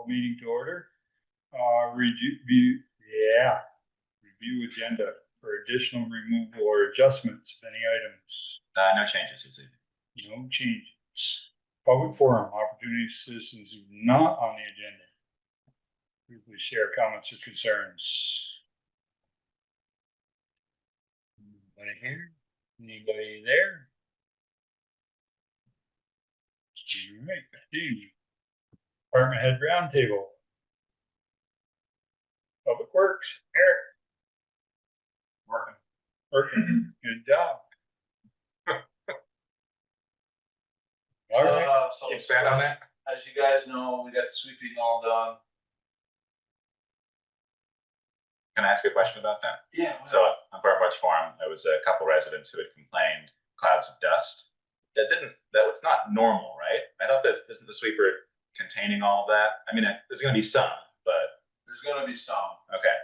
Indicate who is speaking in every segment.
Speaker 1: call the meeting to order. Review agenda for additional removal or adjustments of any items.
Speaker 2: No changes. It's
Speaker 1: No changes. Public forum, opportunity citizens who are not on the agenda. Briefly share comments or concerns. Anybody here? Anybody there? All right, Steve. Department head roundtable. Public Works, Eric. Working. Good job. All right.
Speaker 3: So
Speaker 2: expand on that.
Speaker 3: As you guys know, we got the sweeping all done.
Speaker 2: Can I ask you a question about that?
Speaker 3: Yeah.
Speaker 2: So on Front Porch Forum, there was a couple residents who had complained clouds of dust. That was not normal, right? I thought that isn't the sweeper containing all of that? I mean, there's going to be some, but
Speaker 3: there's going to be some.
Speaker 2: Okay.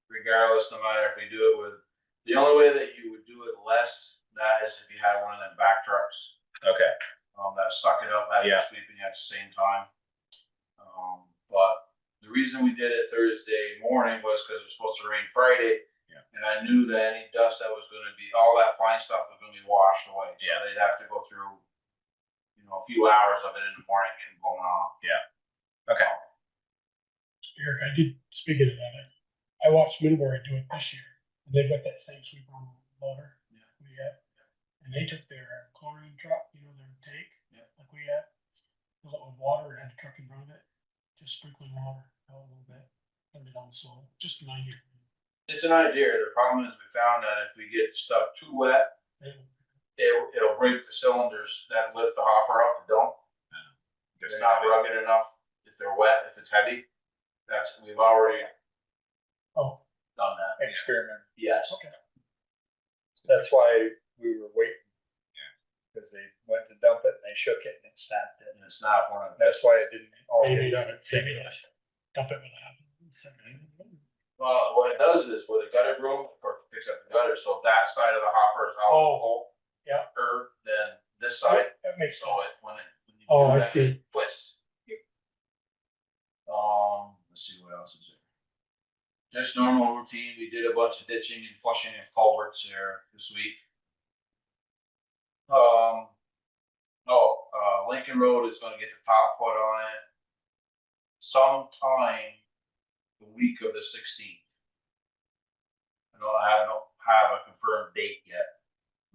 Speaker 3: Regardless, no matter if we do it with, the only way that you would do it less that is if you had one of them back trucks.
Speaker 2: Okay.
Speaker 3: That suck it up as you're sweeping at the same time. But the reason we did it Thursday morning was because it was supposed to rain Friday.
Speaker 2: Yeah.
Speaker 3: And I knew that any dust that was going to be, all that fine stuff was going to be washed away. So
Speaker 2: Yeah.
Speaker 3: they'd have to go through, a few hours of it in the morning and blown off.
Speaker 2: Yeah. Okay.
Speaker 4: Eric, I did, speaking of that, I watched Middlebury do it this year. And they've got that same sweeper on the loader we had. And they took their chlorine truck, their tank, like we had, filled it with water and had a truck in front of it, just sprinkling water out a little bit, turned it on slow, just an idea.
Speaker 3: It's an idea. The problem is we found that if we get stuff too wet, it'll break the cylinders that lift the hopper up the dump. It's not rugged enough if they're wet, if it's heavy. We've already done that.
Speaker 1: Experiment.
Speaker 3: Yes.
Speaker 4: Okay.
Speaker 1: That's why we were waiting. Yeah. Because they went to dump it and they shook it and it snapped it.
Speaker 3: And it's not one of them.
Speaker 1: That's why it didn't all
Speaker 4: Maybe
Speaker 1: get done at the same time.
Speaker 4: Dump it with a half.
Speaker 3: Well, what it does is with a gutter broom, or picks up the gutter, so that side of the hopper is out full.
Speaker 4: Yeah.
Speaker 3: Then this side.
Speaker 4: That makes sense.
Speaker 3: So when you do
Speaker 4: I
Speaker 3: that,
Speaker 4: see.
Speaker 3: it twists. Let's see what else is there. Just normal routine. We did a bunch of ditching and flushing of culverts here this week. Lincoln Road is going to get the top put on it sometime the week of the 16th. I don't have a confirmed date yet,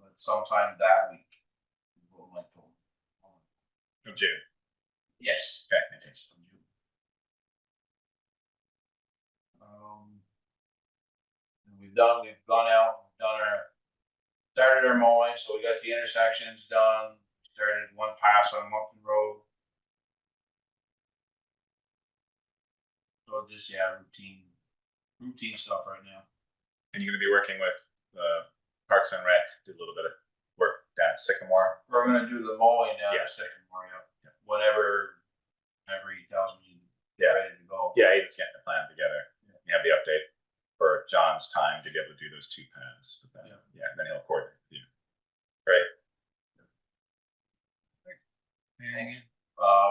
Speaker 3: but sometime that week.
Speaker 2: Of June.
Speaker 3: Yes.
Speaker 2: Okay.
Speaker 3: Yes. We've gone out, started our mowing, so we got the intersections done, started one pass on Mountain Road. So just, routine stuff right now.
Speaker 2: And you're going to be working with Parks and Rec, do a little bit of work down at Sycamore.
Speaker 3: We're going to do the mowing down
Speaker 2: Yeah.
Speaker 3: at Sycamore, whenever he tells me ready to go.
Speaker 2: Yeah, he was getting the plan together. You have the update for John's time to be able to do those 2 paths. But then, then he'll coordinate with you. Great.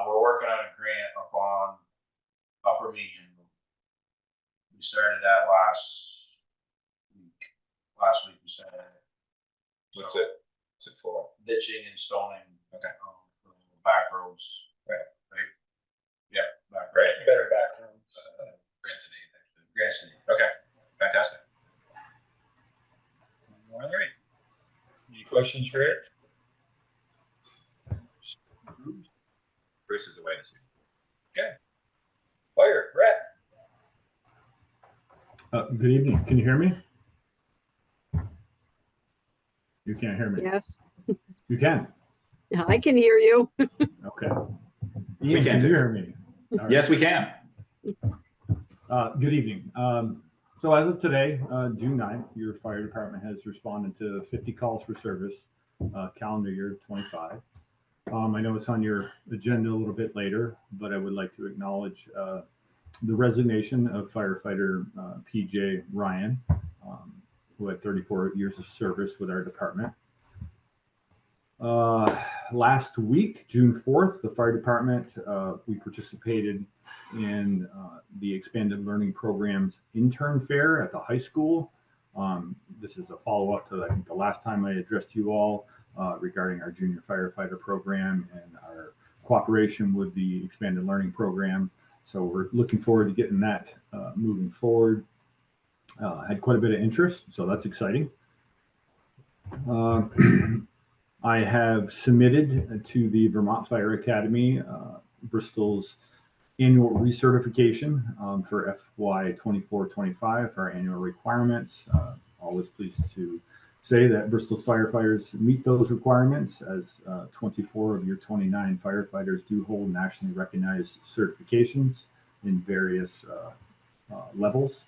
Speaker 3: We're working on a grant up on Upper Median. We started that last week. We started it.
Speaker 2: What's it for?
Speaker 3: Ditching and stoning.
Speaker 2: Okay.
Speaker 3: Back roads.
Speaker 2: Right.
Speaker 3: Yeah. Back roads.
Speaker 2: Great.
Speaker 1: Better back rooms.
Speaker 3: Grass.
Speaker 2: Okay. Fantastic.
Speaker 1: All right. Any questions for Eric?
Speaker 2: Bruce is away this evening.
Speaker 1: Okay. Fire, Brett.
Speaker 5: Good evening. Can you hear me? You can't hear me.
Speaker 6: Yes,
Speaker 5: You can.
Speaker 6: I can hear you.
Speaker 5: Okay.
Speaker 2: We
Speaker 5: Ian,
Speaker 2: can
Speaker 5: you
Speaker 2: too.
Speaker 5: hear me? All right.
Speaker 2: Yes, we can.
Speaker 5: Good evening. So as of today, June 9th, your fire department has responded to 50 calls for service, calendar year 25. I know it's on your agenda a little bit later, but I would like to acknowledge the resignation of firefighter PJ Ryan, who had 34 years of service with our department. Last week, June 4th, the fire department, we participated in the expanded learning programs intern fair at the high school. This is a follow-up to, I think, the last time I addressed you all regarding our junior firefighter program and our cooperation with the expanded learning program. So we're looking forward to getting that moving forward. Had quite a bit of interest, so that's exciting. I have submitted to the Vermont Fire Academy Bristol's annual recertification for FY 24-25 for our annual requirements. Always pleased to say that Bristol's firefighters meet those requirements, as 24 of your 29 firefighters do hold nationally recognized certifications in various levels.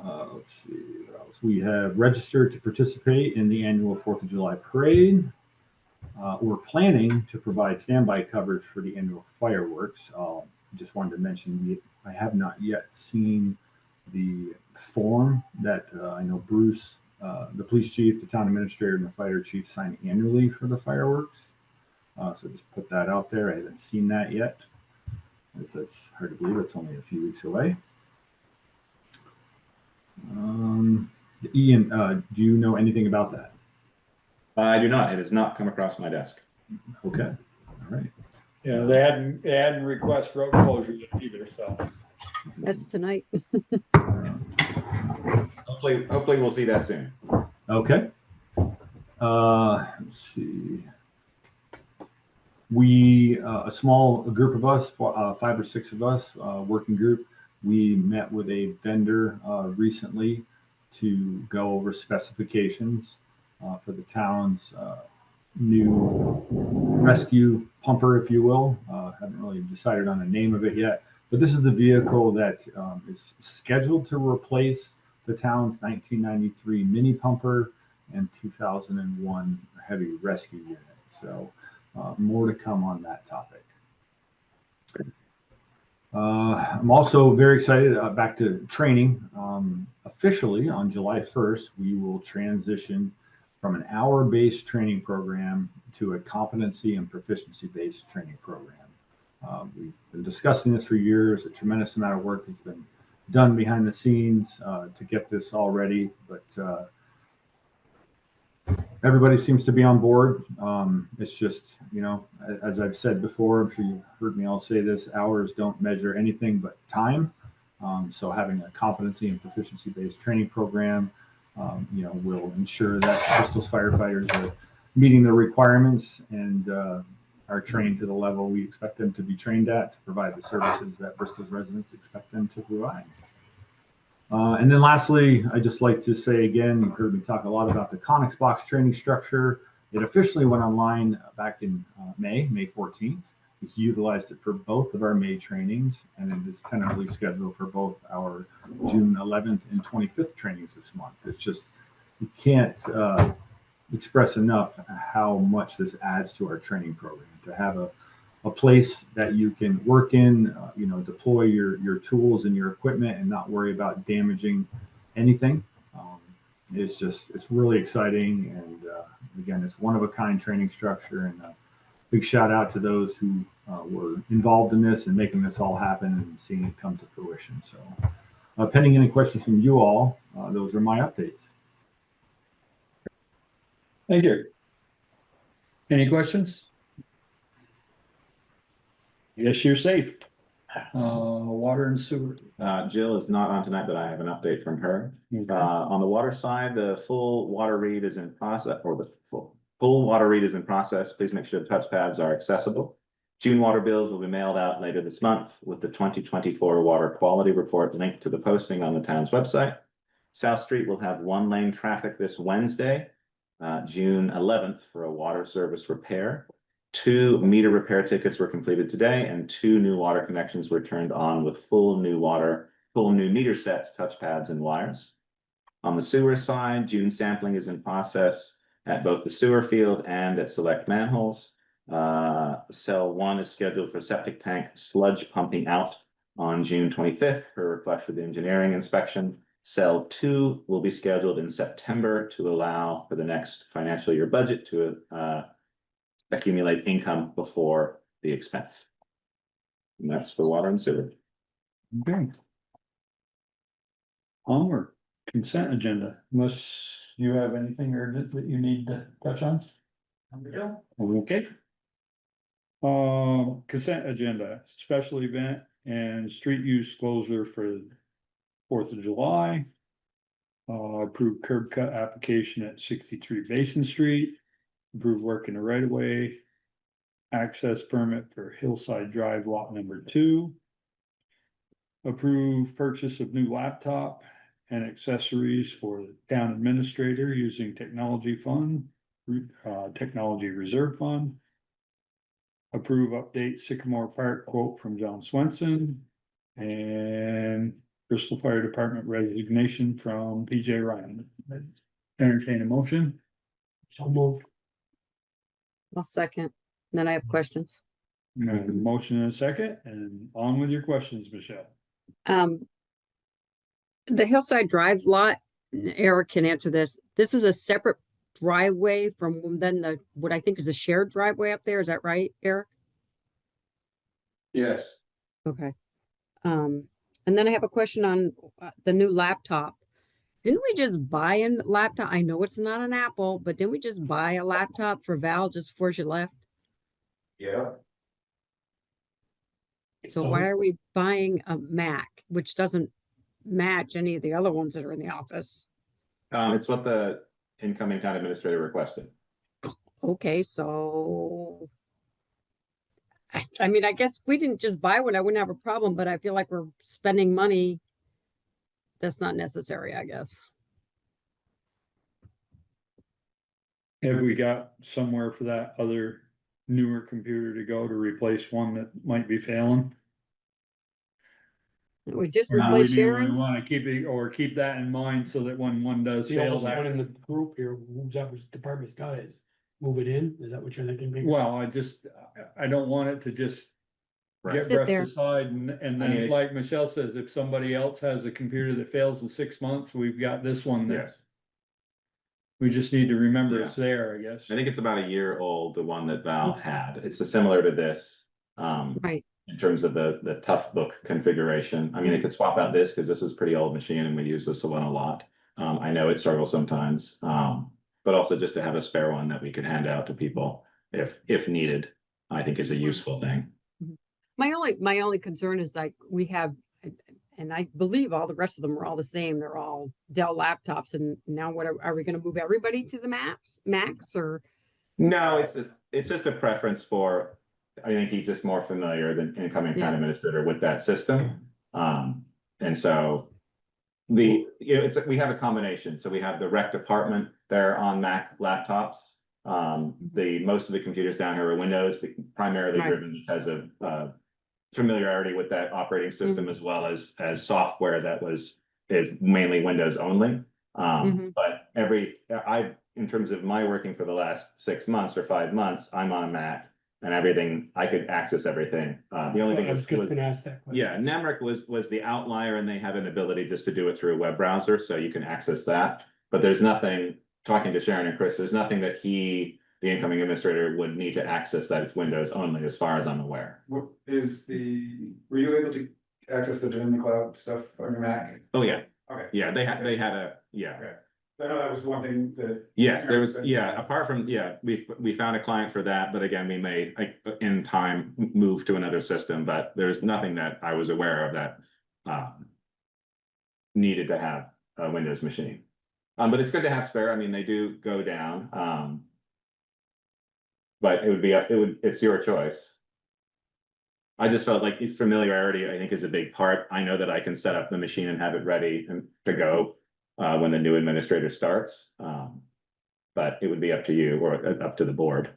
Speaker 5: Let's see what else. We have registered to participate in the annual 4th of July parade. We're planning to provide standby coverage for the annual fireworks. Just wanted to mention, I have not yet seen the form that I know Bruce, the police chief, the town administrator, and the fire chief sign annually for the fireworks. So just put that out there. I haven't seen that yet. That's hard to believe. It's only a few weeks away. Ian, do you know anything about that?
Speaker 2: I do not. It has not come across my desk.
Speaker 5: Okay. All right.
Speaker 1: Yeah, they hadn't requested road closure yet either, so.
Speaker 6: That's tonight.
Speaker 2: Hopefully we'll see that soon.
Speaker 5: Okay. Let's see. We, a small group of us, 5 or 6 of us, working group, we met with a vendor recently to go over specifications for the town's new rescue pumper, if you will. Haven't really decided on the name of it yet, but this is the vehicle that is scheduled to replace the town's 1993 mini pumper and 2001 heavy rescue unit. So more to come on that topic. I'm also very excited back to training. Officially on July 1st, we will transition from an hour-based training program to a competency and proficiency-based training program. We've been discussing this for years. A tremendous amount of work has been done behind the scenes to get this all ready, but everybody seems to be on board. It's just, you know, as I've said before, I'm sure you've heard me all say this, hours don't measure anything but time. So having a competency and proficiency-based training program, you know, will ensure that Bristol's firefighters are meeting the requirements and are trained to the level we expect them to be trained at to provide the services that Bristol's residents expect them to provide. And then lastly, I just like to say again, you've heard me talk a lot about the Conex Box training structure. It officially went online back in May 14th. We utilized it for both of our May trainings, and it is tentatively scheduled for both our June 11th and 25th trainings this month. It's just, you can't express enough how much this adds to our training program. To have a place that you can work in, you know, deploy your tools and your equipment and not worry about damaging anything. It's really exciting. And again, it's one of a kind training structure, and a big shout out to those who were involved in this and making this all happen and seeing it come to fruition. So pending any questions from you all, those are my updates.
Speaker 1: Thank you. Any questions? Yes, you're safe. Water and sewer.
Speaker 2: Jill is not on tonight, but I have an update from her. On the water side, the full water read is in process, or the full water read is in process. Please make sure the touchpads are accessible. June water bills will be mailed out later this month with the 2024 water quality report linked to the posting on the town's website. South Street will have 1-lane traffic this Wednesday, June 11th, for a water service repair. 2 meter repair tickets were completed today, and 2 new water connections were turned on with full new meter sets, touchpads, and wires. On the sewer side, June sampling is in process at both the sewer field and at select manholes. Cell 1 is scheduled for septic tank sludge pumping out on June 25th per request for the engineering inspection. Cell 2 will be scheduled in September to allow for the next financial year budget to accumulate income before the expense. And that's for water and sewer.
Speaker 1: Okay. Onward, consent agenda, unless you have anything urgent that you need to touch on? Okay. Consent agenda, special event and street use closure for 4th of July. Approved curb cut application at 63 Basin Street. Approved work in the right of way. Access permit for Hillside Drive lot number 2. Approved purchase of new laptop and accessories for the town administrator using technology fund, technology reserve fund. Approve update Sycamore Park quote from John Swenson. And Bristol Fire Department resignation from PJ Ryan. Entertain a motion.
Speaker 4: So moved.
Speaker 6: I'll second. Then I have questions.
Speaker 1: Motion and a second, and on with your questions, Michelle.
Speaker 6: The Hillside Drive lot, Eric can answer this. This is a separate driveway from then what I think is a shared driveway up there. Is that right, Eric?
Speaker 3: Yes.
Speaker 6: Okay. And then I have a question on the new laptop. Didn't we just buy a laptop? I know it's not an Apple, but didn't we just buy a laptop for Val just before she left?
Speaker 3: Yeah.
Speaker 6: So why are we buying a Mac, which doesn't match any of the other ones that are in the office?
Speaker 2: It's what the incoming town administrator requested.
Speaker 6: Okay, so I mean, I guess if we didn't just buy one, I wouldn't have a problem, but I feel like we're spending money that's not necessary, I guess.
Speaker 1: Have we got somewhere for that other newer computer to go to replace one that might be failing?
Speaker 6: We just
Speaker 1: Or do
Speaker 6: replaced
Speaker 1: we
Speaker 6: Sharon's.
Speaker 1: want to keep it, or keep that in mind so that when one does
Speaker 4: The
Speaker 1: fail,
Speaker 4: oldest one
Speaker 1: that,
Speaker 4: in the group here, whoever department's got is move it in. Is that what you're thinking?
Speaker 1: well, I don't want it to just
Speaker 2: Right.
Speaker 1: get
Speaker 6: Sit
Speaker 1: brushed
Speaker 6: there.
Speaker 1: aside and
Speaker 2: I mean,
Speaker 1: then, like Michelle says, if somebody else has a computer that fails in 6 months, we've got this one that
Speaker 2: Yes.
Speaker 1: we just need to remember
Speaker 2: Yeah.
Speaker 1: it's there, I guess.
Speaker 2: I think it's about a year old, the one that Val had. It's similar to this.
Speaker 6: Right.
Speaker 2: In terms of the tough book configuration. I mean, it could swap out this because this is a pretty old machine and we use this one a lot. I know it struggles sometimes. But also just to have a spare one that we could hand out to people if needed, I think is a useful thing.
Speaker 6: My only concern is like we have, and I believe all the rest of them are all the same. They're all Dell laptops, and now what are we going to move everybody to the Macs or?
Speaker 2: No, it's just a preference for, I think he's just more familiar than incoming town administrator with that system. And so we have a combination. So we have the rec department, they're on Mac laptops. Most of the computers down here are Windows, primarily
Speaker 6: Right.
Speaker 2: driven because of familiarity with that operating system as well as software that is mainly Windows only. But in terms of my working for the last 6 months or 5 months, I'm on a Mac and everything, I could access everything. The only thing
Speaker 4: I was just gonna ask that question.
Speaker 2: yeah, Nemrick was the outlier and they have an ability just to do it through a web browser, so you can access that. But there's nothing, talking to Sharon and Chris, there's nothing that the incoming administrator would need to access that it's Windows only, as far as I'm aware.
Speaker 7: Were you able to access the Doing the Cloud stuff on your Mac?
Speaker 2: Oh, yeah,
Speaker 7: Okay.
Speaker 2: yeah, they had yeah.
Speaker 7: Okay. I know that was the one thing that.
Speaker 2: Yes, there was, apart from, we found a client for that, but again, we may, in time, move to another system, but there's nothing that I was aware of that needed to have a Windows machine. But it's good to have spare, I mean, they do go down. But it's your choice. I just felt like familiarity, I think, is a big part. I know that I can set up the machine and have it ready to go when the new administrator starts. But it would be up to you or up to the board.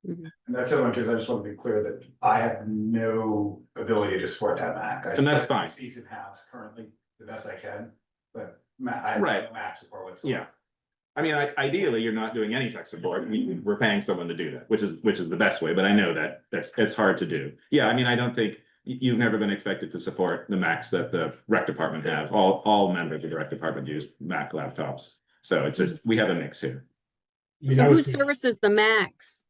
Speaker 7: And that's the one, because I just want to be clear that I have no ability to support that Mac.
Speaker 2: And that's fine.
Speaker 7: Seats in house currently the best I can, but I have
Speaker 2: Right.
Speaker 7: no Mac support whatsoever.
Speaker 2: Yeah. I mean, ideally, you're not doing any tech support. We're paying someone to do that, which is the best way, but I know that it's hard to do. Yeah, I mean, I don't think you've never been expected to support the Macs that the rec department have. All members of the rec department use Mac laptops. So it's just, we have a mix here.
Speaker 4: I mean,
Speaker 6: So
Speaker 4: I
Speaker 6: who
Speaker 4: was thinking-
Speaker 6: services the Macs?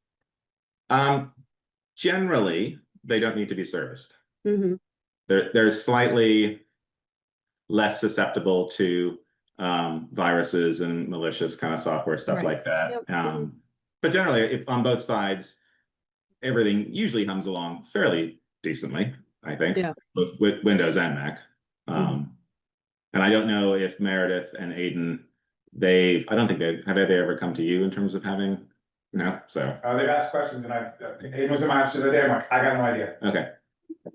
Speaker 2: Generally, they don't need to be serviced.
Speaker 6: Hmm.
Speaker 2: They're slightly less susceptible to viruses and malicious kind of software, stuff
Speaker 6: Right.
Speaker 2: like that.
Speaker 6: Yep. Mhm.
Speaker 2: But generally, if on both sides, everything usually hums along fairly decently, I think,
Speaker 6: Yeah.
Speaker 2: both with Windows and Mac.
Speaker 6: Mhm.
Speaker 2: And I don't know if Meredith and Aiden, I don't think have they ever come to you in terms of having, no, so,
Speaker 7: They've asked questions and it was in my answer the other day, I'm like, I got no idea.
Speaker 2: okay.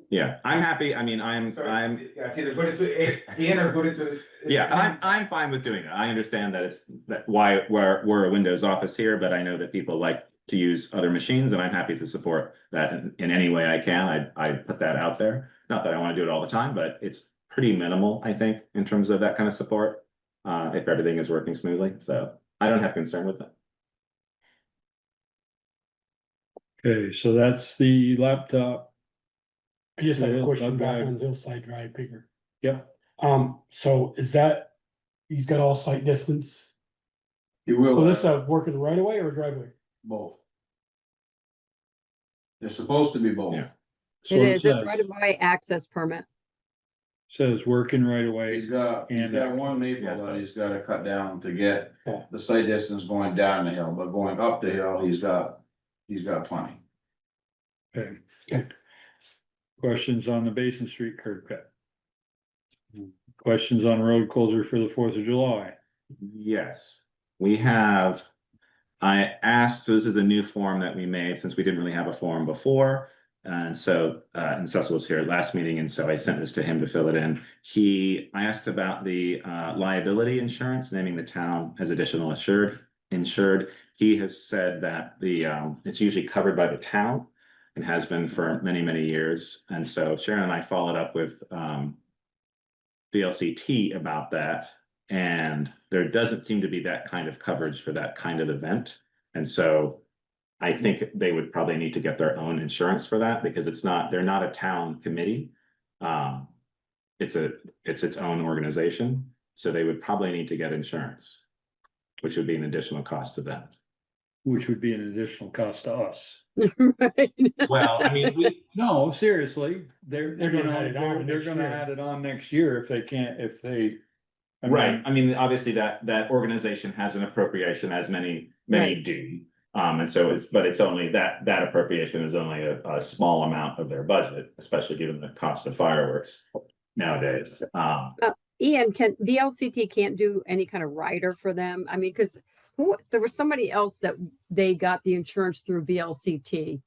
Speaker 2: Yeah, I'm happy. I mean,
Speaker 7: So,
Speaker 2: I'm,
Speaker 7: yeah, it's either put it to Ian or put it to.
Speaker 2: yeah, I'm fine with doing that. I understand that it's why we're a Windows office here, but I know that people like to use other machines, and I'm happy to support that in any way I can. I put that out there. Not that I want to do it all the time, but it's pretty minimal, I think, in terms of that kind of support. If everything is working smoothly, so I don't have concern with that.
Speaker 1: Okay, so that's the laptop.
Speaker 4: I just have
Speaker 1: Yeah,
Speaker 4: a question back
Speaker 1: okay.
Speaker 4: on Hillside Drive Bigger.
Speaker 1: Yep.
Speaker 4: So is that, he's got all sight distance?
Speaker 3: He will.
Speaker 4: So this is working right away or driveway?
Speaker 3: Both. They're supposed to be both.
Speaker 2: Yeah.
Speaker 1: So
Speaker 6: It
Speaker 1: it
Speaker 6: is, it's
Speaker 1: says.
Speaker 6: right away access permit.
Speaker 1: Says working right away.
Speaker 3: He's got one maple that he's gotta cut down to get
Speaker 4: Yeah.
Speaker 3: the sight distance going down the hill, but going up the hill, he's got plenty.
Speaker 1: Okay. Questions on the Basin Street curb cut? Questions on road closure for the 4th of July?
Speaker 2: Yes, we have. I asked, so this is a new form that we made since we didn't really have a form before. And so, and Cecil was here at last meeting, and so I sent this to him to fill it in. I asked about the liability insurance, naming the town as additional insured. He has said that it's usually covered by the town and has been for many, many years. And so Sharon and I followed up with VLCT about that. And there doesn't seem to be that kind of coverage for that kind of event. And so I think they would probably need to get their own insurance for that, because they're not a town committee. It's its own organization. So they would probably need to get insurance, which would be an additional cost to them.
Speaker 1: Which would be an additional cost to us.
Speaker 6: Right.
Speaker 2: Well, I mean,
Speaker 1: No, seriously, they're
Speaker 4: gonna add it on
Speaker 1: they're
Speaker 4: next
Speaker 1: gonna
Speaker 4: year.
Speaker 1: add it on next year if they can't, I
Speaker 2: right.
Speaker 1: mean,
Speaker 2: I mean, obviously that organization has an appropriation, as many
Speaker 6: Right.
Speaker 2: do. And so it's only that appropriation is only a small amount of their budget, especially given the cost of fireworks nowadays.
Speaker 6: Ian, VLCT can't do any kind of rider for them? I mean, because there was somebody else that they got the insurance through VLCT,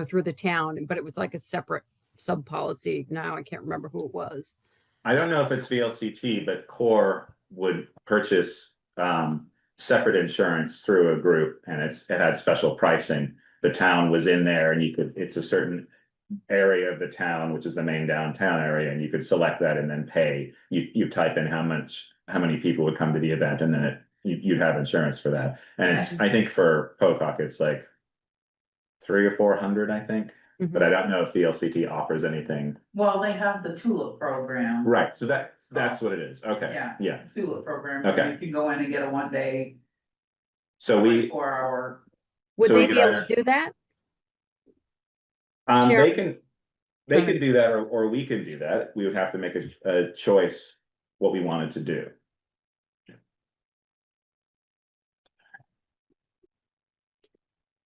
Speaker 6: through the town, but it was like a separate sub policy. Now I can't remember who it was.
Speaker 2: I don't know if it's VLCT, but Core would purchase separate insurance through a group, and it had special pricing. The town was in there, and it's a certain area of the town, which is the main downtown area, and you could select that and then pay. You type in how many people would come to the event, and then you'd have insurance for that. And I think for Pocock, it's like 300 or 400, I think.
Speaker 6: Mhm.
Speaker 2: But I don't know if VLCT offers anything.
Speaker 8: Well, they have the TULIP program.
Speaker 2: Right, so that's what it is. Okay,
Speaker 8: Yeah.
Speaker 2: yeah.
Speaker 8: TULIP program.
Speaker 2: Okay.
Speaker 8: where You can go in and get a 1 day,
Speaker 2: So
Speaker 8: 4 hour.
Speaker 6: Would
Speaker 2: So
Speaker 6: they
Speaker 2: we
Speaker 6: be
Speaker 2: could
Speaker 6: able
Speaker 2: either-
Speaker 6: to do that?
Speaker 2: they
Speaker 6: Sharon?
Speaker 2: can do that, or we can do that. We would have to make a choice what we wanted to do.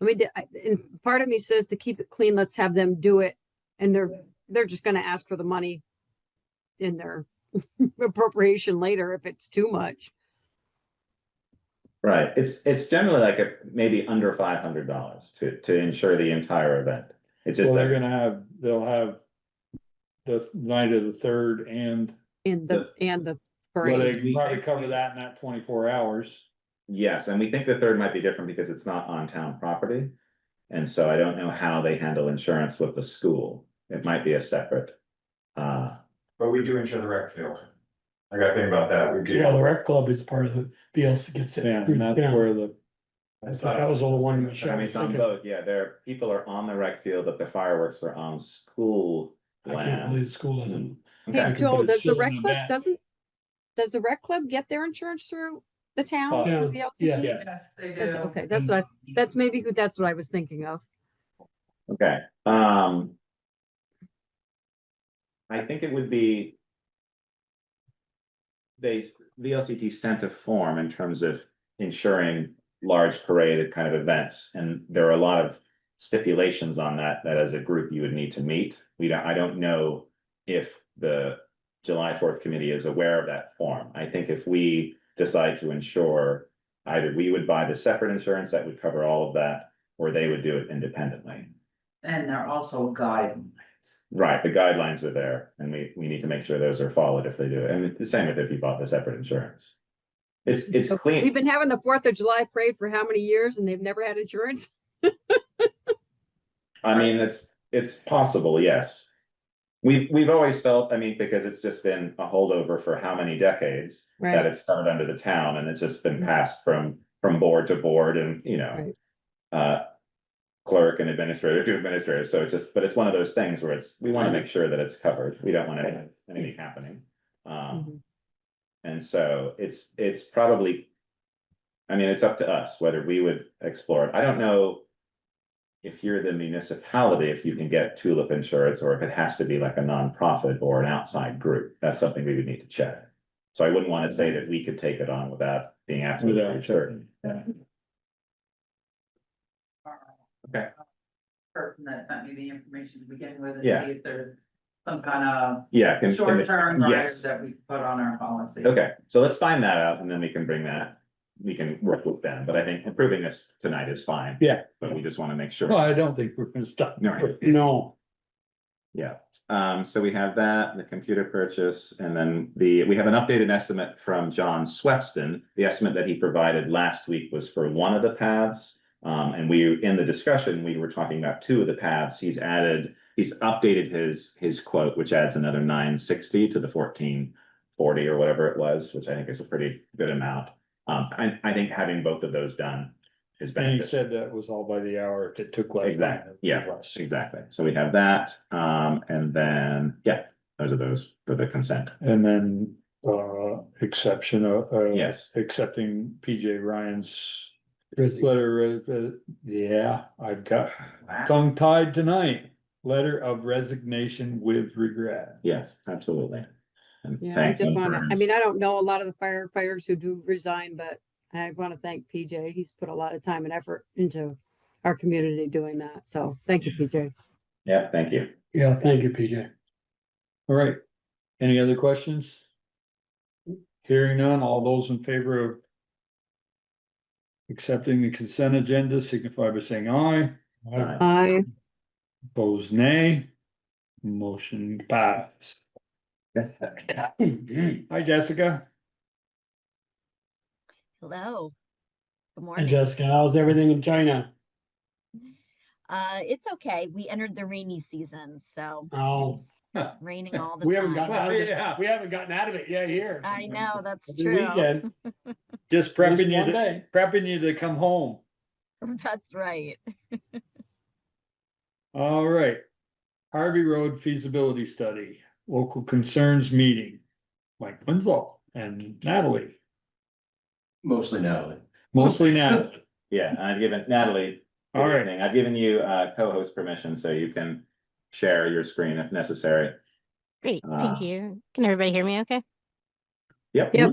Speaker 6: And part of me says to keep it clean, let's have them do it. And they're just gonna ask for the money in their appropriation later if it's too much.
Speaker 2: Right, it's generally like maybe under $500 to insure the entire event. It's just
Speaker 1: well,
Speaker 2: that
Speaker 1: they'll have the night of the 3rd and,
Speaker 6: And the
Speaker 1: well, they
Speaker 6: parade.
Speaker 1: can probably cover that in that 24 hours.
Speaker 2: yes, and we think the 3rd might be different because it's not on town property. And so I don't know how they handle insurance with the school. It might be a separate.
Speaker 7: But we do insure the rec field. I gotta think about that. We do.
Speaker 4: Yeah, the rec club is part of the VLC gets it.
Speaker 1: Yeah,
Speaker 4: through
Speaker 1: and
Speaker 4: the
Speaker 1: that's
Speaker 4: town.
Speaker 1: where the,
Speaker 4: I thought that was the one
Speaker 2: I
Speaker 4: Michelle
Speaker 2: mean,
Speaker 4: was
Speaker 2: it's on
Speaker 4: thinking.
Speaker 2: both, yeah, people are on the rec field, but the fireworks are on school
Speaker 4: I
Speaker 1: plan.
Speaker 4: believe the school doesn't.
Speaker 1: Okay.
Speaker 6: Hey,
Speaker 4: but
Speaker 6: Joel,
Speaker 4: it's
Speaker 6: does the
Speaker 1: still in
Speaker 6: rec
Speaker 1: the
Speaker 6: club,
Speaker 1: back.
Speaker 6: does the rec club get their insurance through the town,
Speaker 4: Yeah,
Speaker 6: through the LCT?
Speaker 4: yeah.
Speaker 8: Yes, they do.
Speaker 6: Okay, that's what that's maybe that's what I was thinking of.
Speaker 2: Okay, I think it would be. The LCT sent a form in terms of ensuring large parade kind of events, and there are a lot of stipulations on that as a group you would need to meet. I don't know if the July 4th committee is aware of that form. I think if we decide to insure, either we would buy the separate insurance that would cover all of that, or they would do it independently.
Speaker 8: And they're also guidelines.
Speaker 2: Right, the guidelines are there, and we need to make sure those are followed if they do it, and the same if you bought the separate insurance. It's
Speaker 6: So
Speaker 2: clean.
Speaker 6: we've been having the 4th of July parade for how many years and they've never had insurance?
Speaker 2: I mean, it's possible, yes. We've always felt, I mean, because it's just been a holdover for how many decades that
Speaker 6: Right.
Speaker 2: it's covered under the town, and it's just been passed from board to board, and clerk and administrator to administrator. So it's just, but it's one of those things where we want to make sure that it's covered. We don't want anything happening. And so it's probably, I mean, it's up to us whether we would explore it. I don't know if you're the municipality, if you can get tulip insurance, or if it has to be like a nonprofit or an outside group. That's something we would need to check. So I wouldn't want to say that we could take it on without being absolutely certain. Yeah. Okay.
Speaker 8: Person that sent me the information to begin with and
Speaker 2: Yeah.
Speaker 8: see if there's some kind
Speaker 2: Yeah.
Speaker 8: of short-term
Speaker 2: yes.
Speaker 8: drive that we put on our policy.
Speaker 2: Okay, so let's find that out, and then we can bring that, we can work with them, but I think approving this tonight is fine.
Speaker 1: Yeah.
Speaker 2: But we just want to make sure.
Speaker 1: Well, I don't think we're gonna stop.
Speaker 2: No.
Speaker 1: No.
Speaker 2: Yeah, so we have that, the computer purchase, and then we have an updated estimate from John Swepston. The estimate that he provided last week was for one of the paths. And in the discussion, we were talking about two of the paths. He's updated his quote, which adds another 960 to the 1440 or whatever it was, which I think is a pretty good amount. I think having both of those done is
Speaker 1: And he
Speaker 2: beneficial.
Speaker 1: said that was all by the hour. If it took like.
Speaker 2: Exactly, yeah, exactly. So we have that, and then, yeah, those for the consent.
Speaker 1: And then, exception of,
Speaker 2: Yes.
Speaker 1: accepting PJ Ryan's letter, yeah, I've got tongue tied tonight. Letter of resignation with regret.
Speaker 2: Yes, absolutely. And
Speaker 6: Yeah, I
Speaker 2: thank
Speaker 6: just
Speaker 2: him
Speaker 6: want
Speaker 2: for
Speaker 6: to, I
Speaker 2: his-
Speaker 6: mean, I don't know a lot of the firefighters who do resign, but I want to thank PJ. He's put a lot of time and effort into our community doing that. So thank you, PJ.
Speaker 2: Yeah, thank you.
Speaker 4: Yeah, thank you, PJ.
Speaker 1: All right, any other questions? Hearing none, all those in favor of accepting the consent agenda signify by saying aye.
Speaker 2: Aye.
Speaker 6: I,
Speaker 1: Opposed, nay. Motion passed. Hi, Jessica.
Speaker 9: Hello. Good
Speaker 4: Hey
Speaker 9: morning.
Speaker 4: Jessica, how's everything in China?
Speaker 9: It's okay. We entered the rainy season, so
Speaker 4: Oh,
Speaker 9: it's raining all the
Speaker 4: we haven't
Speaker 9: time.
Speaker 4: gotten out of it.
Speaker 1: Yeah.
Speaker 4: We haven't gotten out of it yet here.
Speaker 9: I know, that's
Speaker 4: Every
Speaker 9: true.
Speaker 4: weekend,
Speaker 1: Just
Speaker 4: just
Speaker 1: prepping you
Speaker 4: one
Speaker 1: to,
Speaker 4: day.
Speaker 1: to come home.
Speaker 9: That's right.
Speaker 1: All right. Harvey Road feasibility study, local concerns meeting. Mike Winslow and Natalie,
Speaker 7: Mostly Natalie.
Speaker 1: mostly Natalie.
Speaker 2: Yeah, I've given Natalie. good
Speaker 1: All right.
Speaker 2: evening. I've given you co-host permission, so you can share your screen if necessary.
Speaker 10: Great, thank
Speaker 2: Uh,
Speaker 10: you. Can everybody hear me okay?
Speaker 2: Yep.
Speaker 6: Yep.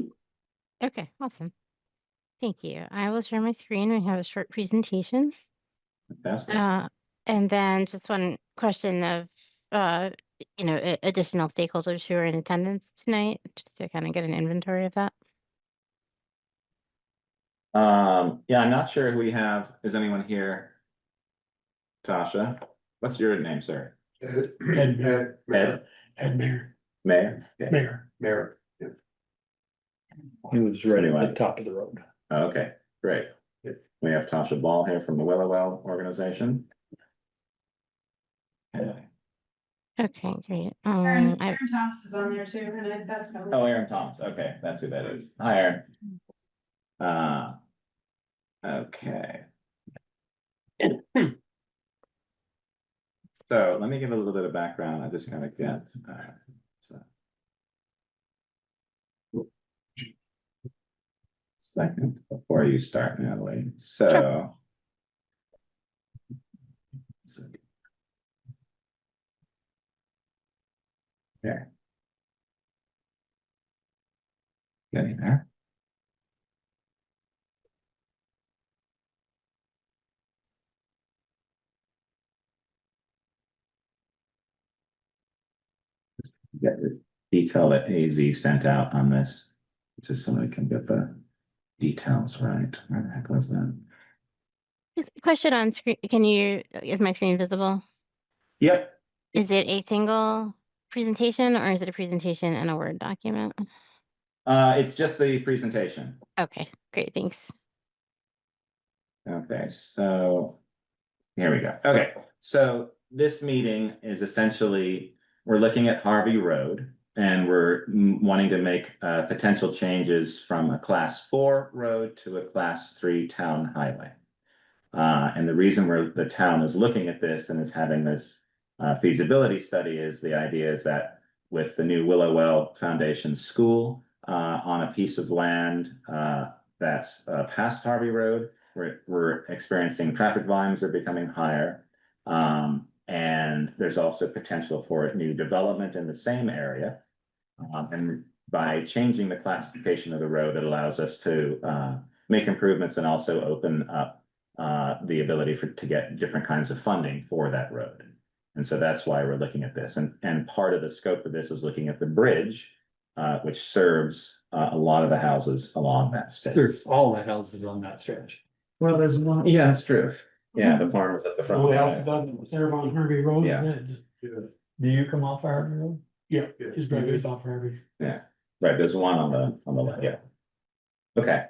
Speaker 10: Okay, awesome. Thank you. I will share my screen. We have a short presentation.
Speaker 2: Fantastic.
Speaker 10: And then just one question of, additional stakeholders who are in attendance tonight, just to kind of get an inventory of that.
Speaker 2: Yeah, I'm not sure if we have, is anyone here? Tasha, what's your name, sir?
Speaker 4: Ed,
Speaker 2: Ed,
Speaker 4: Ed Mayor,
Speaker 2: Mayor? Okay.
Speaker 4: Mayor.
Speaker 1: He was right at the top of the road.
Speaker 2: Okay, great. We have Tasha Ball here from the Willowell organization. Okay.
Speaker 10: Okay, great.
Speaker 11: Aaron
Speaker 10: I,
Speaker 11: Thomas is on there too, and that's.
Speaker 2: Oh, Aaron Thomas, okay, that's who that is. Hi, Aaron. Okay. So let me give a little bit of background. I just gotta get. So. Second before you start, Natalie. So. Yeah. Getting there. Get the detail that AZ sent out on this, just so I can get the details right. Where the heck was that?
Speaker 10: Just a question on screen. Is my screen visible?
Speaker 2: Yep.
Speaker 10: Is it a single presentation or is it a presentation in a Word document?
Speaker 2: It's just the presentation.
Speaker 10: Okay, great, thanks.
Speaker 2: Okay, so here we go. Okay, so this meeting is essentially, we're looking at Harvey Road and we're wanting to make potential changes from a class 4 road to a class 3 town highway. And the reason the town is looking at this and is having this feasibility study is the idea is that with the new Willowwell Foundation School on a piece of land that's past Harvey Road, we're experiencing traffic volumes are becoming higher. And there's also potential for new development in the same area. And by changing the classification of the road, it allows us to make improvements and also open up the ability to get different kinds of funding for that road. And so that's why we're looking at this. And part of the scope of this is looking at the bridge, which serves a lot of the houses along that space.
Speaker 1: There's all the houses on that stretch.
Speaker 4: Well, there's one.
Speaker 2: Yeah, that's true. Yeah, the farm is at the front.
Speaker 4: Only house done there on Harvey Road.
Speaker 2: Yeah.
Speaker 4: Reds.
Speaker 1: Do you come off Harvey Road?
Speaker 4: Yeah, his driveway is off Harvey.
Speaker 2: Yeah, right, there's one on the left, yeah. Okay,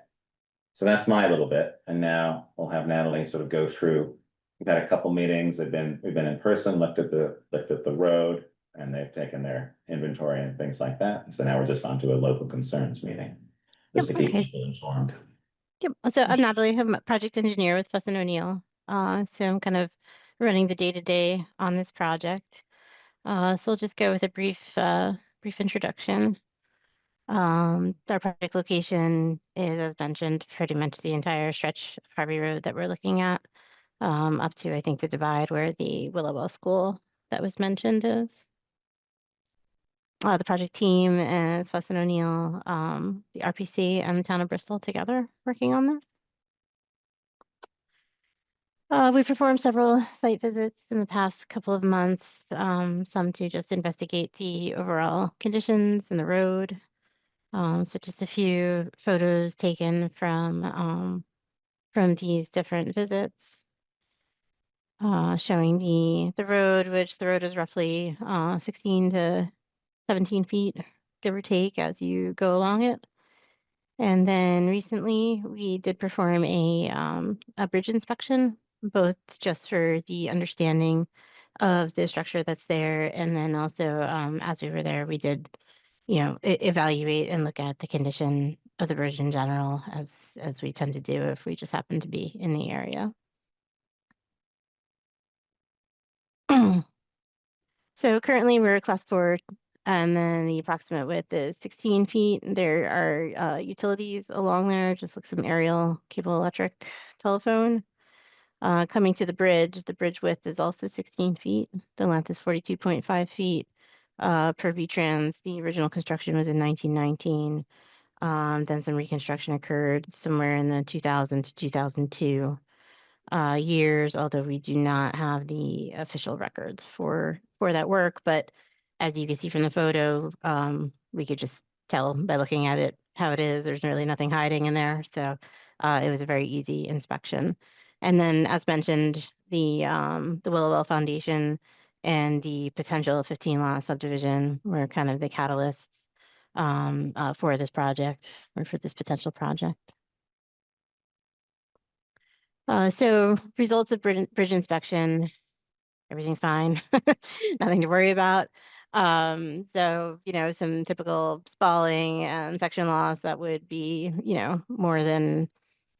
Speaker 2: so that's my little bit, and now we'll have Natalie sort of go through. We've had a couple meetings, we've been in person, looked at the road, and they've taken their inventory and things like that. So now we're just on to a local concerns meeting. Just to
Speaker 10: Yep,
Speaker 2: keep
Speaker 10: okay.
Speaker 2: people informed.
Speaker 10: Yep, so I'm Natalie, I'm a project engineer with Fuss and O'Neill. So I'm kind of running the day-to-day on this project. So we'll just go with a brief introduction. Our project location is, as mentioned, pretty much the entire stretch of Harvey Road that we're looking at, up to, I think, the divide where the Willowwell School that was mentioned is. The project team is Fuss and O'Neill, the RPC, and the town of Bristol together working on this. We performed several site visits in the past couple of months, some to just investigate the overall conditions in the road. So just a few photos taken from these different visits, showing the road, which the road is roughly 16 to 17 feet, give or take, as you go along it. And then recently we did perform a bridge inspection, both just for the understanding of the structure that's there. And then also, as we were there, we did, evaluate and look at the condition of the bridge in general, as we tend to do if we just happen to be in the area. So currently we're a class 4, and then the approximate width is 16 feet. There are utilities along there, just like some aerial cable electric telephone. Coming to the bridge width is also 16 feet. The length is 42.5 feet. Per V-Trans, the original construction was in 1919. Then some reconstruction occurred somewhere in the 2000 to 2002 years, although we do not have the official records for that work. But as you can see from the photo, we could just tell by looking at it how it is. There's really nothing hiding in there. So it was a very easy inspection. And then, as mentioned, the Willowwell Foundation and the potential 15-lot subdivision were kind of the catalysts for this project, or for this potential project. So results of bridge inspection, everything's fine, nothing to worry about. So, some typical spalling and section loss that would be, more than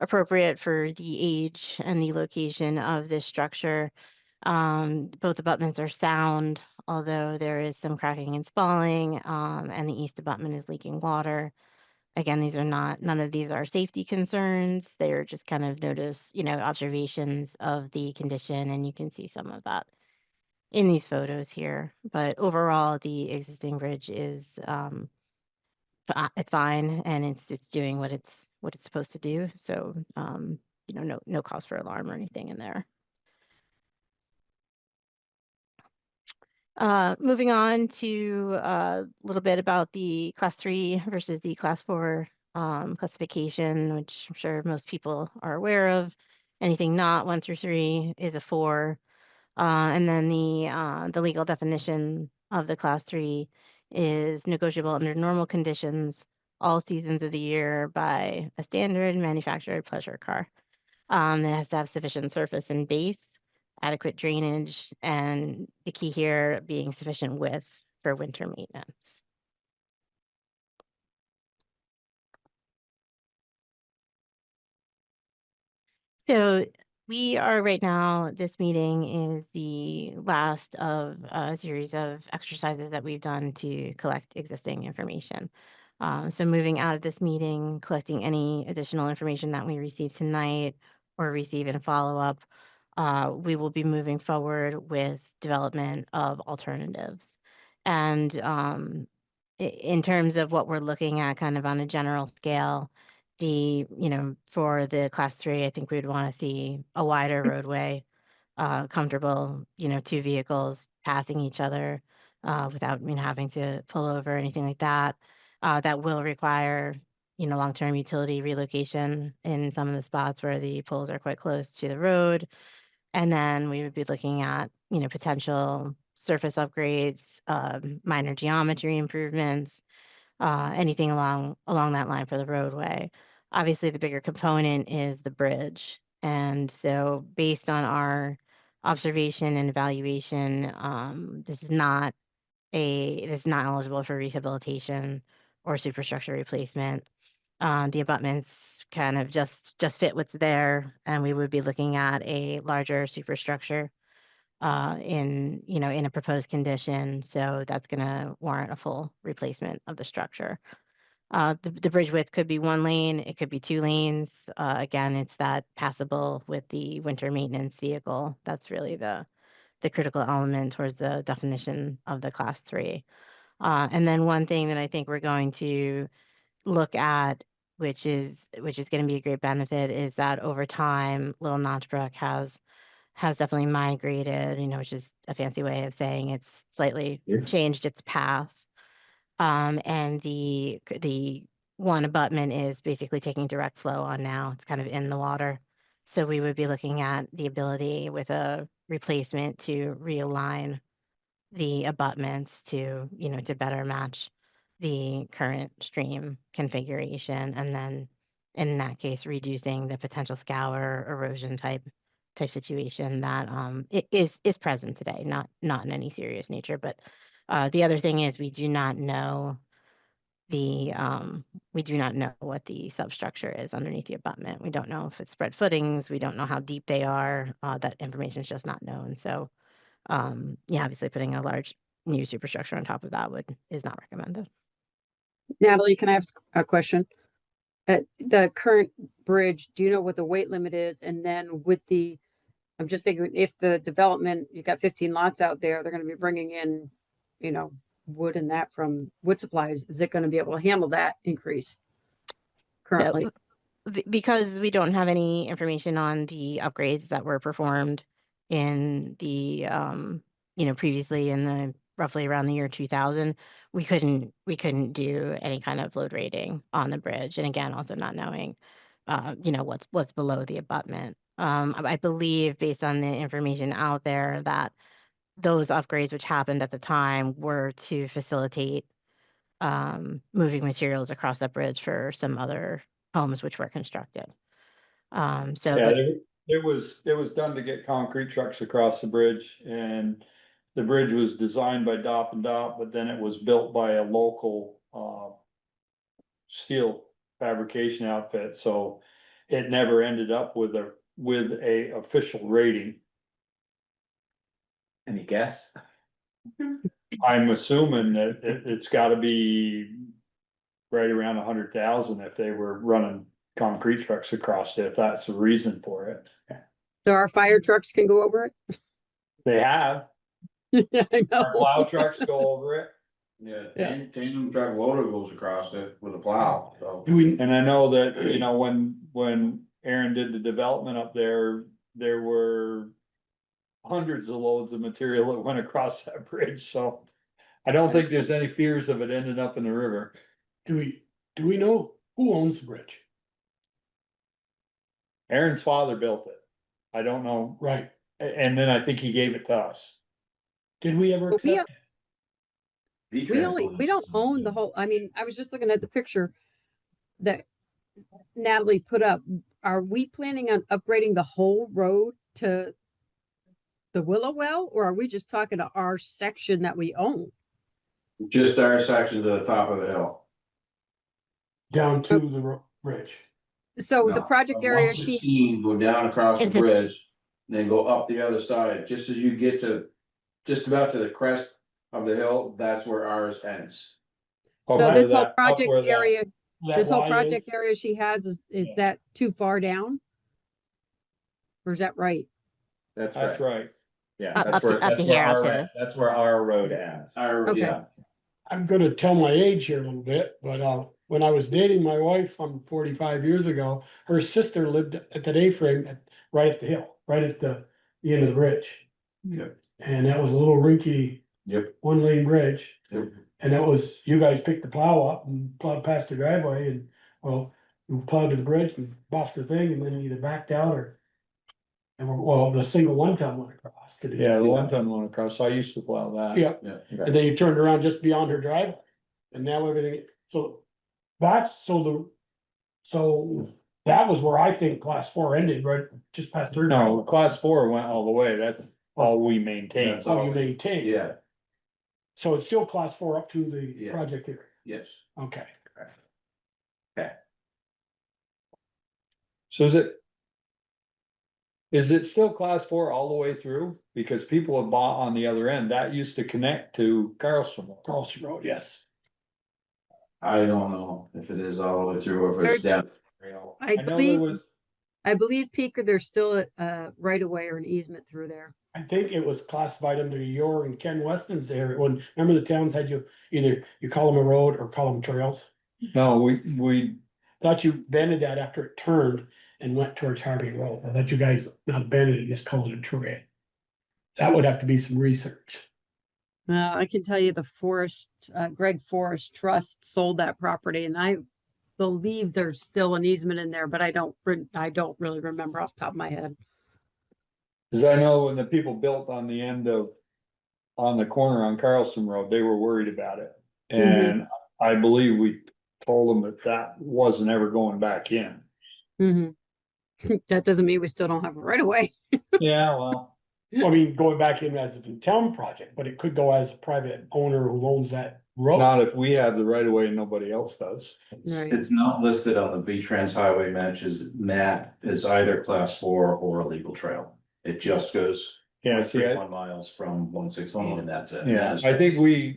Speaker 10: appropriate for the age and the location of this structure. Both abutments are sound, although there is some cracking and spalling, and the east abutment is leaking water. Again, none of these are safety concerns. They're just kind of observations of the condition, and you can see some of that in these photos here. But overall, the existing bridge is it's fine, and it's doing what it's supposed to do. So no cause for alarm or anything in there. Moving on to a little bit about the class 3 versus the class 4 classification, which I'm sure most people are aware of. Anything not 1 through 3 is a 4. And then the legal definition of the class 3 is negotiable under normal conditions, all seasons of the year by a standard manufactured pleasure car. It has to have sufficient surface and base, adequate drainage, and the key here being sufficient width for winter maintenance. So we are right now, this meeting is the last of a series of exercises that we've done to collect existing information. So moving out of this meeting, collecting any additional information that we receive tonight or receive in follow-up, we will be moving forward with development of alternatives. And in terms of what we're looking at kind of on a general scale, for the class 3, I think we would want to see a wider roadway, comfortable, 2 vehicles passing each other without having to pull over or anything like that. That will require, long-term utility relocation in some of the spots where the poles are quite close to the road. And then we would be looking at, potential surface upgrades, minor geometry improvements, anything along that line for the roadway. Obviously, the bigger component is the bridge. And so based on our observation and evaluation, this is not eligible for rehabilitation or superstructure replacement. The abutments kind of just fit what's there, and we would be looking at a larger superstructure in a proposed condition. So that's going to warrant a full replacement of the structure. The bridge width could be 1 lane, it could be 2 lanes. Again, it's that passable with the winter maintenance vehicle. That's really the critical element towards the definition of the class 3. And then one thing that I think we're going to look at, which is going to be a great benefit, is that over time, Little Notch Brook has definitely migrated, which is a fancy way of saying it's slightly changed its path. And the one abutment is basically taking direct flow on now. It's kind of in the water. So we would be looking at the ability with a replacement to realign the abutments to better match the current stream configuration. And then in that case, reducing the potential scour erosion type situation that it is present today, not in any serious nature. But the other thing is we do not know what the substructure is underneath the abutment. We don't know if it's spread footings. We don't know how deep they are. That information is just not known. So obviously putting a large new superstructure on top of that is not recommended.
Speaker 6: Natalie, can I ask a question? The current bridge, do you know what the weight limit is? And then I'm just thinking, if the development, you got 15 lots out there, they're going to be bringing in, wood and that from wood supplies. Is it going to be able to handle that increase currently?
Speaker 10: Because we don't have any information on the upgrades that were performed in the, previously in the roughly around the year 2000, we couldn't do any kind of load rating on the bridge. And again, also not knowing, what's below the abutment. I believe based on the information out there that those upgrades, which happened at the time, were to facilitate moving materials across that bridge for some other homes which were constructed.
Speaker 1: Yeah, it was done to get concrete trucks across the bridge, and the bridge was designed by Dop and Dop, but then it was built by a local steel fabrication outfit, so it never ended up with a official rating.
Speaker 2: Any guess?
Speaker 1: I'm assuming that it's gotta be right around 100,000 if they were running concrete trucks across it, if that's the reason for it.
Speaker 6: So our fire trucks can go over it?
Speaker 1: They have,
Speaker 6: Yeah, I
Speaker 1: our plow
Speaker 6: know.
Speaker 1: trucks go over it.
Speaker 3: Yeah,
Speaker 6: Yeah.
Speaker 3: tandem truck loader goes across it with a plow, so.
Speaker 4: Do we,
Speaker 1: And I know that, you know, when Aaron did the development up there, there were hundreds of loads of material that went across that bridge, so I don't think there's any fears of it ending up in the river.
Speaker 4: do we know who owns the bridge?
Speaker 1: Aaron's father built it. I don't know,
Speaker 4: Right.
Speaker 1: and then I think he gave it to us.
Speaker 4: Did we ever
Speaker 6: But we,
Speaker 4: accept it?
Speaker 6: we don't own the whole, I mean, I was just looking at the picture that Natalie put up. Are we planning on upgrading the whole road to the Willow Well, or are we just talking to our section that we own?
Speaker 3: Just our section to the top of the hill.
Speaker 4: Down to the bridge?
Speaker 6: So the
Speaker 3: No,
Speaker 6: project area
Speaker 3: One
Speaker 6: she,
Speaker 3: 16, go down across the
Speaker 10: Is it-
Speaker 3: bridge, then go up the other side, just as you get to, just about to the crest of the hill, that's where ours ends.
Speaker 6: so
Speaker 1: Up
Speaker 6: this
Speaker 1: where
Speaker 6: whole
Speaker 1: that- up
Speaker 6: project
Speaker 1: where that-
Speaker 6: area,
Speaker 4: That
Speaker 6: this whole
Speaker 4: Y
Speaker 6: project
Speaker 4: is?
Speaker 6: area she has, is
Speaker 4: Yeah.
Speaker 6: that too far down? Or is that right?
Speaker 2: That's
Speaker 1: That's
Speaker 2: right.
Speaker 1: right.
Speaker 2: Yeah,
Speaker 10: Up
Speaker 2: that's
Speaker 10: to-
Speaker 2: where,
Speaker 10: up to
Speaker 2: that's
Speaker 10: here,
Speaker 2: where
Speaker 10: up
Speaker 2: our,
Speaker 10: to this.
Speaker 2: that's where our road ends.
Speaker 6: Okay.
Speaker 2: Yeah,
Speaker 4: I'm gonna tell my age here a little bit, but when I was dating my wife 45 years ago, her sister lived at that A-frame right at the hill, right at the end of the bridge.
Speaker 3: Yep.
Speaker 4: And that was a little rinky
Speaker 3: Yep.
Speaker 4: one-lane bridge.
Speaker 3: Yep.
Speaker 4: And that was, you guys picked the plow up and plowed past the driveway and, well, you plowed to the bridge and buffed the thing and then either backed out or. Well, the single one-ton went across. to the-
Speaker 1: Yeah, the one ton went across, I used to plow that.
Speaker 4: Yeah,
Speaker 3: Yeah.
Speaker 4: and then you turned around just beyond her driveway. And now everything, so that's, so that was where I think class 4 ended, right, just past her.
Speaker 1: No,
Speaker 4: driveway.
Speaker 1: class 4 went all the way, that's all we maintained.
Speaker 3: That's
Speaker 4: Oh, you maintain.
Speaker 3: Yeah,
Speaker 4: So it's still class 4 up to the
Speaker 3: Yeah.
Speaker 4: project area,
Speaker 3: yes.
Speaker 4: okay.
Speaker 1: So is it still class 4 all the way through? Because people have bought on the other end, that used to connect to Carlson.
Speaker 4: Carlson Road, yes.
Speaker 3: I don't know if it is all the way through or if it's
Speaker 6: There's-
Speaker 3: down.
Speaker 6: I
Speaker 1: know there
Speaker 6: believe,
Speaker 1: was,
Speaker 6: I believe Peaker, there's still a right of way or an easement through there.
Speaker 4: I think it was classified under your and Ken Weston's area, when, remember the towns had you, either you call them a road or call them trails?
Speaker 1: no, we,
Speaker 4: Thought you abandoned that after it turned and went towards Harvey Road, I thought you guys not abandoned it, just called it a trail. That would have to be some research.
Speaker 6: I can tell you the Greg Forest Trust sold that property and I believe there's still an easement in there, but I don't really remember off the top of my head.
Speaker 1: cause I know when the people built on the end of, on the corner on Carlson Road, they were worried about it. And I believe we told them that wasn't ever going back in.
Speaker 6: That doesn't mean we still don't have a right of way.
Speaker 1: Yeah, well.
Speaker 4: I mean, going back in as a town project, but it could go as a private owner who owns that road.
Speaker 1: Not if we have the right of way and nobody else does.
Speaker 6: Right.
Speaker 12: It's not listed on the V-Trans highway matches map as either class 4 or a legal trail. It just goes
Speaker 1: Yeah, see,
Speaker 12: 1 miles from 116 and that's it.
Speaker 1: yeah, I think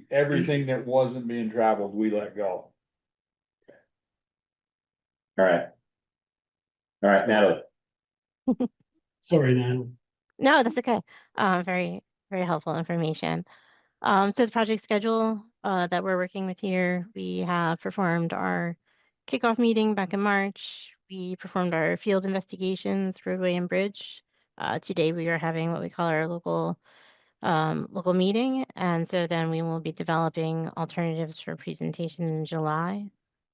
Speaker 1: everything that wasn't being traveled, we let go.
Speaker 2: all right. All right, Natalie,
Speaker 4: Sorry, Nan.
Speaker 10: No, that's okay. Very, very helpful information. So the project schedule that we're working with here, we have performed our kickoff meeting back in March. We performed our field investigations, roadway and bridge. Today we are having what we call our local meeting, and so then we will be developing alternatives for presentation in July.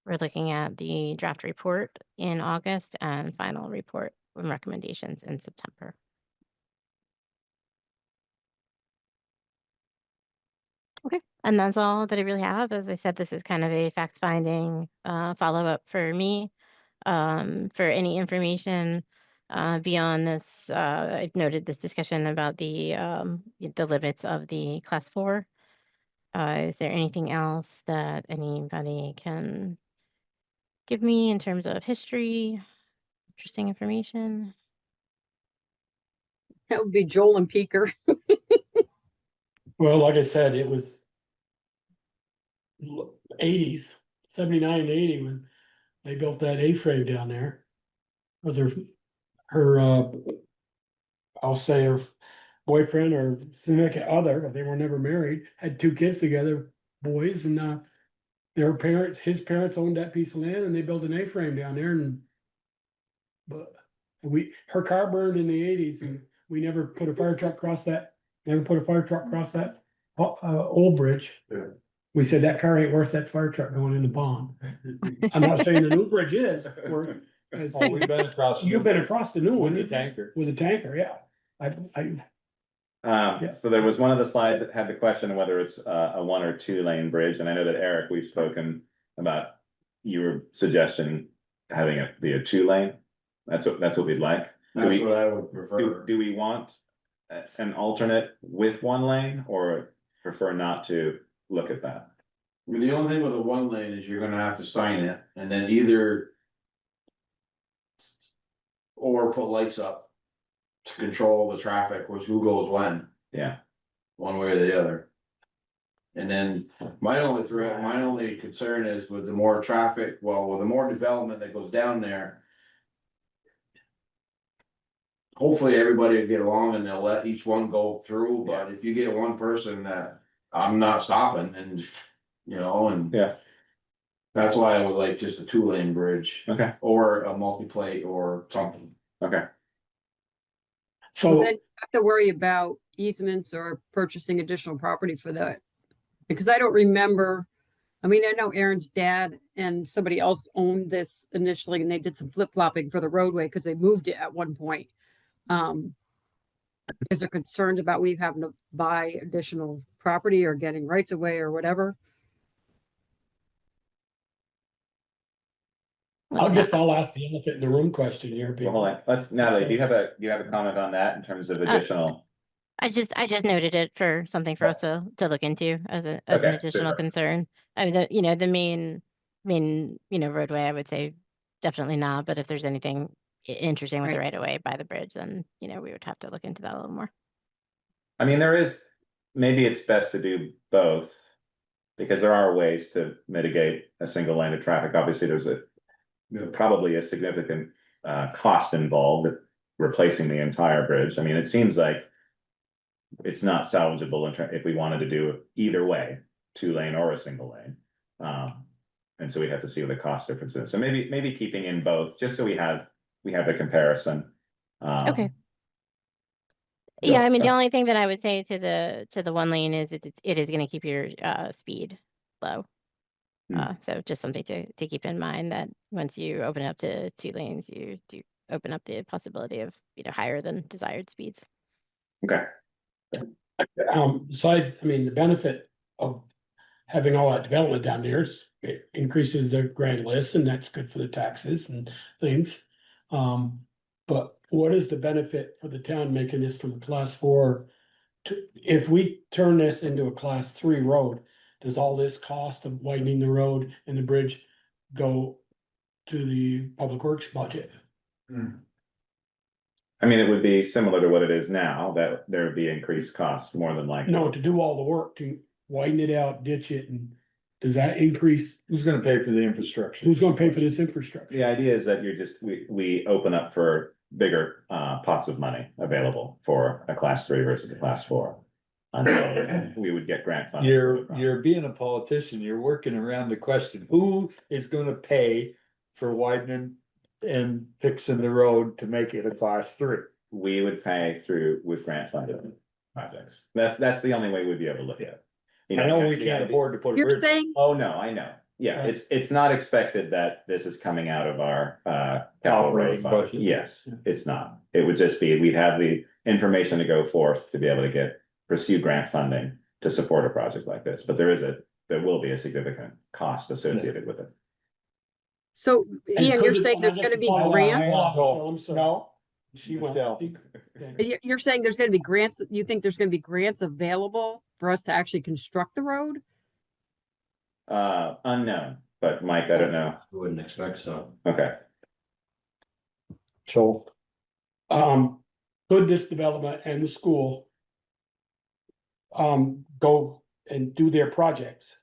Speaker 10: We're looking at the draft report in August and final report and recommendations in September. Okay, and that's all that I really have. As I said, this is kind of a fact-finding follow-up for me. For any information beyond this, I've noted this discussion about the limits of the class 4. Is there anything else that anybody can give me in terms of history, interesting information?
Speaker 6: That would be Joel and Peaker.
Speaker 4: Well, like I said, it was 80s, 79 and 80 when they built that A-frame down there. Was her I'll say her boyfriend or significant other, but they were never married, had 2 kids together, boys, and their parents, his parents owned that piece of land and they built an A-frame down there but her car burned in the 80s and we never put a fire truck across that, old bridge.
Speaker 7: Yeah.
Speaker 4: We said that car ain't worth that fire truck going in the pond. I'm not saying the new bridge is,
Speaker 1: Oh, we've been across.
Speaker 4: you've been across the new one.
Speaker 1: With the tanker.
Speaker 4: With a tanker, yeah. Yeah.
Speaker 2: So there was one of the slides that had the question of whether it's a 1 or 2 lane bridge, and I know that Eric, we've spoken about your suggestion having it be a 2 lane. That's what we'd like.
Speaker 12: That's what I would prefer.
Speaker 2: Do we want an alternate with 1 lane or prefer not to look at that?
Speaker 12: I mean, the only thing with a 1 lane is you're gonna have to sign it and then either. Or put lights up. To control the traffic, which who goes when,
Speaker 2: Yeah,
Speaker 12: one way or the other. And then my only concern is with the more traffic, with the more development that goes down there. Hopefully everybody will get along and they'll let each one go through, but if you get one person that I'm not stopping and, and.
Speaker 2: Yeah.
Speaker 12: That's why I would like just a 2 lane bridge.
Speaker 2: Okay.
Speaker 12: Or a multi-plate or something.
Speaker 2: Okay.
Speaker 6: So
Speaker 4: So
Speaker 6: then you have to worry about easements or purchasing additional property for that. Because I don't remember, I mean, I know Aaron's dad and somebody else owned this initially and they did some flip-flopping for the roadway because they moved it at one point. Is there concerns about we having to buy additional property or getting rights of way or whatever?
Speaker 4: I guess I'll ask the elephant in the room question here.
Speaker 2: Well, hold on. Natalie, do you have a comment on that in terms of additional?
Speaker 10: I just noted it for something for us to look into as an
Speaker 2: Okay,
Speaker 10: additional
Speaker 2: super.
Speaker 10: concern. I mean, the main, roadway, I would say definitely not, but if there's anything interesting with the right of way by the bridge, then, we would have to look into that a little more.
Speaker 2: I mean, maybe it's best to do both. Because there are ways to mitigate a single lane of traffic. Obviously, there's probably a significant cost involved with replacing the entire bridge. I mean, it seems like it's not salvageable if we wanted to do either way, 2 lane or a single lane. And so we have to see what the cost difference is. So maybe keeping in both, just so we have the comparison.
Speaker 10: Okay. Yeah, I mean, the only thing that I would say to the 1 lane is it is going to keep your speed low. So just something to keep in mind that once you open it up to 2 lanes, you do open up the possibility of, higher than desired speeds.
Speaker 2: Okay.
Speaker 4: Besides, I mean, the benefit of having all that development down there is it increases the grand list and that's good for the taxes and things. But what is the benefit for the town making this from a class 4 if we turn this into a class 3 road? Does all this cost of widening the road and the bridge go to the public works budget?
Speaker 2: I mean, it would be similar to what it is now, that there would be increased costs more than likely.
Speaker 4: No, to do all the work, to widen it out, ditch it, and does that increase?
Speaker 1: Who's gonna pay for the infrastructure?
Speaker 4: Who's gonna pay for this infrastructure?
Speaker 2: The idea is that we open up for bigger pots of money available for a class 3 versus a class 4. We would get grant funding.
Speaker 1: You're being a politician, you're working around the question, who is gonna pay for widening and fixing the road to make it a class 3?
Speaker 2: We would pay with grant funded projects. That's the only way we'd be able to look at it.
Speaker 1: I know we can't afford to put a
Speaker 6: You're
Speaker 1: bridge.
Speaker 6: saying,
Speaker 2: Oh, no, I know. Yeah,
Speaker 4: Right.
Speaker 2: it's not expected that this is coming out of our capital road
Speaker 1: Operating
Speaker 2: fund.
Speaker 1: budget.
Speaker 2: Yes, it's not. It would just be, we'd have the information to go forth to be able to pursue grant funding to support a project like this, but there will be a significant cost associated with it.
Speaker 6: so
Speaker 4: And
Speaker 6: Ian,
Speaker 4: could
Speaker 6: you're
Speaker 4: the-
Speaker 6: saying there's gonna be
Speaker 4: Hold on,
Speaker 6: grants?
Speaker 4: hold on, I'm sorry.
Speaker 1: No,
Speaker 4: She went.
Speaker 6: You're saying there's gonna be grants, you think there's gonna be grants available for us to actually construct the road?
Speaker 2: Unknown, but Mike, I don't know.
Speaker 12: I wouldn't expect so.
Speaker 2: Okay.
Speaker 4: So, could this development and the school go and do their projects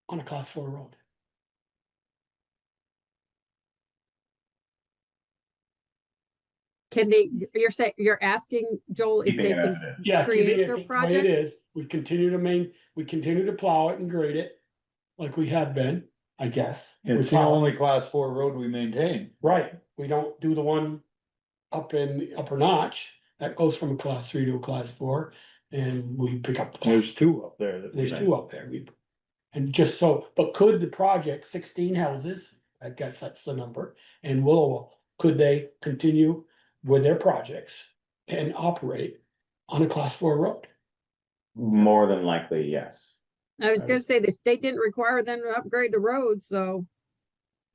Speaker 4: on a class 4 road.
Speaker 6: Can they, you're asking Joel if
Speaker 2: Keeping
Speaker 6: they
Speaker 2: it as
Speaker 6: can,
Speaker 2: it is.
Speaker 4: Yeah,
Speaker 6: Create
Speaker 4: keeping
Speaker 6: their
Speaker 4: it the way it
Speaker 6: projects?
Speaker 4: is, we continue to plow it and grade it like we have been, I guess.
Speaker 1: It's the only class 4 road we maintain.
Speaker 4: Right, we don't do the one up in the upper notch, that goes from a class 3 to a class 4, and we pick up.
Speaker 1: There's 2 up there. that we
Speaker 4: There's
Speaker 1: make.
Speaker 4: 2 up there, and just so, but could the project, 16 houses, I guess that's the number, and Willow, could they continue with their projects and operate on a class 4 road?
Speaker 2: More than likely, yes.
Speaker 6: I was gonna say, the state didn't require them to upgrade the road, so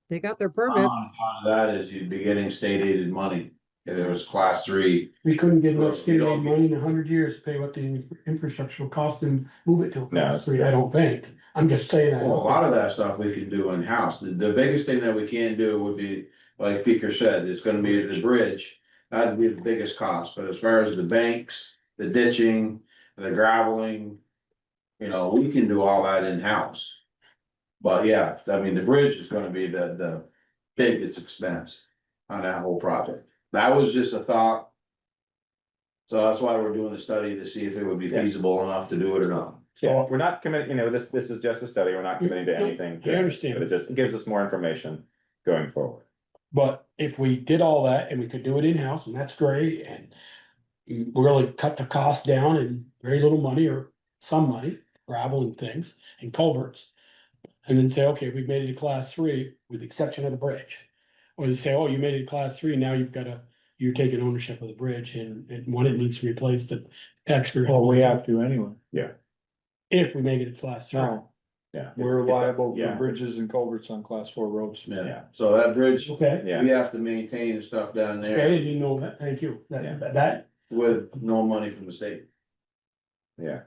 Speaker 6: they got their permits.
Speaker 12: On top of that is you'd be getting state aided money if it was class 3.
Speaker 4: We couldn't get enough
Speaker 12: Well,
Speaker 4: state
Speaker 12: you don't
Speaker 4: aid
Speaker 12: get-
Speaker 4: money in 100 years to pay what the infrastructure will cost and move it to a
Speaker 2: No,
Speaker 4: class
Speaker 2: it's-
Speaker 4: 3, I don't think. I'm just saying that.
Speaker 12: Well, a lot of that stuff we can do in-house. The biggest thing that we can't do would be, like Peter said, it's gonna be the bridge. That'd be the biggest cost, but as far as the banks, the ditching, the graveling. You know, we can do all that in-house. But yeah, I mean, the bridge is gonna be the biggest expense on that whole project. That was just a thought. So that's why we're doing the study to see if it would be
Speaker 2: Yeah.
Speaker 12: feasible enough to do it or not.
Speaker 2: Yeah, we're not committing, you know, this is just a study, we're not committing to
Speaker 4: No,
Speaker 2: anything.
Speaker 4: I understand.
Speaker 2: But it gives us more information going forward.
Speaker 4: But if we did all that and we could do it in-house, and that's great, and you really cut the cost down and very little money or some money, gravel and things and culverts. And then say, okay, we've made it a class 3 with the exception of the bridge. Or they say, oh, you made it a class 3, now you're taking ownership of the bridge and when it needs to be replaced, the taxpayer.
Speaker 1: Well, we have to anyway.
Speaker 4: If we make it a class 3.
Speaker 1: No,
Speaker 2: Yeah.
Speaker 1: we're liable for
Speaker 2: Yeah.
Speaker 1: bridges and culverts on class 4 roads.
Speaker 2: Yeah.
Speaker 12: So that bridge,
Speaker 4: Okay,
Speaker 2: Yeah.
Speaker 12: we have to maintain stuff down
Speaker 4: okay, I
Speaker 12: there
Speaker 4: didn't know that, thank you,
Speaker 2: Yeah.
Speaker 4: that,
Speaker 12: with no money from the state.
Speaker 2: Yeah,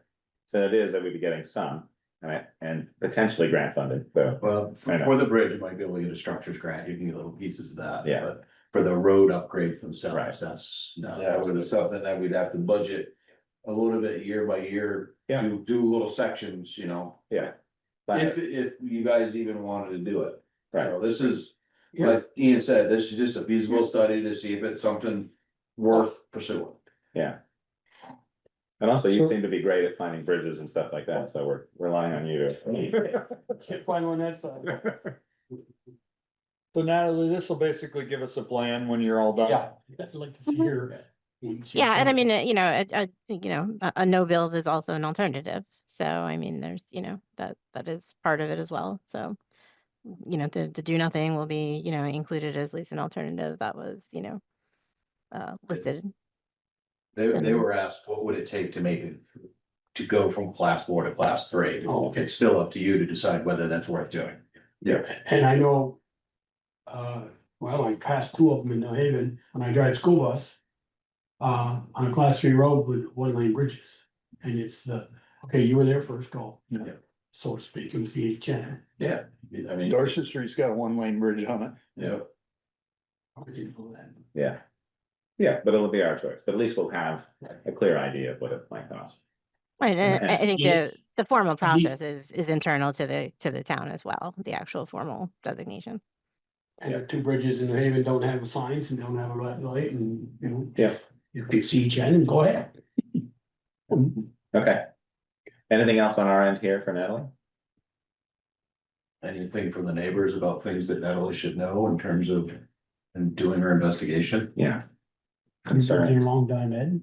Speaker 2: so it is that we'd be getting some, right, and potentially grant funded, so,
Speaker 13: Well,
Speaker 2: I know.
Speaker 13: for the bridge, you might be able to get a structures grant, you can get little pieces of that.
Speaker 2: Yeah.
Speaker 13: But for the road upgrades themselves,
Speaker 2: Right.
Speaker 13: that's. no,
Speaker 12: That would be something that we'd have to budget a little bit year by year.
Speaker 2: Yeah.
Speaker 12: Do little sections, you know,
Speaker 2: yeah.
Speaker 12: if you guys even wanted to do it.
Speaker 2: Right.
Speaker 12: So this is,
Speaker 4: yes,
Speaker 12: like Ian said, this is just a feasible study to see if it's something worth pursuing.
Speaker 2: Yeah. And also, you seem to be great at finding bridges and stuff like that, so we're relying on you to.
Speaker 4: can't find one that side.
Speaker 1: So Natalie, this will basically give us a plan when you're all done.
Speaker 4: Yeah, I'd like to see her.
Speaker 10: Yeah, and I mean, a no build is also an alternative. So I mean, there's, that is part of it as well. So, the do nothing will be, included as at least an alternative that was, listed.
Speaker 13: They were asked, what would it take to make it, to go from class 4 to class 3?
Speaker 4: Oh.
Speaker 13: It's still up to you to decide whether that's worth doing.
Speaker 4: And I know, well, I passed 2 of them in New Haven when I drive school bus. On a class 3 road with 1-lane bridges. And it's okay, you were there first, go.
Speaker 1: Yeah.
Speaker 4: So to speak, it was the HN.
Speaker 12: Yeah, I mean,
Speaker 1: Dorset Street's got a 1-lane bridge on it.
Speaker 12: yeah,
Speaker 2: Yeah. Yeah, but it'll be our choice, but at least we'll have a clear idea of what it might cost.
Speaker 10: Right, and I think
Speaker 4: Yeah.
Speaker 10: the formal
Speaker 4: And he-
Speaker 10: process is internal to the town as well, the actual formal designation.
Speaker 4: And the 2 bridges in New Haven don't have signs and don't have a red light and,
Speaker 2: Yeah.
Speaker 4: You can see HN and go ahead.
Speaker 2: Okay. Anything else on our end here for Natalie?
Speaker 13: Anything from the neighbors about things that Natalie should know in terms of doing her investigation?
Speaker 2: Yeah.
Speaker 4: Your
Speaker 2: Concerns?
Speaker 4: long time, Ed.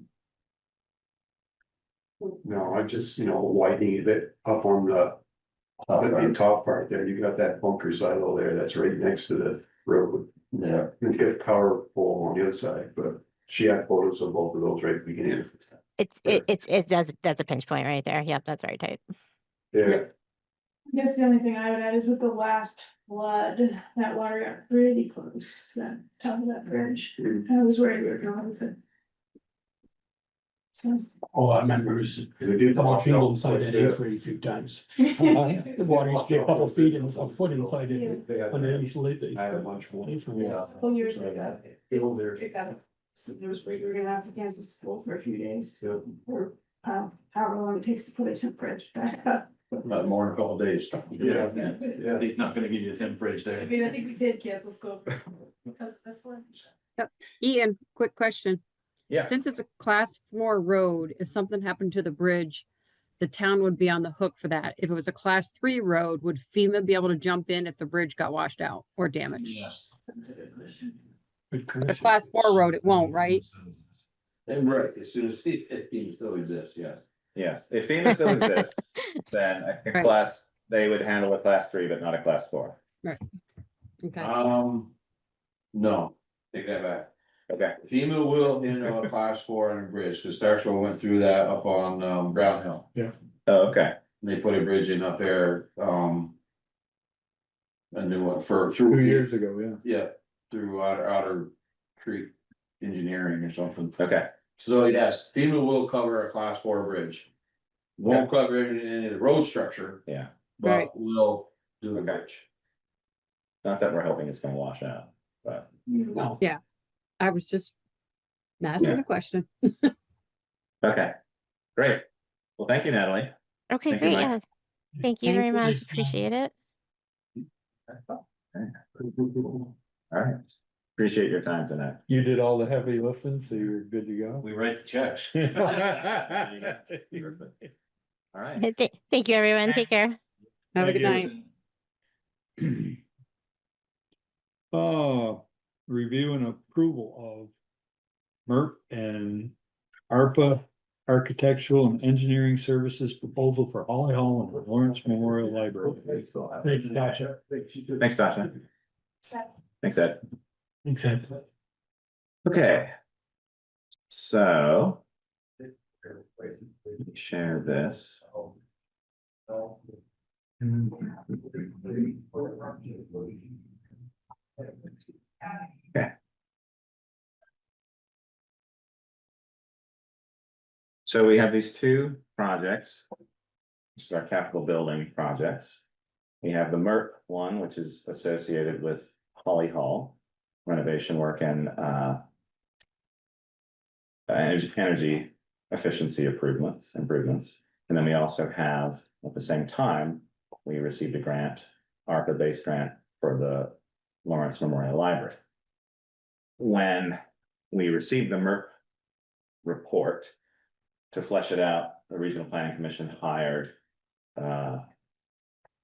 Speaker 14: No, I just, widening it up on the top part there, you got that bunker silo there, that's right next to the road.
Speaker 12: yeah.
Speaker 14: And you got a power pole on the other side, but she had photos of both of those right at the beginning.
Speaker 10: That's a pinch point right there. Yep, that's very tight.
Speaker 14: Yeah,
Speaker 11: I guess the only thing I would add is with the last flood, that water got pretty close to that top of that bridge. I was worried we were going to. So.
Speaker 4: Oh, I remember it was
Speaker 14: they do
Speaker 4: a couple
Speaker 14: wash
Speaker 4: feet
Speaker 14: out
Speaker 4: inside that
Speaker 14: quite a bit.
Speaker 4: A-frame a few times. The water used to be a couple feet and a foot inside it.
Speaker 14: They had-
Speaker 4: Underneath the lid.
Speaker 14: I had a bunch more.
Speaker 11: A couple years ago,
Speaker 14: Still there.
Speaker 11: it got, so there was, we were gonna have to cancel school for a few days.
Speaker 14: Yeah.
Speaker 11: Or however long it takes to put a temp fridge back up.
Speaker 12: Not more than a couple of days.
Speaker 13: Yeah, he's not gonna give you a temp fridge there.
Speaker 11: I mean, I think we did cancel school. Because of the fridge.
Speaker 6: Ian, quick question.
Speaker 2: Yeah,
Speaker 6: Since it's a class 4 road, if something happened to the bridge, the town would be on the hook for that. If it was a class 3 road, would FEMA be able to jump in if the bridge got washed out or damaged?
Speaker 3: Yes.
Speaker 11: That's a good question.
Speaker 6: A class 4 road, it won't, right?
Speaker 12: And right, as soon as it still exists, yeah.
Speaker 2: yes, if FEMA still exists, then I think
Speaker 6: Right.
Speaker 2: they would handle a class 3, but not a class 4.
Speaker 6: Okay.
Speaker 12: No, take that back.
Speaker 2: Okay,
Speaker 12: FEMA will handle a class 4 on a bridge, because Starkville went through that up on Brown Hill.
Speaker 2: oh, okay,
Speaker 12: They put a bridge in up there, a new one for
Speaker 1: 2 years ago, yeah.
Speaker 12: Yeah, through Otter Creek Engineering or something.
Speaker 2: okay,
Speaker 12: So yes, FEMA will cover a class 4 bridge. Won't cover any of the road structure,
Speaker 2: yeah,
Speaker 6: Right.
Speaker 12: but will do the
Speaker 2: Okay.
Speaker 12: bridge.
Speaker 2: not that we're hoping it's gonna wash out, but.
Speaker 12: No.
Speaker 6: I was just asking
Speaker 2: Yeah.
Speaker 6: a question.
Speaker 2: Okay, great. Well, thank you, Natalie.
Speaker 10: Okay,
Speaker 2: Thank you,
Speaker 10: great.
Speaker 2: Mike.
Speaker 10: Yeah. Thank you
Speaker 6: Thank
Speaker 10: very
Speaker 6: you.
Speaker 10: much.
Speaker 4: Thanks,
Speaker 10: Appreciate it.
Speaker 2: All right, appreciate your time tonight.
Speaker 1: You did all the heavy lifting, so you're good to go.
Speaker 13: We write the checks.
Speaker 2: All right,
Speaker 10: Thank you, everyone. Take care.
Speaker 6: Have a
Speaker 13: Thank
Speaker 6: good
Speaker 13: you.
Speaker 6: night.
Speaker 1: Review and approval of MERP and ARPA Architectural and Engineering Services proposal for Holly Hall and Lawrence Memorial Library.
Speaker 4: Thank you, Tasha.
Speaker 2: thanks, Tasha. Thanks, Ed.
Speaker 4: Thanks, Ed.
Speaker 2: Okay. So. Let me share this. Okay. So we have these two projects, which is our capital building projects. We have the MERP one, which is associated with Holly Hall renovation work and energy efficiency improvements. And then we also have, at the same time, we received a grant, ARPA-based grant for the Lawrence Memorial Library. When we received the MERP report, to flesh it out, the Regional Planning Commission hired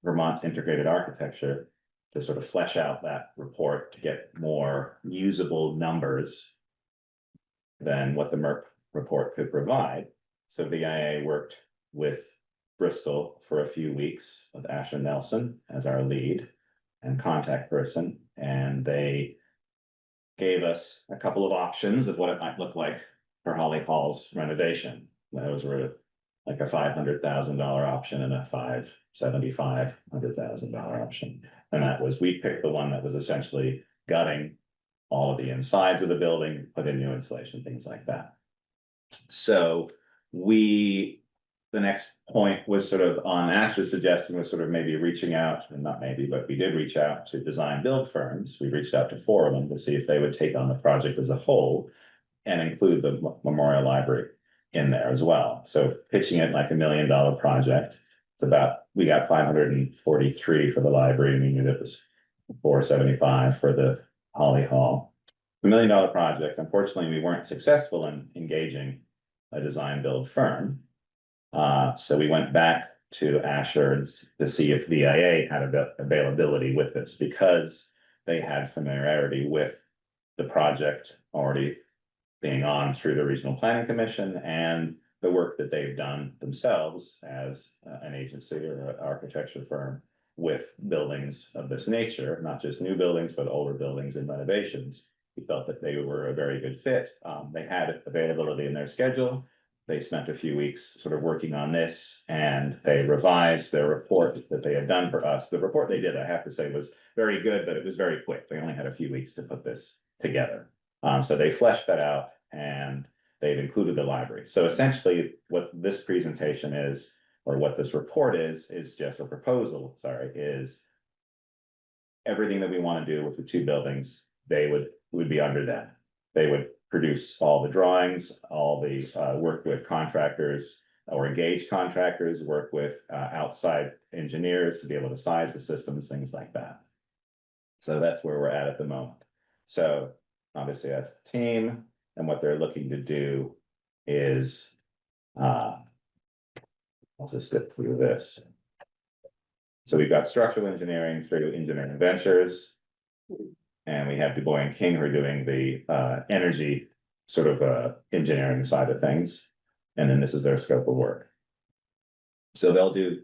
Speaker 2: Vermont Integrated Architecture to sort of flesh out that report to get more usable numbers than what the MERP report could provide. So VIA worked with Bristol for a few weeks with Asher Nelson as our lead and contact person, and they gave us a couple of options of what it might look like for Holly Hall's renovation. Those were like a $500,000 option and a $575,000 option. And that was, we picked the one that was essentially gutting all of the insides of the building, put in new insulation, things like that. So the next point was sort of on Asher's suggestion was sort of maybe reaching out, and not maybe, but we did reach out to design build firms. We reached out to 4 of them to see if they would take on the project as a whole and include the Memorial Library in there as well. So pitching it like $1 million project. It's about, we got 543 for the library, and we knew that was 475 for the Holly Hall. $1 million project. Unfortunately, we weren't successful in engaging a design build firm. So we went back to Asher to see if VIA had availability with this, because they had familiarity with the project already being on through the Regional Planning Commission and the work that they've done themselves as an agency or an architecture firm with buildings of this nature, not just new buildings, but older buildings and renovations. We felt that they were a very good fit. They had availability in their schedule. They spent a few weeks sort of working on this, and they revised their report that they had done for us. The report they did, I have to say, was very good, but it was very quick. They only had a few weeks to put this together. So they fleshed that out, and they've included the library. So essentially what this presentation is, or what this report is just a proposal, is everything that we want to do with the 2 buildings, they would be under that. They would produce all the drawings, all the work with contractors, or engage contractors, work with outside engineers to be able to size the systems, things like that. So that's where we're at the moment. So obviously that's the team, and what they're looking to do is, I'll just zip through this. So we've got structural engineering through Engineering Ventures, and we have Du Bois and King who are doing the energy sort of engineering side of things. And then this is their scope of work. So they'll do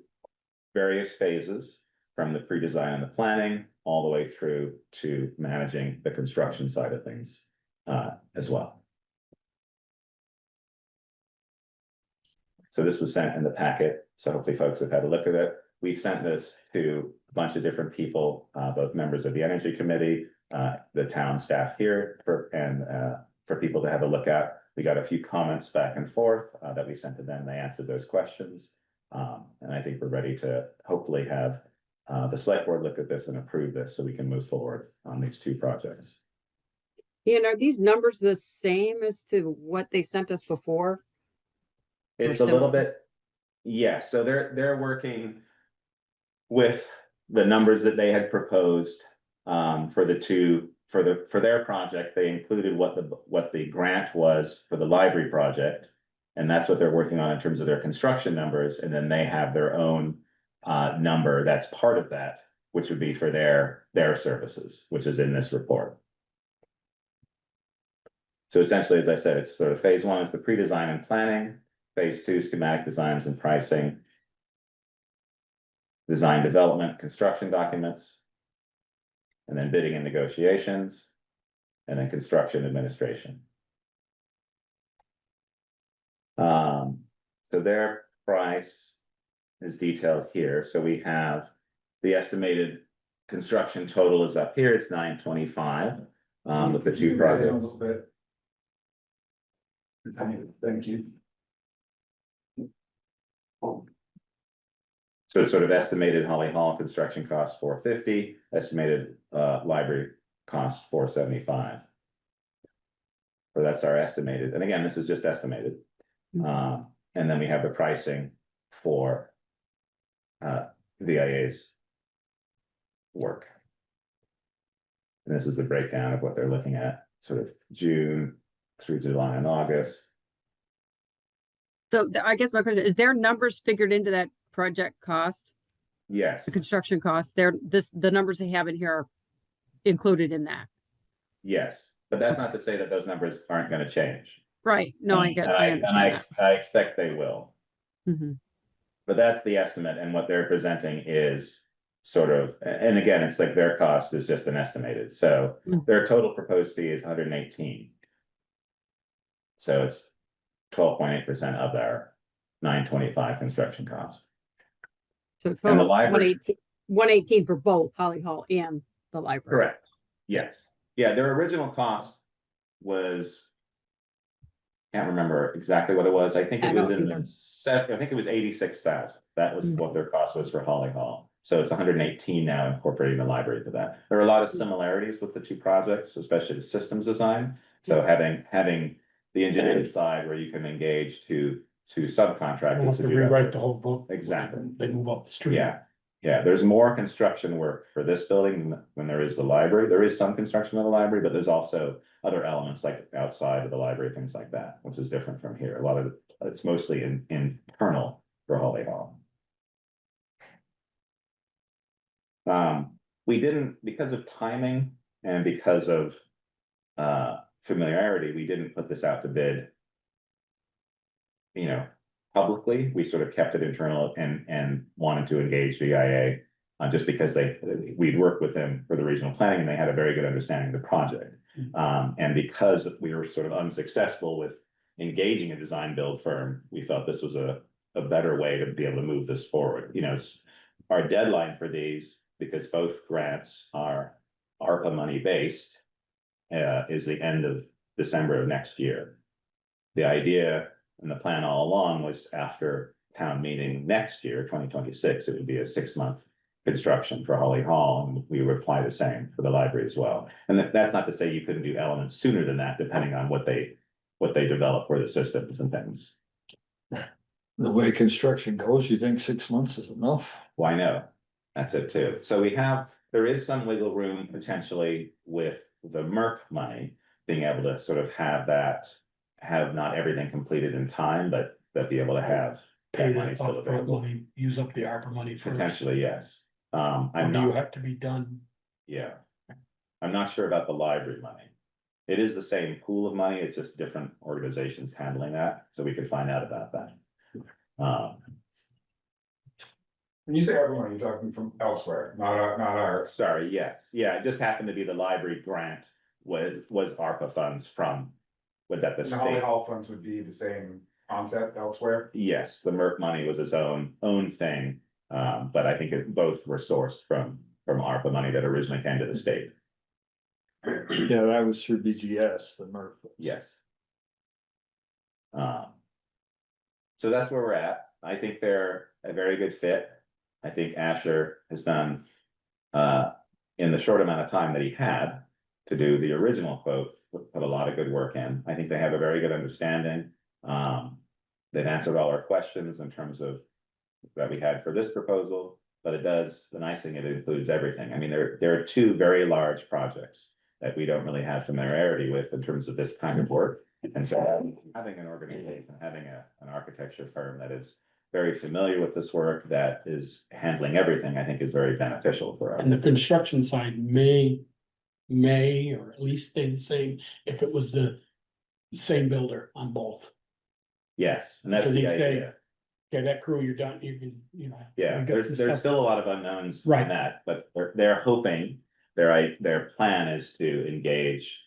Speaker 2: various phases from the pre-design and the planning all the way through to managing the construction side of things as well. So this was sent in the packet, so hopefully folks have had a look at it. We've sent this to a bunch of different people, both members of the Energy Committee, the town staff here, for people to have a look at. We got a few comments back and forth that we sent to them. They answered those questions. And I think we're ready to hopefully have the select board look at this and approve this so we can move forward on these two projects.
Speaker 6: And are these numbers the same as to what they sent us before?
Speaker 2: It's a little bit, yes. So they're working with the numbers that they had proposed for the two for their project. They included what the grant was for the library project, and that's what they're working on in terms of their construction numbers. And then they have their own number that's part of that, which would be for their services, which is in this report. So essentially, as I said, it's sort of phase one is the pre-design and planning, phase two schematic designs and pricing, design development, construction documents, and then bidding and negotiations, and then construction administration. So their price is detailed here. So we have the estimated construction total is up here. It's $925 with the two projects.
Speaker 7: Thank you.
Speaker 2: So it's sort of estimated Holly Hall construction cost $450, estimated library cost $475. So that's our estimated, and again, this is just estimated. And then we have the pricing for VIA's work. And this is a breakdown of what they're looking at, sort of June through July and August.
Speaker 6: So I guess my question is there numbers figured into that project cost?
Speaker 2: Yes.
Speaker 6: The construction cost, the numbers they have in here are included in that.
Speaker 2: Yes, but that's not to say that those numbers aren't going to change.
Speaker 6: Right. No, I understand.
Speaker 2: I expect they will.
Speaker 6: Mm-hmm.
Speaker 2: But that's the estimate, and what they're presenting is sort of, and again, it's like their cost is just an estimated. So their total proposed fee is 118. So it's 12.8% of their 925 construction cost.
Speaker 6: So total 118 for both Holly Hall and the library.
Speaker 2: Correct. Yes. Yeah, their original cost was, can't remember exactly what it was. I think it was in the I think it was 86,000. That was what their cost was for Holly Hall. So it's 118 now, incorporating the library to that. There are a lot of similarities with the two projects, especially the systems design. So having the engineering side where you can engage to subcontractors to
Speaker 4: rewrite the whole book.
Speaker 2: Exactly.
Speaker 4: They move up the street.
Speaker 2: Yeah, there's more construction work for this building than there is the library. There is some construction of the library, but there's also other elements like outside of the library, things like that, which is different from here. A lot of it's mostly internal for Holly Hall. We didn't, because of timing and because of familiarity, we didn't put this out to bid, publicly. We sort of kept it internal and wanted to engage VIA just because we'd worked with them for the regional planning and they had a very good understanding of the project. And because we were sort of unsuccessful with engaging a design build firm, we thought this was a better way to be able to move this forward. Our deadline for these, because both grants are ARPA money based, is the end of December of next year. The idea and the plan all along was after town meeting next year, 2026, it would be a 6-month construction for Holly Hall, and we would apply the same for the library as well. And that's not to say you couldn't do elements sooner than that, depending on what they develop for the systems and things.
Speaker 1: The way construction goes, you think 6 months is enough?
Speaker 2: Why no? That's it too. So there is some wiggle room potentially with the MERP money, being able to sort of have not everything completed in time, but be able to have
Speaker 4: Pay
Speaker 2: that
Speaker 4: that
Speaker 2: money still
Speaker 4: upfront
Speaker 2: available.
Speaker 4: money, use up the ARPA money first.
Speaker 2: Potentially, yes.
Speaker 4: Or
Speaker 2: I'm
Speaker 4: do you
Speaker 2: not,
Speaker 4: have to be done?
Speaker 2: yeah. I'm not sure about the library money. It is the same pool of money, it's just different organizations handling that, so we could find out about that.
Speaker 7: When you say everyone, you're talking from elsewhere, not our.
Speaker 2: Sorry, yes, yeah, it just happened to be the library grant was ARPA funds from, that the
Speaker 7: The Holly
Speaker 2: state.
Speaker 7: Hall funds would be the same concept elsewhere.
Speaker 2: Yes, the MERP money was its own thing, but I think both were sourced from ARPA money that originally came to the state.
Speaker 1: Yeah, that was through BGS, the MERP.
Speaker 2: Yes. So that's where we're at. I think they're a very good fit. I think Asher has done, in the short amount of time that he had to do the original quote, put a lot of good work in. I think they have a very good understanding. They've answered all our questions in terms of that we had for this proposal, but the nice thing, it includes everything. I mean, there are two very large projects that we don't really have familiarity with in terms of this kind of work. And so having an organization, having an architecture firm that is very familiar with this work, that is handling everything, I think is very beneficial for us.
Speaker 4: And the construction side may, or at least stay the same if it was the same builder on both.
Speaker 2: Yes, and that's
Speaker 4: Because
Speaker 2: the
Speaker 4: each day,
Speaker 2: idea.
Speaker 4: okay, that crew, you're done, you can,
Speaker 2: Yeah,
Speaker 4: we got some
Speaker 2: there's
Speaker 4: stuff-
Speaker 2: still a lot of unknowns
Speaker 4: Right.
Speaker 2: in that, but they're hoping, their plan is to engage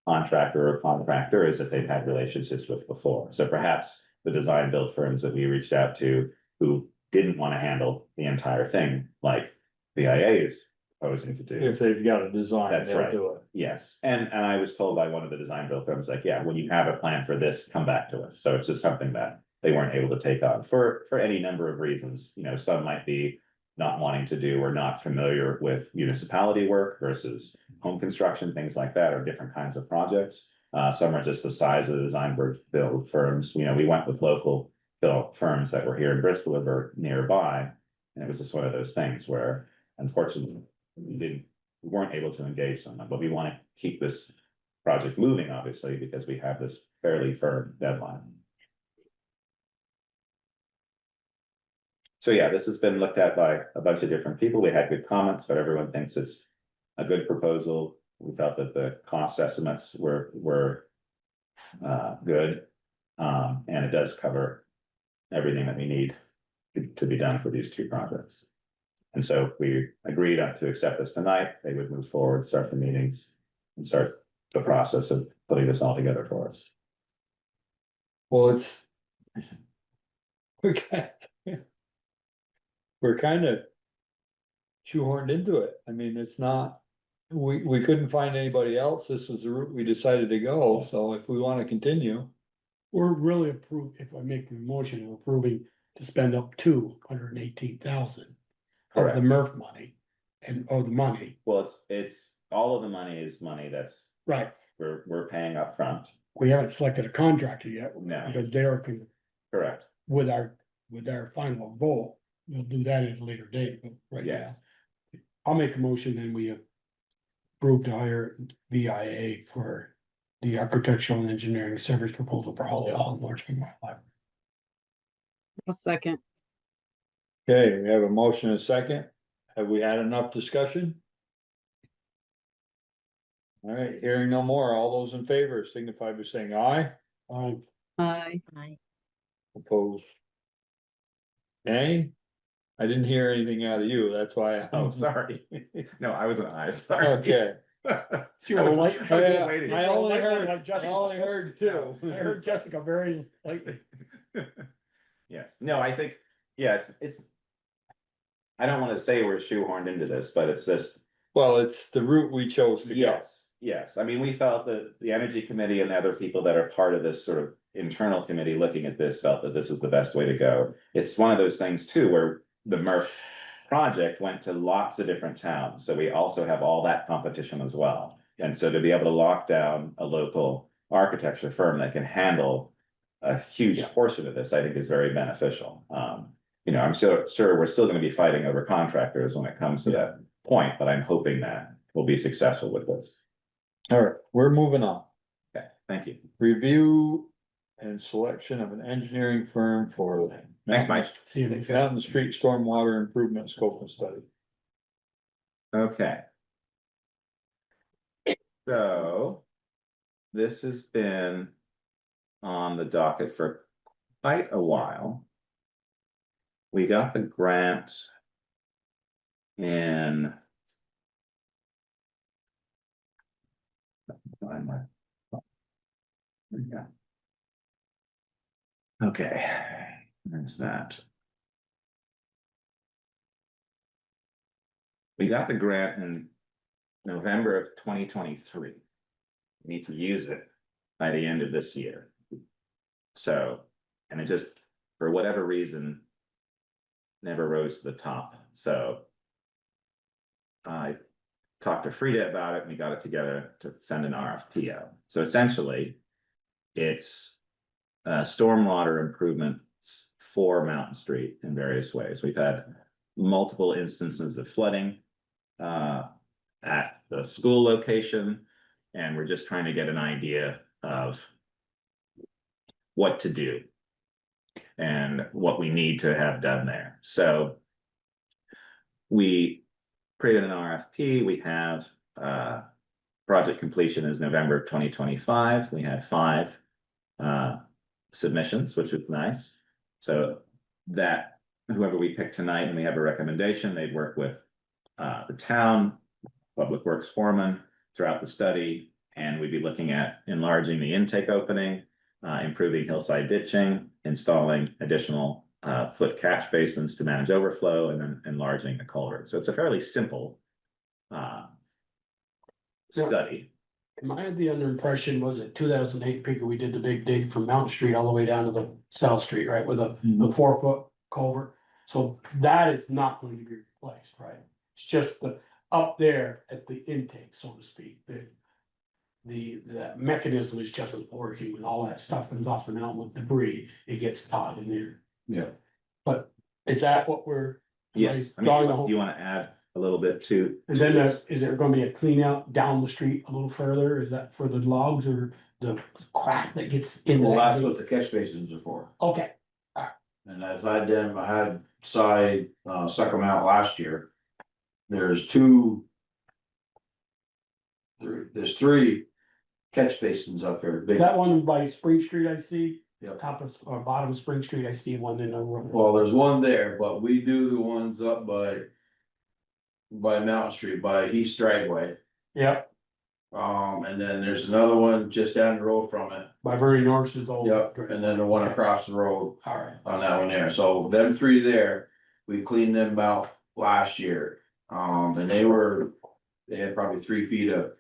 Speaker 2: contractor or contractors that they've had relationships with before. So perhaps the design build firms that we reached out to who didn't want to handle the entire thing, like VIA is proposing to do.
Speaker 1: If they've got a design,
Speaker 2: That's
Speaker 1: they'll
Speaker 2: right.
Speaker 1: do it.
Speaker 2: Yes, and I was told by one of the design build firms, like, yeah, when you have a plan for this, come back to us. So it's just something that they weren't able to take on for any number of reasons. You know, some might be not wanting to do or not familiar with municipality work versus home construction, things like that, or different kinds of projects. Some are just the size of the design build firms. You know, we went with local build firms that were here in Bristol or nearby. And it was just one of those things where, unfortunately, we weren't able to engage someone, but we want to keep this project moving, obviously, because we have this fairly firm deadline. So yeah, this has been looked at by a bunch of different people. We had good comments, but everyone thinks it's a good proposal. We felt that the cost estimates were good. And it does cover everything that we need to be done for these two projects. And so we agreed to accept this tonight. They would move forward, start the meetings, and start the process of putting this all together for us.
Speaker 1: Well, we're kind of shoehorned into it. I mean, it's not, we couldn't find anybody else. This was the route we decided to go. So if we want to continue.
Speaker 4: We're really approved, if I make the motion, we're approving to spend up to $118,000 of
Speaker 2: Correct.
Speaker 4: the MERF money or the money.
Speaker 2: Well, it's all of the money is money that's
Speaker 4: Right.
Speaker 2: we're paying up front.
Speaker 4: We haven't selected a contractor yet.
Speaker 2: No.
Speaker 4: Because they're
Speaker 2: Correct.
Speaker 4: with our final vote. We'll do that at a later date, but right
Speaker 2: Yes.
Speaker 4: now. I'll make a motion and we approve to hire VIA for the architectural and engineering service proposal for Holly Hall and Marchman Library.
Speaker 6: A second.
Speaker 1: Okay, we have a motion and a second. Have we had enough discussion? All right, hearing no more. All those in favor signify by saying aye.
Speaker 4: Aye.
Speaker 6: Aye.
Speaker 1: Opposed? Nay? I didn't hear anything out of you. That's why.
Speaker 2: Oh, sorry. No, I was an aye, sorry.
Speaker 1: Okay.
Speaker 4: You were like,
Speaker 2: I was just waiting.
Speaker 1: I only
Speaker 4: like
Speaker 1: heard two.
Speaker 4: I heard Jessica very lightly.
Speaker 2: Yes, no, I think, yeah, it's. I don't want to say we're shoehorned into this, but it's just.
Speaker 1: Well, it's the route we chose to go.
Speaker 2: Yes, I mean, we felt that the energy committee and the other people that are part of this sort of internal committee looking at this felt that this was the best way to go. It's one of those things too, where the MERF project went to lots of different towns, so we also have all that competition as well. And so to be able to lock down a local architecture firm that can handle a huge
Speaker 4: Yeah.
Speaker 2: portion of this, I think is very beneficial. You know, I'm sure we're still gonna be fighting over contractors when it comes to that point, but I'm hoping that we'll be successful with this.
Speaker 1: All right, we're moving on.
Speaker 2: Okay, thank you.
Speaker 1: Review and selection of an engineering firm for.
Speaker 2: Thanks, Mike.
Speaker 4: See you next.
Speaker 1: Mountain Street Stormwater Improvement Scope and Study.
Speaker 2: Okay. So. This has been on the docket for quite a while. We got the grant in. Okay, there's that. We got the grant in November of 2023. We need to use it by the end of this year. So, and it just, for whatever reason, never rose to the top. So I talked to Frida about it and we got it together to send an RFP out. So essentially, it's stormwater improvements for Mountain Street in various ways. We've had multiple instances of flooding at the school location, and we're just trying to get an idea of what to do and what we need to have done there. So we created an RFP. We have project completion is November of 2025. We had 5 submissions, which was nice. So that whoever we pick tonight and we have a recommendation, they'd work with the town, public works foreman throughout the study, and we'd be looking at enlarging the intake opening, improving hillside ditching, installing additional foot catch basins to manage overflow, and then enlarging the culvert. So it's a fairly simple study.
Speaker 4: Am I the under impression, was it 2008 Picker, we did the big dig from Mountain Street all the way down to the South Street, right, with the 4-foot culvert? So that is not going to be replaced, right? It's just the, up there at the intake, so to speak, the mechanism is just working when all that stuff comes off the mountain with debris, it gets caught in there.
Speaker 12: Yeah.
Speaker 4: But is that what we're?
Speaker 2: Yes, I
Speaker 4: drawing the
Speaker 2: mean,
Speaker 4: whole?
Speaker 2: you want to add a little bit to.
Speaker 4: And then is there gonna be a clean out down the street a little further? Is that for the logs or the crap that gets in
Speaker 12: Well, that's
Speaker 4: that?
Speaker 12: what the catch basins are for.
Speaker 4: Okay,
Speaker 12: And as I had Cy suck them out last year. There's 3 catch basins up there.
Speaker 4: is
Speaker 12: big
Speaker 4: that
Speaker 12: ones.
Speaker 4: one by Spring Street I see?
Speaker 12: Yep.
Speaker 4: Top of, or bottom of Spring Street, I see one in a row.
Speaker 12: Well, there's one there, but we do the ones up by Mountain Street, by East Dragway.
Speaker 4: Yep,
Speaker 12: And then there's another one just down the road from it.
Speaker 4: by Vernon Norris's old.
Speaker 12: Yep, and then the one across the road
Speaker 4: All right,
Speaker 12: on that one there. So them 3 there, we cleaned them out last year. And they had probably 3 feet of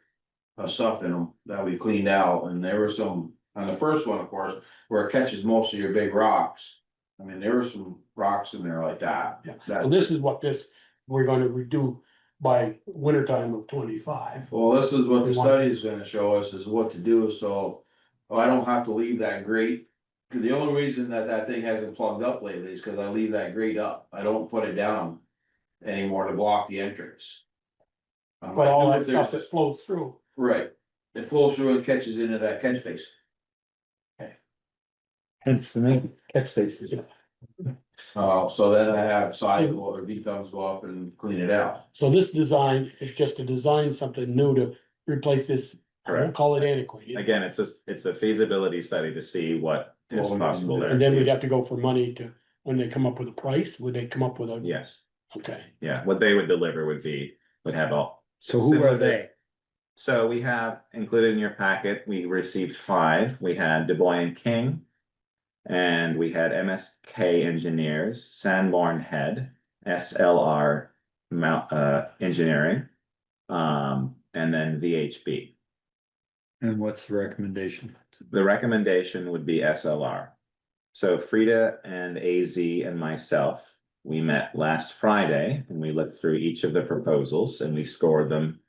Speaker 12: stuff in them that we cleaned out, and there were some, on the first one, of course, where it catches most of your big rocks. I mean, there were some rocks in there like that.
Speaker 4: yeah.
Speaker 12: That-
Speaker 4: So this is what we're gonna redo by winter time of 25.
Speaker 12: Well, this is what the
Speaker 4: We want-
Speaker 12: study is gonna show us is what to do, so I don't have to leave that grate. Cause the only reason that thing hasn't plugged up lately is cause I leave that grate up. I don't put it down anymore to block the entrance.
Speaker 4: But all that
Speaker 12: If there's-
Speaker 4: stuff that flows through.
Speaker 12: Right, it flows through and catches into that catch basin.
Speaker 1: Hence the name, catch bases.
Speaker 12: So then I have sidewall or V-thumbs go up and clean it out.
Speaker 4: So this design is just to design something new to replace this, I won't
Speaker 2: Correct.
Speaker 4: call it antiquated.
Speaker 2: Again, it's a feasibility study to see what is
Speaker 12: Well,
Speaker 2: possible there.
Speaker 4: And then we'd have to go for money to, when they come up with a price, would they come up with a?
Speaker 2: Yes,
Speaker 4: Okay,
Speaker 2: yeah, what they would deliver would have all.
Speaker 1: So who are they?
Speaker 2: So we have included in your packet, we received 5. We had Du Bois and King. And we had MSK Engineers, Sanborn Head, SLR Mount Engineering, and then VHB.
Speaker 1: And what's the recommendation?
Speaker 2: The recommendation would be SLR. So Frida and AZ and myself, we met last Friday and we looked through each of the proposals and we scored them.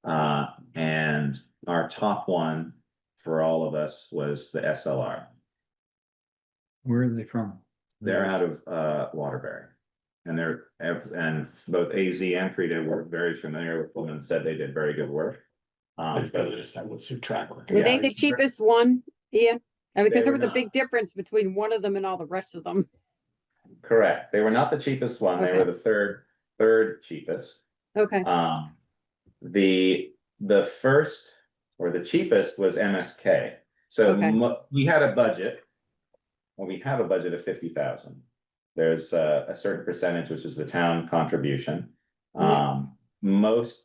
Speaker 2: And our top one for all of us was the SLR.
Speaker 1: Where are they from?
Speaker 2: They're out of Waterbury. And and both AZ and Frida were very familiar with them and said they did very good work.
Speaker 4: What's their track record?
Speaker 6: Were they the cheapest one, Ian? I mean, because there
Speaker 2: were
Speaker 6: was a
Speaker 2: not.
Speaker 6: big difference between one of them and all the rest of them.
Speaker 2: Correct. They were not the cheapest one. They
Speaker 6: Okay.
Speaker 2: were the third cheapest.
Speaker 6: Okay,
Speaker 2: The first or the cheapest was MSK. So
Speaker 6: Okay.
Speaker 2: we had a budget. Well, we have a budget of 50,000. There's a certain percentage, which is the town contribution. Most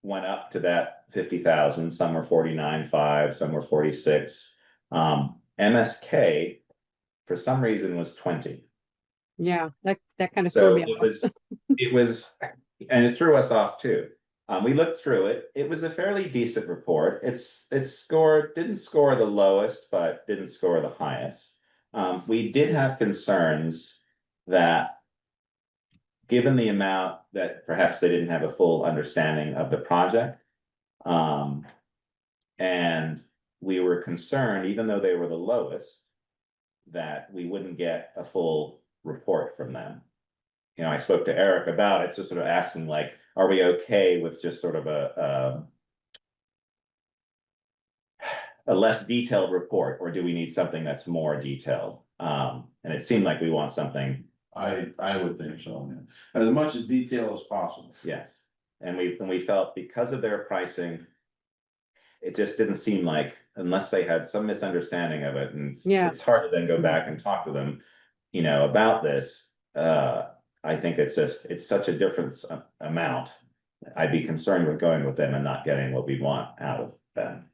Speaker 2: went up to that 50,000. Some were 49.5, some were 46. MSK, for some reason, was 20.
Speaker 6: yeah, that kind of threw
Speaker 2: So
Speaker 6: me
Speaker 2: it
Speaker 6: off.
Speaker 2: was, and it threw us off too. We looked through it. It was a fairly decent report. It didn't score the lowest, but didn't score the highest. We did have concerns that given the amount that perhaps they didn't have a full understanding of the project. And we were concerned, even though they were the lowest, that we wouldn't get a full report from them. You know, I spoke to Eric about it, just sort of asking like, are we okay with just sort of a less detailed report, or do we need something that's more detailed? And it seemed like we want something.
Speaker 12: I would think so, man. As much as detail as possible.
Speaker 2: Yes, and we felt because of their pricing, it just didn't seem like, unless they had some misunderstanding of it, and
Speaker 6: Yeah.
Speaker 2: it's hard to then go back and talk to them, you know, about this. I think it's such a different amount. I'd be concerned with going with them and not getting what we want out of them.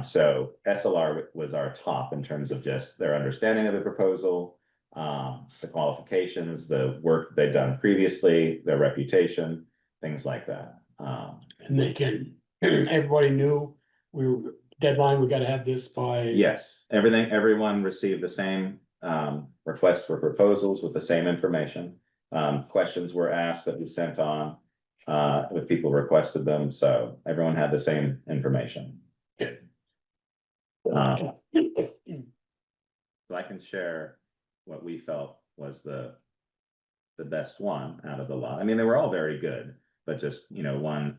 Speaker 2: So SLR was our top in terms of just their understanding of the proposal, the qualifications, the work they'd done previously, their reputation, things like that.
Speaker 4: And everybody knew deadline, we gotta have this by.
Speaker 2: Yes, everyone received the same request for proposals with the same information. Questions were asked that we sent on if people requested them, so everyone had the same information.
Speaker 4: Good.
Speaker 2: So I can share what we felt was the best one out of the lot. I mean, they were all very good, but just, you know, one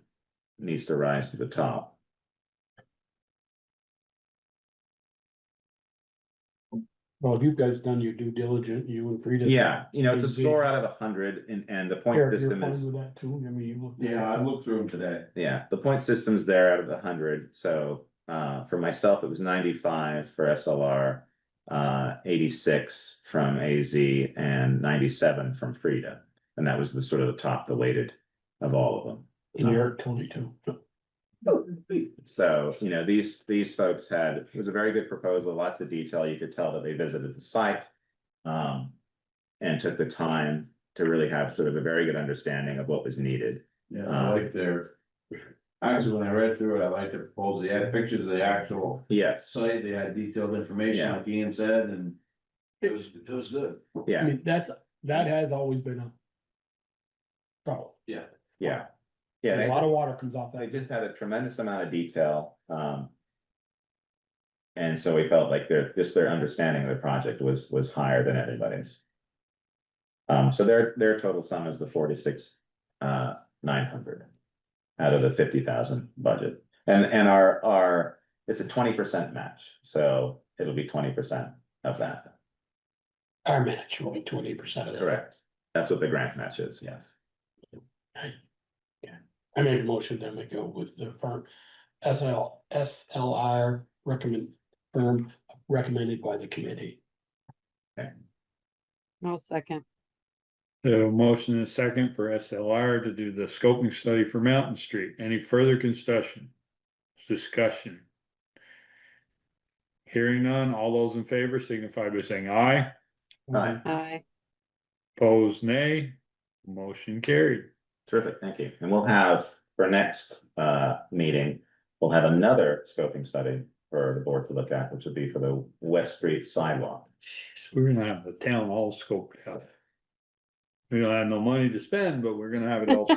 Speaker 2: needs to rise to the top.
Speaker 4: Well, you guys done your due diligence, you and Frida.
Speaker 2: Yeah, you know, it's a score out of 100, and the point
Speaker 4: Eric, you're
Speaker 2: system
Speaker 4: fine
Speaker 2: is.
Speaker 4: with that too? I mean, you looked.
Speaker 12: Yeah, I looked through them today.
Speaker 2: Yeah, the point system's there out of the 100, so for myself, it was 95 for SLR, 86 from AZ, and 97 from Frida. And that was the sort of the top, the weighted of all of them.
Speaker 4: And Eric told me to.
Speaker 2: So, you know, these folks it was a very good proposal, lots of detail. You could tell that they visited the site and took the time to really have sort of a very good understanding of what was needed.
Speaker 12: Yeah, I like actually, when I read through it, I liked the proposal. They had pictures of the actual
Speaker 2: Yes,
Speaker 12: site, they had detailed information,
Speaker 2: Yeah.
Speaker 12: like Ian said, and it was good.
Speaker 4: I
Speaker 2: yeah,
Speaker 4: mean, that has always been a problem.
Speaker 2: yeah.
Speaker 4: A
Speaker 2: Yeah,
Speaker 4: lot of water comes off
Speaker 2: they
Speaker 4: that.
Speaker 2: just had a tremendous amount of detail. And so we felt like their understanding of the project was higher than everybody's. So their total sum is the 46,900 out of the 50,000 budget. And our it's a 20% match, so it'll be 20% of that.
Speaker 4: Our match will be 20% of that.
Speaker 2: Correct. That's what the grant match is, yes.
Speaker 4: I make a motion that we go with the firm SLR recommended by the committee.
Speaker 6: I'll second.
Speaker 1: So motion and a second for SLR to do the scoping study for Mountain Street. Any further discussion? Hearing none, all those in favor signify by saying aye.
Speaker 2: Aye.
Speaker 6: Aye.
Speaker 1: Opposed, nay. Motion carried.
Speaker 2: Terrific, thank you. And we'll have, for next meeting, we'll have another scoping study for the board to look at, which would be for the West Street sidewalk.
Speaker 1: We're gonna have the town all scoped out. We don't have no money to spend, but we're gonna have it all.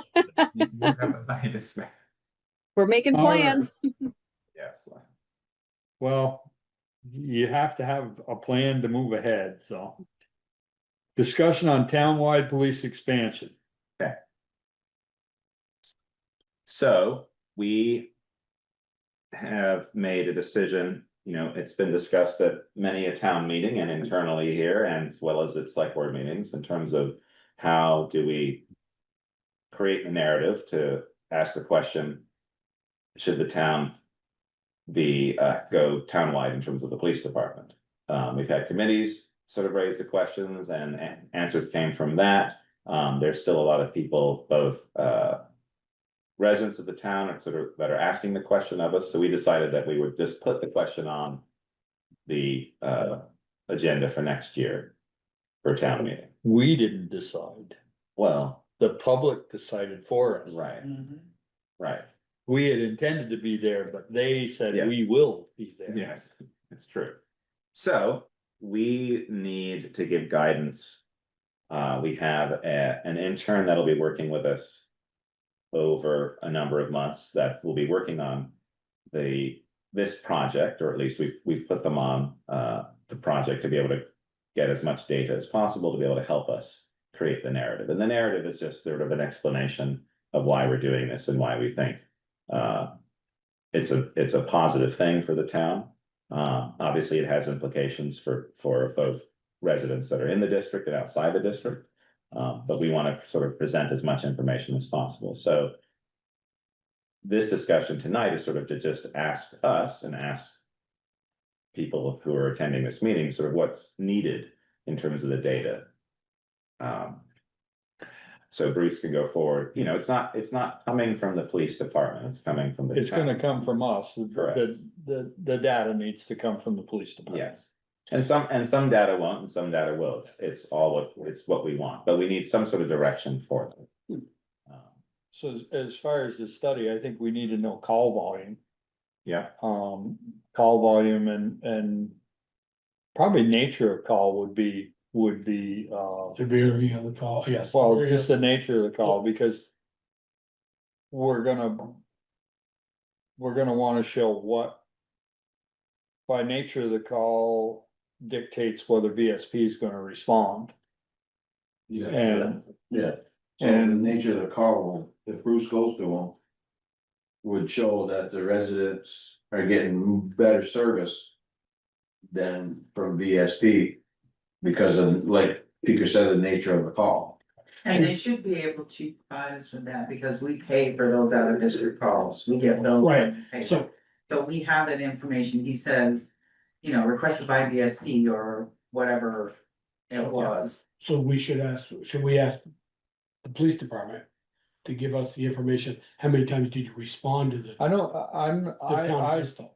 Speaker 6: We're making
Speaker 1: All right.
Speaker 6: plans.
Speaker 2: Yes.
Speaker 1: Well, you have to have a plan to move ahead, so. Discussion on townwide police expansion.
Speaker 2: So we have made a decision, you know, it's been discussed at many a town meeting and internally here, and as well as at select board meetings, in terms of how do we create a narrative to ask the question, should the town be go townwide in terms of the police department? We've had committees sort of raise the questions, and answers came from that. There's still a lot of people, both residents of the town are sort of that are asking the question of us, so we decided that we would just put the question on the agenda for next year for town meeting.
Speaker 1: We didn't decide.
Speaker 2: Well,
Speaker 1: The public decided for us.
Speaker 2: right,
Speaker 8: Mm-hmm.
Speaker 2: right,
Speaker 1: We had intended to be there, but they said
Speaker 2: Yeah.
Speaker 1: we will be there.
Speaker 2: yes, it's true. So we need to give guidance. We have an intern that'll be working with us over a number of months that will be working on this project, or at least we've put them on the project to be able to get as much data as possible to be able to help us create the narrative. And the narrative is just sort of an explanation of why we're doing this and why we think it's a positive thing for the town. Obviously, it has implications for both residents that are in the district and outside the district. But we want to sort of present as much information as possible. So this discussion tonight is sort of to just ask us and ask people who are attending this meeting, sort of what's needed in terms of the data. So Bruce can go forward. You know, it's not coming from the police department. It's coming from the
Speaker 1: It's
Speaker 2: town.
Speaker 1: gonna come from us.
Speaker 2: Correct.
Speaker 1: The data needs to come from the police department.
Speaker 2: Yes. And some data won't, and some data will. It's what we want, but we need some sort of direction for them.
Speaker 1: So as far as the study, I think we need to know call volume.
Speaker 2: Yeah,
Speaker 1: Call volume and probably nature of call would be.
Speaker 4: Severity of the call, yes.
Speaker 1: Well, just the nature of the call, because we're gonna wanna show what by nature of the call dictates whether VSP is gonna respond.
Speaker 12: Yeah.
Speaker 1: And,
Speaker 12: Yeah. So the nature of the call, if Bruce goes to them, would show that the residents are getting better service than from VSP because of, like Peter said, the nature of the call.
Speaker 8: And they should be able to provide us with that because we pay for those out of district calls. We get billed.
Speaker 4: Right,
Speaker 8: and paid.
Speaker 4: so,
Speaker 8: So we have that information. He says, you know, requested by VSP or whatever it was.
Speaker 4: so should we ask the police department to give us the information, how many times did you respond to the?
Speaker 1: I know,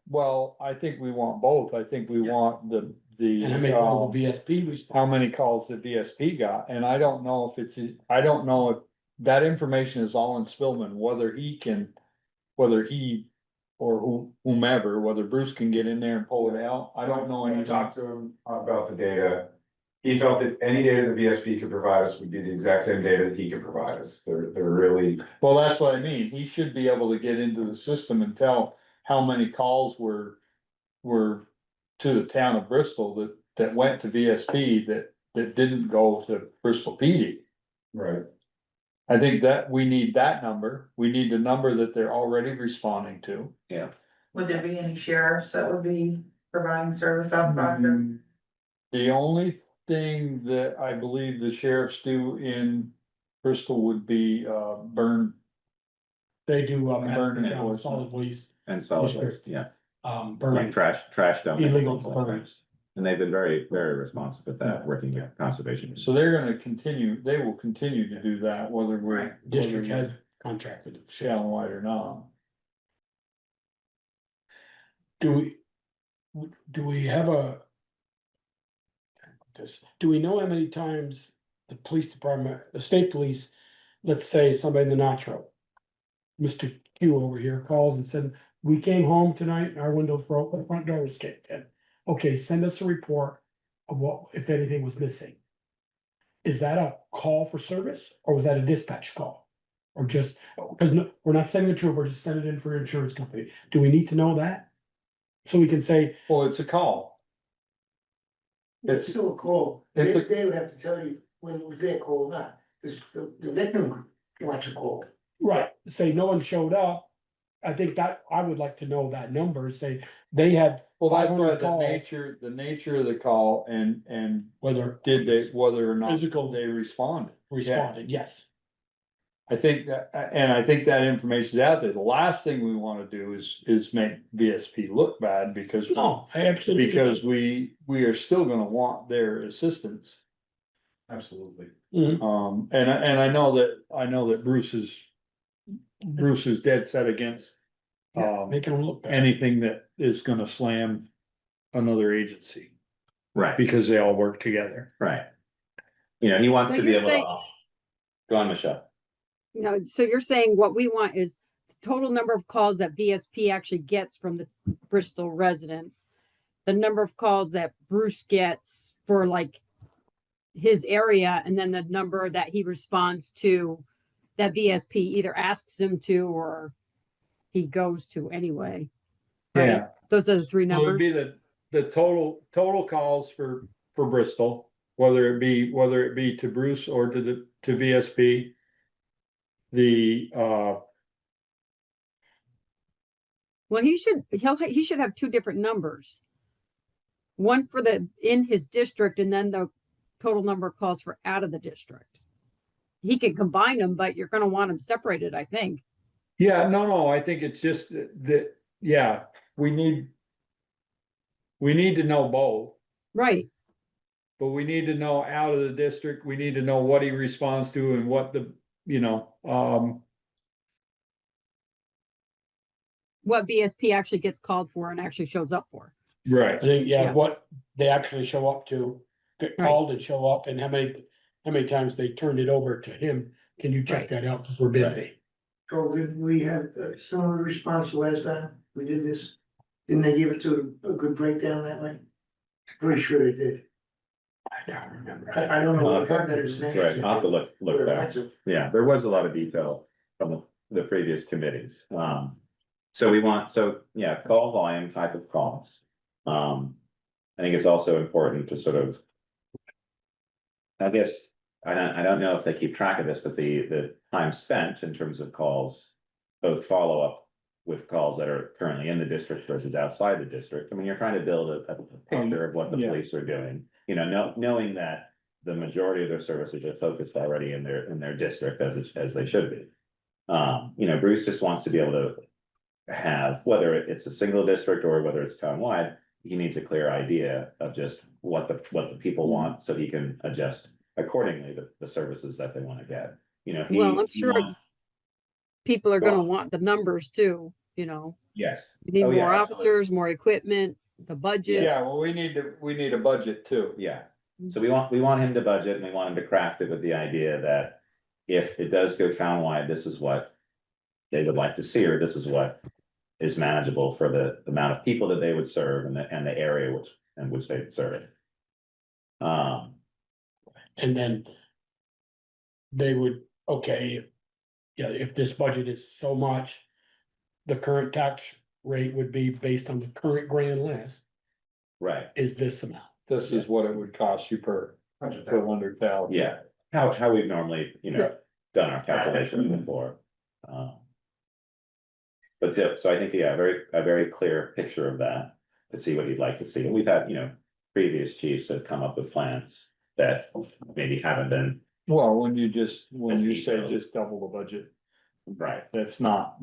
Speaker 1: well, I think we want both. I think we want the.
Speaker 4: And how many call the VSP respond?
Speaker 1: How many calls the VSP got, and I don't know if I don't know if that information is all in Spillman, whether he or whomever, whether Bruce can get in there and pull it out, I don't know
Speaker 7: When I
Speaker 1: anything.
Speaker 7: talked to him about the data, he felt that any data the VSP could provide us would be the exact same data that he could provide us. They're really.
Speaker 1: Well, that's what I mean, he should be able to get into the system and tell how many calls were to the town of Bristol that went to VSP that didn't go to Bristol PD.
Speaker 7: Right.
Speaker 1: I think that we need that number. We need the number that they're already responding to.
Speaker 2: yeah.
Speaker 8: Would there be any sheriffs that would be providing service outside them?
Speaker 1: The only thing that I believe the sheriffs do in Bristol would be burn.
Speaker 4: They do,
Speaker 1: Burn
Speaker 4: down
Speaker 1: enforcement.
Speaker 4: solid waste,
Speaker 2: And solid waste, yeah, like
Speaker 4: burning
Speaker 2: trash dumping.
Speaker 4: illegal burners.
Speaker 2: And they've been very, very responsive at that, working with conservation.
Speaker 1: So they will continue to do that, whether we're.
Speaker 4: District has contracted.
Speaker 1: Townwide or not.
Speaker 4: Do we have do we know how many times the police department, the state police, let's say somebody in the Nitro, Mr. Q over here calls and said, we came home tonight and our windows broke, the front door was kicked in. Okay, send us a report of what, if anything was missing. Is that a call for service or was that a dispatch call? Or just, because we're not sending a trooper, just send it in for your insurance company. Do we need to know that? So we can say,
Speaker 1: Well, it's a call.
Speaker 14: It's
Speaker 15: still cold.
Speaker 1: It's a-
Speaker 15: They would have to tell you when it was getting cold or not, because the victim wants it cold.
Speaker 4: Right, say no one showed up. I think that, I would like to know that number, say they had
Speaker 1: Well,
Speaker 4: five
Speaker 1: that's why
Speaker 4: hundred
Speaker 1: the
Speaker 4: calls,
Speaker 1: nature of the call and
Speaker 4: whether
Speaker 1: whether or not
Speaker 4: Physical-
Speaker 1: they responded.
Speaker 4: responded, yes.
Speaker 1: I think that, and I think that information is out there. The last thing we wanna do is make VSP look bad because.
Speaker 4: No, I absolutely.
Speaker 1: Because we are still gonna want their assistance.
Speaker 5: Absolutely.
Speaker 1: And I know that Bruce is dead set against.
Speaker 4: Making them look bad.
Speaker 1: Anything that is gonna slam another agency,
Speaker 2: Right,
Speaker 1: because they all work together.
Speaker 2: right. You know, he wants
Speaker 6: So
Speaker 2: to be
Speaker 6: you're
Speaker 2: able to,
Speaker 6: saying-
Speaker 2: go on, Michelle.
Speaker 6: No, so you're saying what we want is the total number of calls that VSP actually gets from the Bristol residents. The number of calls that Bruce gets for like his area, and then the number that he responds to that VSP either asks him to or he goes to anyway. Right?
Speaker 1: Yeah.
Speaker 6: Those are the three
Speaker 1: Well, it'd be
Speaker 6: numbers.
Speaker 1: the total calls for Bristol, whether it be to Bruce or to VSP.
Speaker 6: Well, he should have two different numbers. One for in his district, and then the total number of calls for out of the district. He can combine them, but you're gonna want them separated, I think.
Speaker 1: Yeah, no, I think it's just that, yeah, we need to know both,
Speaker 6: Right.
Speaker 1: but we need to know out of the district, we need to know what he responds to and what
Speaker 6: What VSP actually gets called for and actually shows up for.
Speaker 1: right.
Speaker 4: I think,
Speaker 6: Yeah.
Speaker 4: yeah, what they actually show up to, get
Speaker 6: Right.
Speaker 4: called and show up, and how many times they turned it over to him. Can you check that out, because we're busy.
Speaker 15: So did we have similar response last time we did this? Didn't they give it to a good breakdown that way? Pretty sure they did.
Speaker 4: I don't remember.
Speaker 15: I don't know. what that is.
Speaker 2: Right, I'll have to look back. Yeah, there was a lot of detail from the previous committees. So we want, call volume type of calls. I think it's also important to sort of. I guess, I don't know if they keep track of this, but the time spent in terms of calls, both follow-up with calls that are currently in the district versus outside the district. I mean, you're trying to build a picture of what the
Speaker 1: Yeah.
Speaker 2: police are doing, you know, knowing that the majority of their services are focused already in their district as they should be. You know, Bruce just wants to be able to have, whether it's a single district or whether it's townwide, he needs a clear idea of just what the people want, so he can adjust accordingly the services that they want to get. You know,
Speaker 6: Well, I'm sure
Speaker 2: wants-
Speaker 6: people are gonna
Speaker 2: Well-
Speaker 6: want the numbers too,
Speaker 2: Yes.
Speaker 6: You need
Speaker 2: Oh, yeah,
Speaker 6: more
Speaker 2: absolutely.
Speaker 6: officers, more equipment, the budget.
Speaker 1: Yeah, well, we need a budget too.
Speaker 2: Yeah, so we want him to budget, and we want him to craft it with the idea that if it does go townwide, this is what they would like to see, or this is what is manageable for the amount of people that they would serve and the area which they would serve.
Speaker 4: And then they would, okay, yeah, if this budget is so much, the current tax rate would be based on the current grand list
Speaker 2: Right,
Speaker 4: is this amount.
Speaker 1: This is what it would cost you per 100,000.
Speaker 2: yeah, how we've normally, done our calculation before. But so I think, a very clear picture of that, to see what you'd like to see, and we've had, previous chiefs that come up with plans that maybe haven't been.
Speaker 1: Well, when you say
Speaker 2: detailed.
Speaker 1: just double the budget,
Speaker 2: Right.
Speaker 1: that's not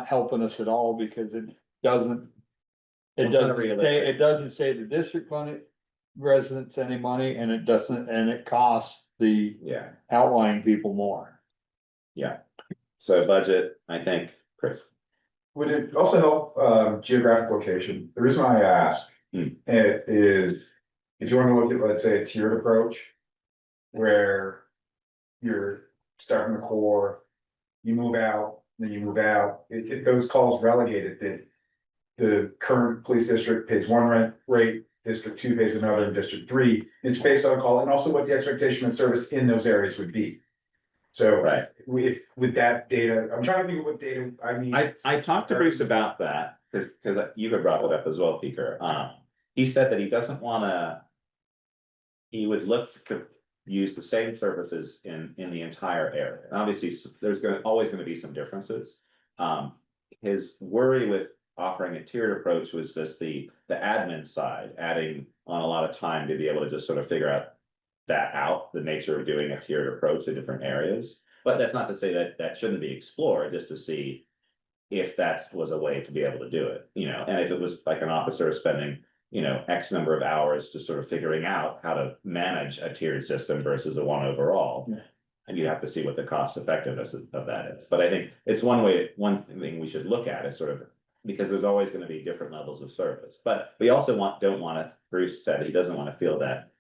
Speaker 1: helping us at all, because it doesn't.
Speaker 2: It's not realistic.
Speaker 1: It doesn't say the district money, residents any money, and it costs the
Speaker 2: Yeah,
Speaker 1: outlying people more.
Speaker 2: yeah, so budget, I think, Chris.
Speaker 7: Would it also help geographic location? The reason why I ask it is, if you want to look at, let's say, a tiered approach. Where you're starting the core, you move out, then you move out, it those calls relegated that. The current police district pays one rent rate, District 2 pays another, and District 3, it's based on call, and also what the expectation of service in those areas would be. So,
Speaker 2: Right.
Speaker 7: with that data, I'm trying to think of what data I need.
Speaker 2: I talked to Bruce about that, because you had brought it up as well, Peter. he said that he doesn't wanna. He would look to use the same services in the entire area. And obviously, there's always gonna be some differences. His worry with offering a tiered approach was just the admin side, adding on a lot of time to be able to just sort of figure out the nature of doing a tiered approach in different areas. But that's not to say that that shouldn't be explored, just to see if that was a way to be able to do it, and if it was like an officer spending, X number of hours just sort of figuring out how to manage a tiered system versus a one overall.
Speaker 1: Yeah.
Speaker 2: And you have to see what the cost effectiveness of that is. But I think it's one thing we should look at is sort of, because there's always gonna be different levels of service. But we also don't wanna, Bruce said he doesn't wanna feel that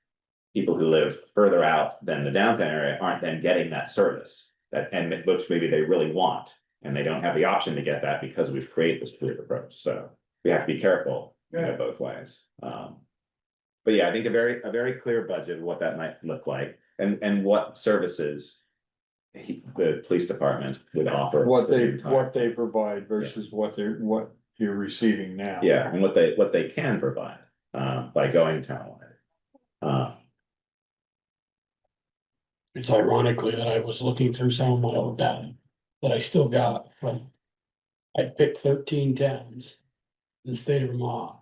Speaker 2: people who live further out than the downtown area aren't then getting that service, which maybe they really want. And they don't have the option to get that because we've created this tiered approach, so we have to be careful, both ways. But yeah, I think a very clear budget of what that might look like and what services. The police department would offer.
Speaker 1: What they provide versus what you're receiving now.
Speaker 2: Yeah, and what they can provide, by going townwide.
Speaker 4: It's ironically that I was looking through some of my old data that I still got from. I picked 13 towns in the state of Vermont.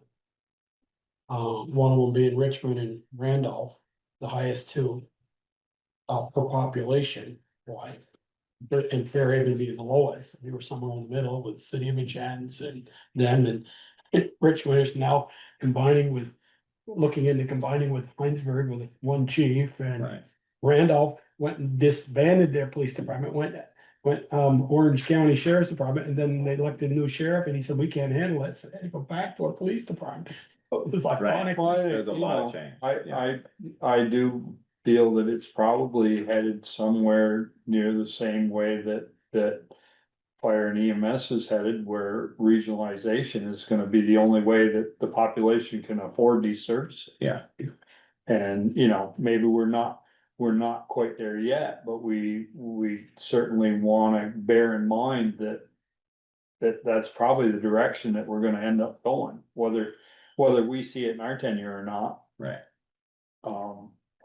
Speaker 4: One of them being Richmond and Randolph, the highest two. Per population wise. And Fairhaven being the lowest. We were somewhere in the middle with the city of Vincennes and them, and Richmond is now looking into combining with Heinsberg with one chief, and
Speaker 2: Right.
Speaker 4: Randolph went and disbanded their police department, went Orange County Sheriff's Department, and then they elected a new sheriff, and he said, we can't handle it, so they had to go back to our police department. So it was ironic.
Speaker 2: There's a lot of change.
Speaker 1: I do feel that it's probably headed somewhere near the same way that fire and EMS is headed, where regionalization is gonna be the only way that the population can afford these services.
Speaker 2: Yeah.
Speaker 1: And, maybe we're not quite there yet, but we certainly wanna bear in mind that's probably the direction that we're gonna end up going, whether we see it in our tenure or not.
Speaker 2: Right.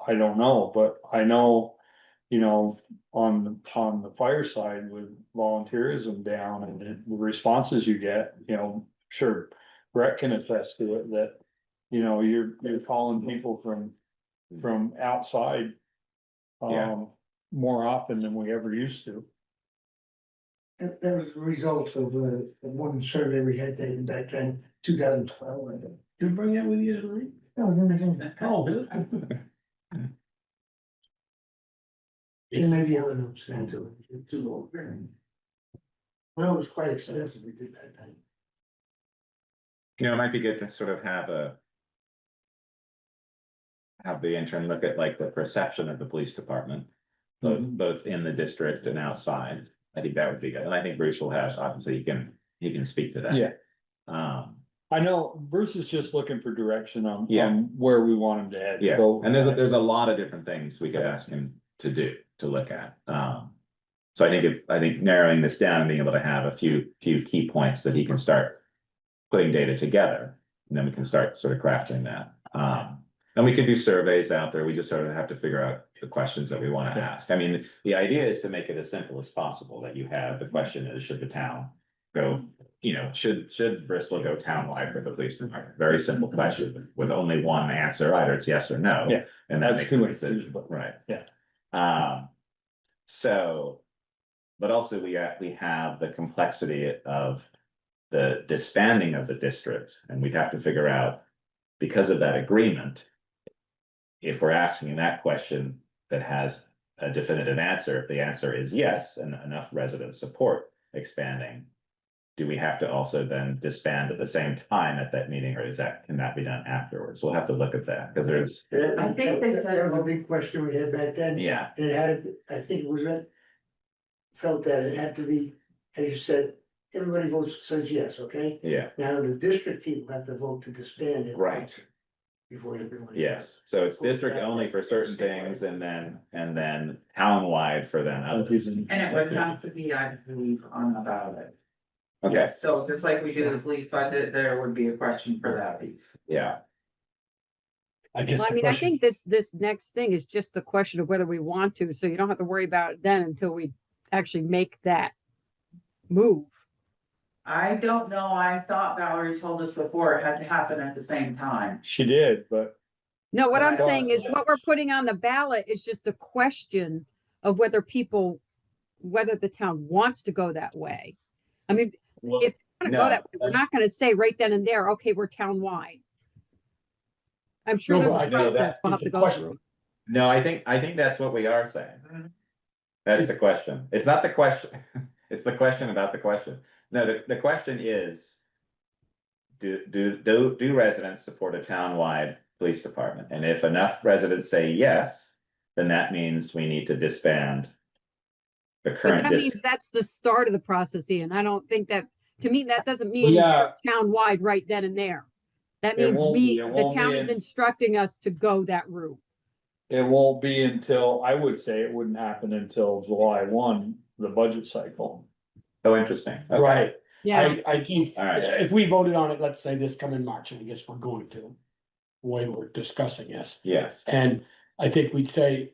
Speaker 1: I don't know, but I know, on the fire side with volunteerism down and the responses you get, sure, Brett can attest to it, that, you're calling people from outside. More often than we ever used to.
Speaker 15: That was the result of one survey we had taken back in 2012, I think.
Speaker 4: Did you bring that with you tonight?
Speaker 15: No,
Speaker 4: Oh, really?
Speaker 15: and maybe other notes into it. Too old. Well, it was quite expensive, we did that thing.
Speaker 2: It might be good to sort of have the intern look at like the perception of the police department, both in the district and outside. I think that would be good, and I think Bruce will have, obviously, he can speak to that.
Speaker 1: Yeah. I know Bruce is just looking for direction on
Speaker 2: Yeah.
Speaker 1: where we want him to head.
Speaker 2: Yeah,
Speaker 1: So-
Speaker 2: and there's a lot of different things we could ask him to look at. So I think narrowing this down and being able to have a few key points that he can start putting data together, and then we can start sort of crafting that. And we could do surveys out there. We just sort of have to figure out the questions that we want to ask. I mean, the idea is to make it as simple as possible, that you have, the question is, should the town go, should Bristol go townwide for the police department? Very simple question with only one answer, either it's yes or no.
Speaker 1: Yeah,
Speaker 2: and that
Speaker 1: that's
Speaker 2: makes
Speaker 1: two
Speaker 2: a
Speaker 1: answers,
Speaker 2: decision,
Speaker 1: but-
Speaker 2: right?
Speaker 1: Yeah.
Speaker 2: So, but also we have the complexity of the disbanding of the district, and we'd have to figure out, because of that agreement, if we're asking that question that has a definitive answer, if the answer is yes, and enough residents support expanding, do we have to also then disband at the same time at that meeting, or can that be done afterwards? We'll have to look at that, because there's.
Speaker 8: I think they said-
Speaker 15: That was a big question we had back then.
Speaker 2: Yeah.
Speaker 15: And it had, I think it was, felt that it had to be, as you said, everybody votes, says yes, okay?
Speaker 2: Yeah,
Speaker 15: Now the district people have to vote to disband it.
Speaker 2: right.
Speaker 15: Before you do it.
Speaker 2: Yes, so it's district only for certain things, and then townwide for then others.
Speaker 8: And it would have to be, I believe, on the ballot.
Speaker 2: Okay,
Speaker 8: So just like we do the police budget, there would be a question for that piece.
Speaker 2: yeah.
Speaker 4: I guess
Speaker 6: Well, I
Speaker 4: the
Speaker 6: mean, I
Speaker 4: question,
Speaker 6: think this next thing is just the question of whether we want to, so you don't have to worry about it then until we actually make that move.
Speaker 8: I don't know, I thought Valerie told us before it had to happen at the same time.
Speaker 1: She did, but
Speaker 6: No, what I'm
Speaker 8: Right.
Speaker 6: saying is what we're putting on the ballot is just a question of whether the town wants to go that way. I mean,
Speaker 2: Well,
Speaker 6: if we're gonna go that way, we're
Speaker 2: no.
Speaker 6: not gonna say right then and there, okay, we're townwide. I'm sure
Speaker 4: No,
Speaker 6: there's
Speaker 4: but
Speaker 6: a
Speaker 4: I know
Speaker 6: process
Speaker 4: that
Speaker 6: we'll
Speaker 4: is
Speaker 6: have
Speaker 4: the
Speaker 6: to go
Speaker 4: question.
Speaker 6: through.
Speaker 2: No, I think that's what we are saying. That's the question. It's not the question. It's the question about the question. No, the question is. Do residents support a townwide police department? And if enough residents say yes, then that means we need to disband. The
Speaker 6: But
Speaker 2: current
Speaker 6: that means that's the start of the process, Ian. I don't think that, to me, that doesn't mean
Speaker 1: yeah.
Speaker 6: we're townwide right then and there. That
Speaker 1: It
Speaker 6: means
Speaker 1: won't be- it
Speaker 6: the
Speaker 1: won't
Speaker 6: town
Speaker 1: be
Speaker 6: is
Speaker 1: in-
Speaker 6: instructing us to go that route.
Speaker 1: it won't be until, I would say it wouldn't happen until July 1, the budget cycle.
Speaker 2: Oh, interesting. Okay.
Speaker 4: right,
Speaker 6: Yeah,
Speaker 4: I think,
Speaker 2: All right.
Speaker 4: if we voted on it, let's say this coming March, and I guess we're going to. The way we're discussing this,
Speaker 2: Yes.
Speaker 4: and I think we'd say.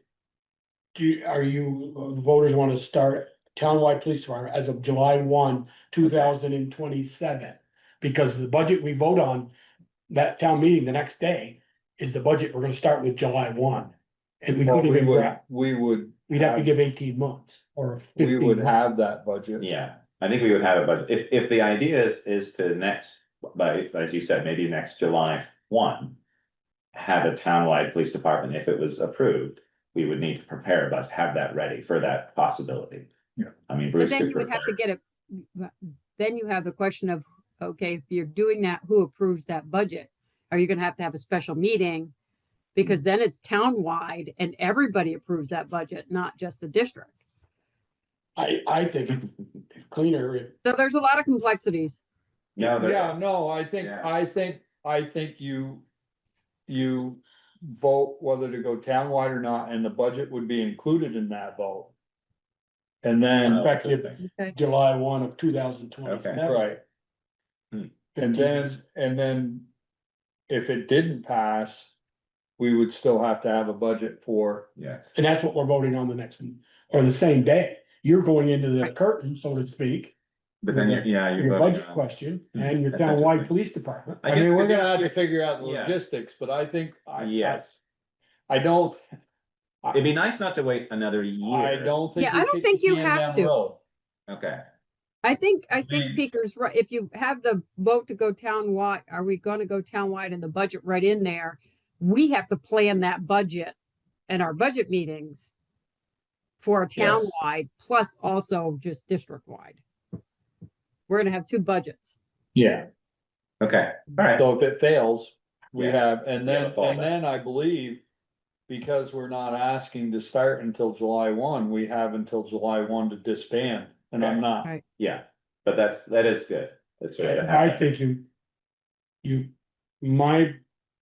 Speaker 4: Are you, voters wanna start townwide police department as of July 1, 2027? Because the budget we vote on, that town meeting the next day, is the budget we're gonna start with July 1. And we
Speaker 1: Well,
Speaker 4: couldn't even, we'd have to
Speaker 1: have-
Speaker 4: give 18 months or
Speaker 1: we
Speaker 4: 15
Speaker 1: would
Speaker 4: months.
Speaker 1: have that budget.
Speaker 2: Yeah, I think we would have a budget. If the idea is to next, by, as you said, maybe next July 1. Have a townwide police department, if it was approved, we would need to prepare, but have that ready for that possibility.
Speaker 1: Yeah.
Speaker 2: I mean,
Speaker 6: but
Speaker 2: Bruce
Speaker 6: then
Speaker 2: could
Speaker 6: you would have to
Speaker 2: prepare.
Speaker 6: get it, then you have the question of, okay, if you're doing that, who approves that budget? Are you gonna have to have a special meeting? Because then it's townwide and everybody approves that budget, not just the district.
Speaker 4: I think it's cleaner if,
Speaker 6: So there's a lot of complexities.
Speaker 2: No, there
Speaker 1: Yeah,
Speaker 2: is.
Speaker 1: no, I think,
Speaker 2: Yeah.
Speaker 1: I think you vote whether to go townwide or not, and the budget would be included in that vote. And then,
Speaker 4: effective
Speaker 6: Okay.
Speaker 4: July 1 of 2027.
Speaker 1: right.
Speaker 2: Hmm.
Speaker 1: And then if it didn't pass, we would still have to have a budget for,
Speaker 2: Yes.
Speaker 4: And that's what we're voting on the next, or the same day. You're going into the curtain, so to speak.
Speaker 2: But then you're
Speaker 4: Your
Speaker 2: voting
Speaker 4: budget
Speaker 2: on-
Speaker 4: question
Speaker 2: Hmm,
Speaker 4: and your
Speaker 2: that's
Speaker 4: townwide
Speaker 2: interesting.
Speaker 4: police department.
Speaker 1: I
Speaker 2: guess
Speaker 1: mean, we're
Speaker 2: because
Speaker 1: gonna have to
Speaker 2: you're-
Speaker 1: figure out the
Speaker 2: yeah.
Speaker 1: logistics, but I think,
Speaker 2: Yes,
Speaker 1: I don't,
Speaker 2: it'd be nice not to wait another year.
Speaker 1: I don't think.
Speaker 6: Yeah,
Speaker 1: we
Speaker 6: I don't
Speaker 1: kick
Speaker 6: think
Speaker 1: the
Speaker 6: you
Speaker 1: can
Speaker 6: have
Speaker 1: down the
Speaker 6: to.
Speaker 1: road.
Speaker 2: Okay,
Speaker 6: I think
Speaker 1: mean-
Speaker 6: Peaker's right. If you have the vote to go townwide, are we gonna go townwide and the budget right in there? We have to plan that budget and our budget meetings for a
Speaker 2: Yes.
Speaker 6: townwide plus also just district-wide. We're gonna have two budgets.
Speaker 1: Yeah,
Speaker 2: okay, all right.
Speaker 1: so if it fails, we
Speaker 2: Yeah.
Speaker 1: have, and
Speaker 2: We have
Speaker 1: then,
Speaker 2: a fallback.
Speaker 1: and then I believe. Because we're not asking to start until July 1, we have until July 1 to disband, and I'm not.
Speaker 6: Right.
Speaker 2: Yeah, but that is good. That's right.
Speaker 4: I think my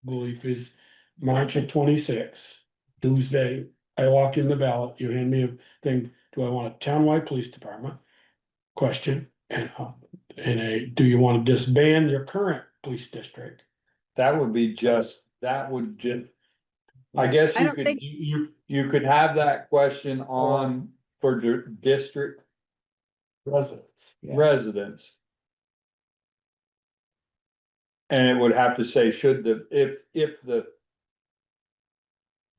Speaker 4: belief is March of 26, Tuesday, I walk in the ballot, you hand me a thing, do I want a townwide police department? Question, and do you want to disband your current police district?
Speaker 1: That would be just, I guess
Speaker 6: I
Speaker 1: you
Speaker 6: don't
Speaker 1: could,
Speaker 6: think-
Speaker 1: you could have that question on for district
Speaker 4: Residents.
Speaker 1: residents. And it would have to say, should if the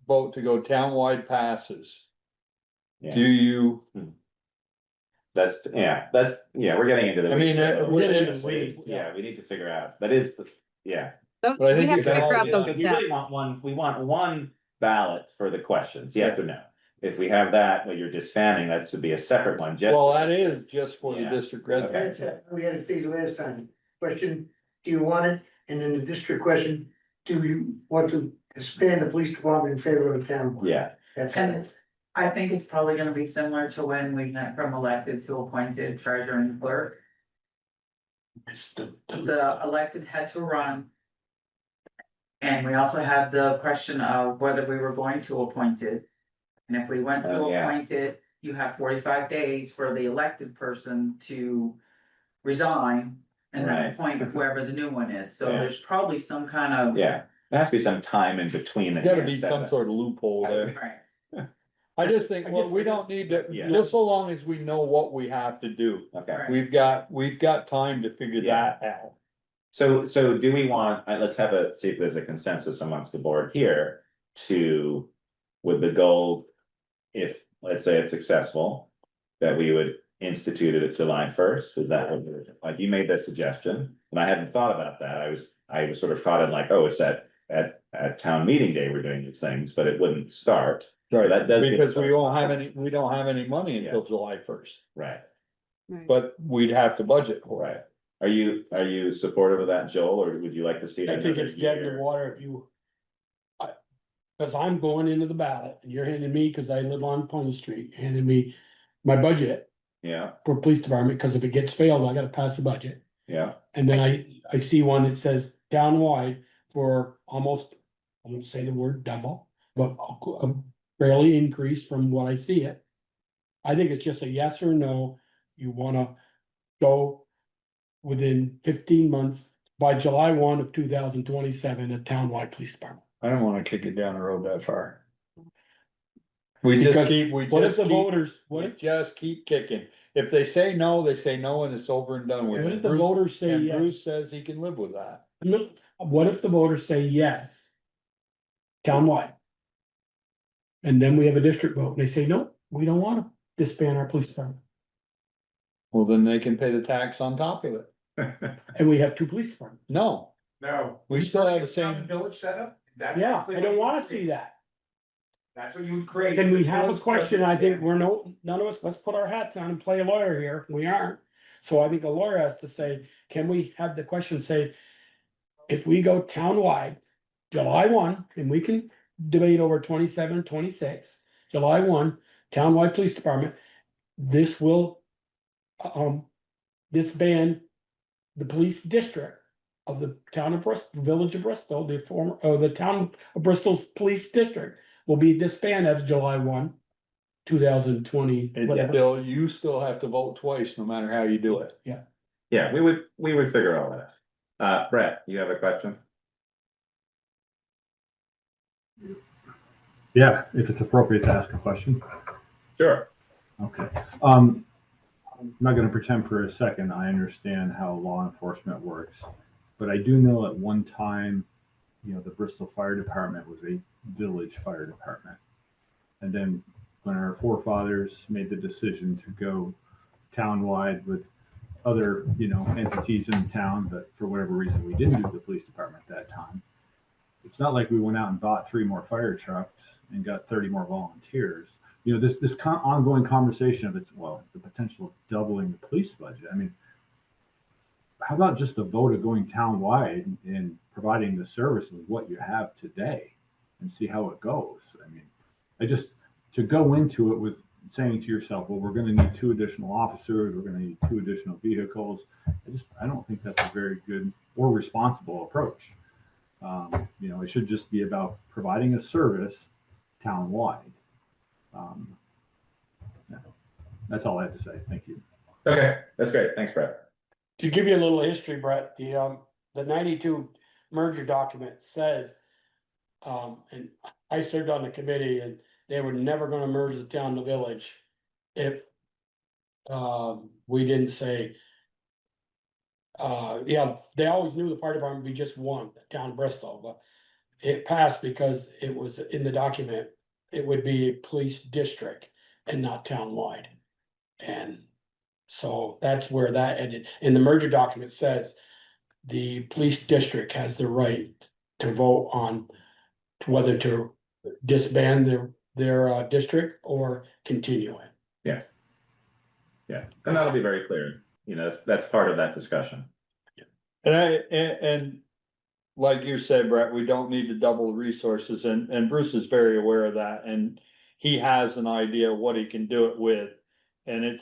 Speaker 1: vote to go townwide passes, do
Speaker 2: Yeah,
Speaker 1: you,
Speaker 2: that's, we're getting into the.
Speaker 1: I mean,
Speaker 2: weeds here.
Speaker 4: we're getting into
Speaker 2: It's-
Speaker 4: the weeds,
Speaker 2: Yeah, we need to figure out, that is, yeah.
Speaker 6: So
Speaker 1: But I
Speaker 6: we
Speaker 1: think
Speaker 6: have
Speaker 1: you
Speaker 6: to
Speaker 1: can
Speaker 6: figure out
Speaker 1: also-
Speaker 6: those
Speaker 2: We really
Speaker 6: steps.
Speaker 2: want one ballot for the questions, yes or no. If we have that, when you're disbanding, that should be a separate one. just-
Speaker 1: well, that is just for the
Speaker 2: Yeah.
Speaker 1: district
Speaker 2: Okay.
Speaker 1: residents.
Speaker 15: We had it figured last time. Question, do you want it? And then the district question, do you want to expand the police department in favor of the town?
Speaker 2: Yeah,
Speaker 15: That's
Speaker 8: And
Speaker 15: it.
Speaker 8: I think it's probably gonna be similar to when we went from elected to appointed treasurer and clerk. The elected had to run. And we also had the question of whether we were going to appoint it. And if we went to
Speaker 2: Oh, yeah.
Speaker 8: appoint it, you have 45 days for the elected person to resign. And then
Speaker 2: Right.
Speaker 8: appoint whoever the new one is, so
Speaker 2: Yeah.
Speaker 8: there's probably some kind of
Speaker 2: yeah, There has to be some time in between.
Speaker 1: There's
Speaker 2: that you
Speaker 1: gotta
Speaker 2: can
Speaker 1: be
Speaker 2: set
Speaker 1: some
Speaker 2: it.
Speaker 1: sort of loophole there.
Speaker 8: Right,
Speaker 1: I just think,
Speaker 4: I
Speaker 1: well,
Speaker 4: guess
Speaker 1: we
Speaker 4: I
Speaker 1: don't
Speaker 4: guess-
Speaker 1: need to,
Speaker 2: Yeah.
Speaker 1: just so long as we know what we have to do.
Speaker 2: Okay.
Speaker 1: We've got time to figure
Speaker 2: Yeah.
Speaker 1: that out.
Speaker 2: So do we want, let's see if there's a consensus amongst the board here to, with the goal, if, let's say it's successful, that we would institute it at July 1st, is that what, like, you made that suggestion, and I hadn't thought about that, I was sort of caught in like, oh, it's at town meeting day, we're doing these things, but it wouldn't start.
Speaker 1: Right,
Speaker 2: That does give
Speaker 1: because
Speaker 2: us
Speaker 1: we
Speaker 2: a-
Speaker 1: don't have any money until July 1st,
Speaker 2: Right,
Speaker 1: but we'd have to budget for it.
Speaker 2: right. Are you supportive of that, Joel, or would you like to see it
Speaker 4: I think
Speaker 2: another
Speaker 4: it's dead in the
Speaker 2: year?
Speaker 4: water if you. Cause I'm going into the ballot and you're handing me, cause I live on Pond Street, handing me my budget
Speaker 2: Yeah,
Speaker 4: for police department, cause if it gets failed, I gotta pass the budget.
Speaker 2: yeah,
Speaker 4: And then I see one that says townwide for almost, I won't say the word double, but a barely increase from what I see it. I think it's just a yes or no, you wanna go within 15 months, by July 1 of 2027, a townwide police department.
Speaker 1: I don't wanna kick it down the road that far. We
Speaker 4: Because
Speaker 1: just keep kicking. If they say no, they say no, and it's over and done with.
Speaker 4: What if the
Speaker 1: Bruce-
Speaker 4: voters say
Speaker 1: and
Speaker 4: yes?
Speaker 1: Bruce says he can live with that.
Speaker 4: Look, what if the voters say yes? Townwide. And then we have a district vote, and they say, no, we don't wanna disband our police department,
Speaker 1: Well, then they can pay the tax on top of it.
Speaker 4: and we have two police departments.
Speaker 1: No,
Speaker 3: No.
Speaker 1: we still have the same.
Speaker 3: Village setup? That's
Speaker 4: Yeah,
Speaker 3: actually
Speaker 4: I don't
Speaker 3: what
Speaker 4: wanna
Speaker 3: you
Speaker 4: see that.
Speaker 3: That's what you would create.
Speaker 4: And we have a question, I think we're none of us, let's put our hats on and play a lawyer here, we aren't. So I think a lawyer has to say, can we have the question say, if we go townwide, July 1, and we can debate over 27, 26, July 1, townwide police department, this will disband the police district of the town of Bristol, village of Bristol, the former, the town of Bristol's police district will be disbanded as July 1, 2020,
Speaker 1: And
Speaker 4: whatever.
Speaker 1: you still have to vote twice, no matter how you do it.
Speaker 2: Yeah, we would figure all that. Brett, you have a question?
Speaker 5: Yeah, if it's appropriate to ask a question.
Speaker 2: Sure.
Speaker 5: Okay. I'm not gonna pretend for a second I understand how law enforcement works, but I do know at one time, the Bristol Fire Department was a village fire department. And then when our forefathers made the decision to go townwide with other, entities in the town, but for whatever reason, we didn't do the police department at that time. It's not like we went out and bought 3 more fire trucks and got 30 more volunteers. This ongoing conversation of the potential of doubling the police budget. I mean, how about just a vote of going townwide and providing the service with what you have today and see how it goes? I mean, to go into it with saying to yourself, well, we're going to need 2 additional officers, we're going to need 2 additional vehicles. I don't think that's a very good or responsible approach. It should just be about providing a service townwide. That's all I have to say. Thank you.
Speaker 2: Okay, that's great. Thanks, Brett.
Speaker 4: To give you a little history, Brett, the 92 merger document says, and I served on the committee, and they were never gonna merge the town and the village if we didn't say, they always knew the fire department would be just one, the town of Bristol, but it passed because it was in the document, it would be a police district and not townwide. And so that's where that ended. And the merger document says the police district has the right to vote on whether to disband their district or continue it.
Speaker 2: Yeah. Yeah, and that'll be very clear. That's part of that discussion.
Speaker 1: And like you said, Brett, we don't need to double resources, and Bruce is very aware of that, and he has an idea of what he can do it with. And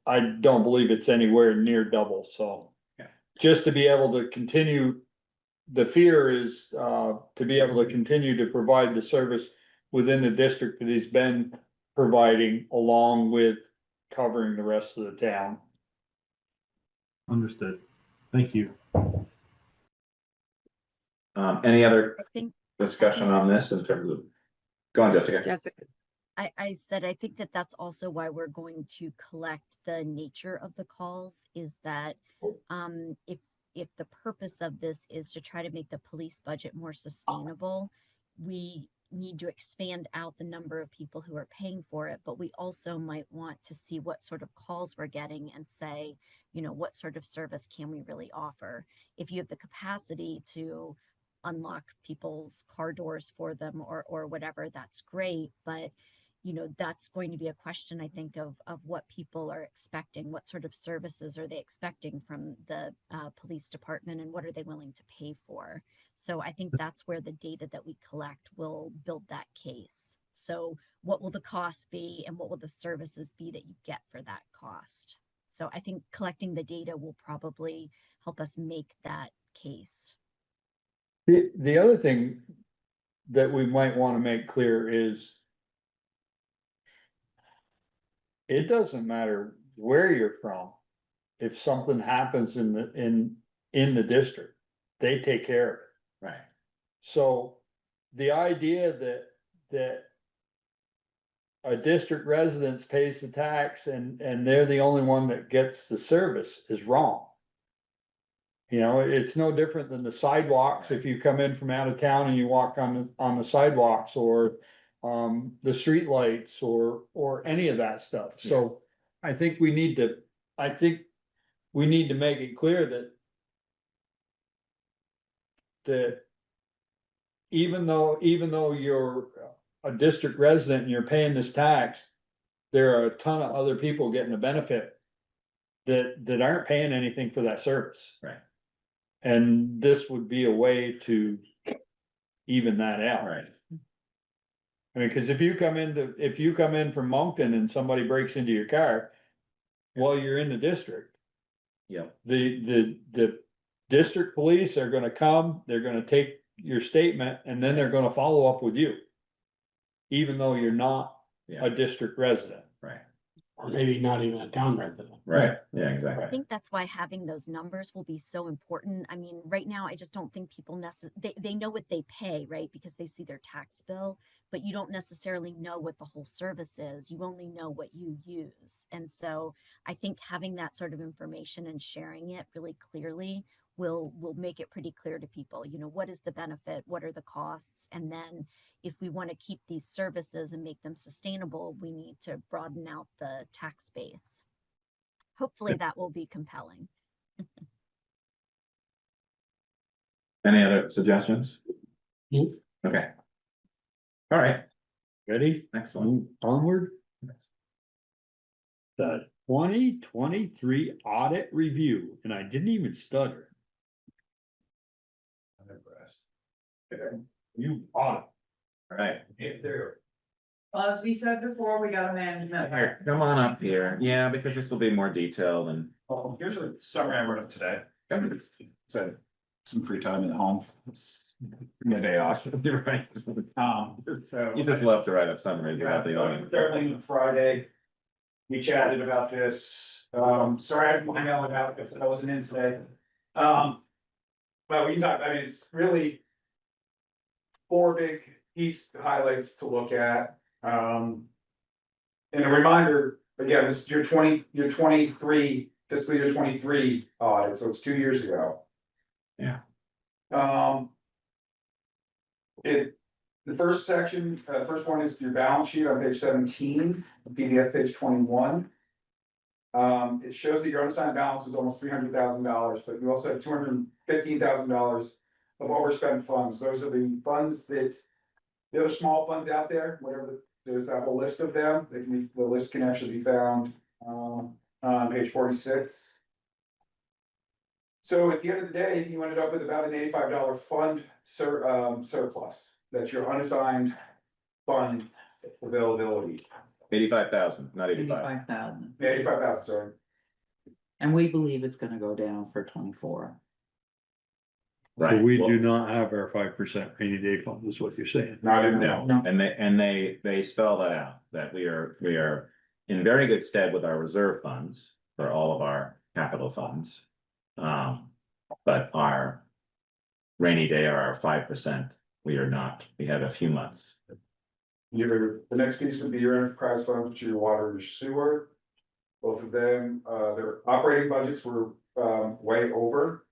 Speaker 1: I don't believe it's anywhere near double, so.
Speaker 2: Yeah.
Speaker 1: Just to be able to continue, the fear is to be able to continue to provide the service within the district that he's been providing, along with covering the rest of the town.
Speaker 5: Understood. Thank you.
Speaker 2: Any other
Speaker 9: I think
Speaker 2: discussion on this in terms of? Go on, Jessica.
Speaker 6: Jessica,
Speaker 9: I said, I think that that's also why we're going to collect the nature of the calls, is that if the purpose of this is to try to make the police budget more sustainable, we need to expand out the number of people who are paying for it, but we also might want to see what sort of calls we're getting and say, you know, what sort of service can we really offer? If you have the capacity to unlock people's car doors for them or whatever, that's great, but you know, that's going to be a question, I think, of what people are expecting. What sort of services are they expecting from the police department, and what are they willing to pay for? So I think that's where the data that we collect will build that case. So what will the cost be, and what will the services be that you get for that cost? So I think collecting the data will probably help us make that case.
Speaker 1: The other thing that we might want to make clear is it doesn't matter where you're from. If something happens in the district, they take care of it.
Speaker 2: Right.
Speaker 1: So the idea that a district resident pays the tax and they're the only one that gets the service is wrong. You know, it's no different than the sidewalks. If you come in from out of town and you walk on the sidewalks, or the street lights, or any of that stuff. So I think we need to make it clear that even though you're a district resident and you're paying this tax, there are a ton of other people getting the benefit that aren't paying anything for that service.
Speaker 2: Right.
Speaker 1: And this would be a way to even that out.
Speaker 2: Right.
Speaker 1: I mean, cause if you come in from Moncton and somebody breaks into your car while you're in the district,
Speaker 2: Yep.
Speaker 1: the district police are gonna come, they're gonna take your statement, and then they're gonna follow up with you. Even though you're not a district resident.
Speaker 2: Right.
Speaker 4: Or maybe not even a town resident.
Speaker 2: Right. Yeah, exactly.
Speaker 9: I think that's why having those numbers will be so important. I mean, right now, I just don't think people they know what they pay, right? Because they see their tax bill, but you don't necessarily know what the whole service is. You only know what you use. And so I think having that sort of information and sharing it really clearly will make it pretty clear to people, you know, what is the benefit, what are the costs, and then if we want to keep these services and make them sustainable, we need to broaden out the tax base. Hopefully that will be compelling.
Speaker 2: Any other suggestions?
Speaker 1: Nope.
Speaker 2: Okay. All right.
Speaker 1: Ready?
Speaker 2: Excellent.
Speaker 1: Move onward. The 2023 audit review, and I didn't even stutter. You audit.
Speaker 2: All right.
Speaker 8: Well, as we said before, we got a management.
Speaker 2: Here, come on up here. Yeah, because this will be more detailed and.
Speaker 16: Oh, here's a summary I wrote up today. So some free time at home. My day off.
Speaker 2: Right.
Speaker 16: So.
Speaker 2: You just love to write up summaries about the audit.
Speaker 16: Starting Friday. We chatted about this. Sorry, I had one email about this that I wasn't in today. But we can talk, I mean, it's really. 4 big piece highlights to look at. And a reminder, again, this is your 23 fiscal year 23 audit, so it's 2 years ago.
Speaker 2: Yeah.
Speaker 16: The first section, first one is your balance sheet on page 17, PDF page 21. It shows that your unassigned balance was almost $300,000, but you also had $215,000 of overspent funds. Those are the funds that, the other small funds out there, whatever, there's a whole list of them. The list can actually be found on page 46. So at the end of the day, you ended up with about an $85 fund surplus. That's your unassigned fund availability.
Speaker 2: 85,000, not 85.
Speaker 8: 85,000.
Speaker 16: 85,000, sorry.
Speaker 8: And we believe it's gonna go down for 24.
Speaker 1: So
Speaker 2: Right.
Speaker 1: we
Speaker 2: Well,
Speaker 1: do not have our 5% rainy day fund, is what you're saying.
Speaker 16: Not in
Speaker 2: No,
Speaker 8: No.
Speaker 2: and they spell that out, that we are in very good stead with our reserve funds for all of our capital funds. But our rainy day are our 5%. We are not. We have a few months.
Speaker 16: The next piece would be your enterprise funds, which are your water and your sewer. Both of them, their operating budgets were way over.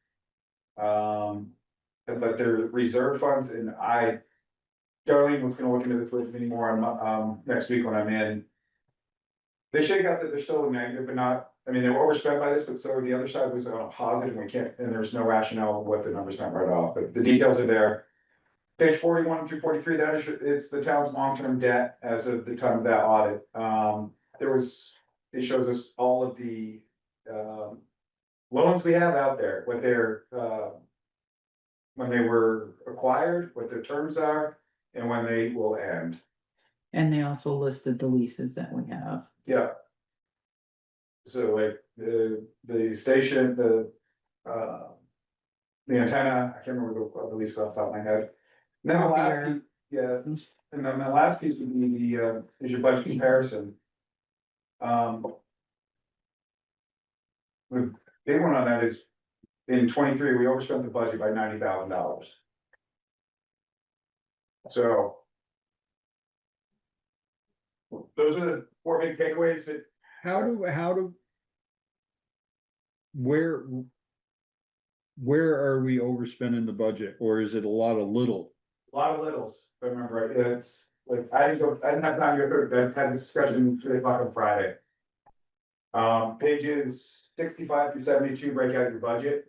Speaker 16: But their reserve funds, and Darlene was gonna look into this with me more on next week when I'm in. They shake out that they're still negative, but not, I mean, they were overspent by this, but so the other side was on a positive, and we can't, and there's no rationale of what the numbers not right off, but the details are there. Page 41 through 43, that is, it's the town's long-term debt as of the time of that audit. It shows us all of the loans we have out there, what they're when they were acquired, what their terms are, and when they will end.
Speaker 8: And they also listed the leases that we have.
Speaker 16: Yeah. So like the station, the antenna, I can't remember the lease off the top of my head. Then the last piece, yeah, and then the last piece would be is your budget comparison. The big one on that is in 23, we overspent the budget by $90,000. So those are the 4 big takeaways that.
Speaker 1: Where are we overspending the budget, or is it a lot of little?
Speaker 16: A lot of littles, if I remember right, it's like, I didn't have time to go through, I had a discussion 3 o'clock on Friday. Pages 65 through 72 break out your budget.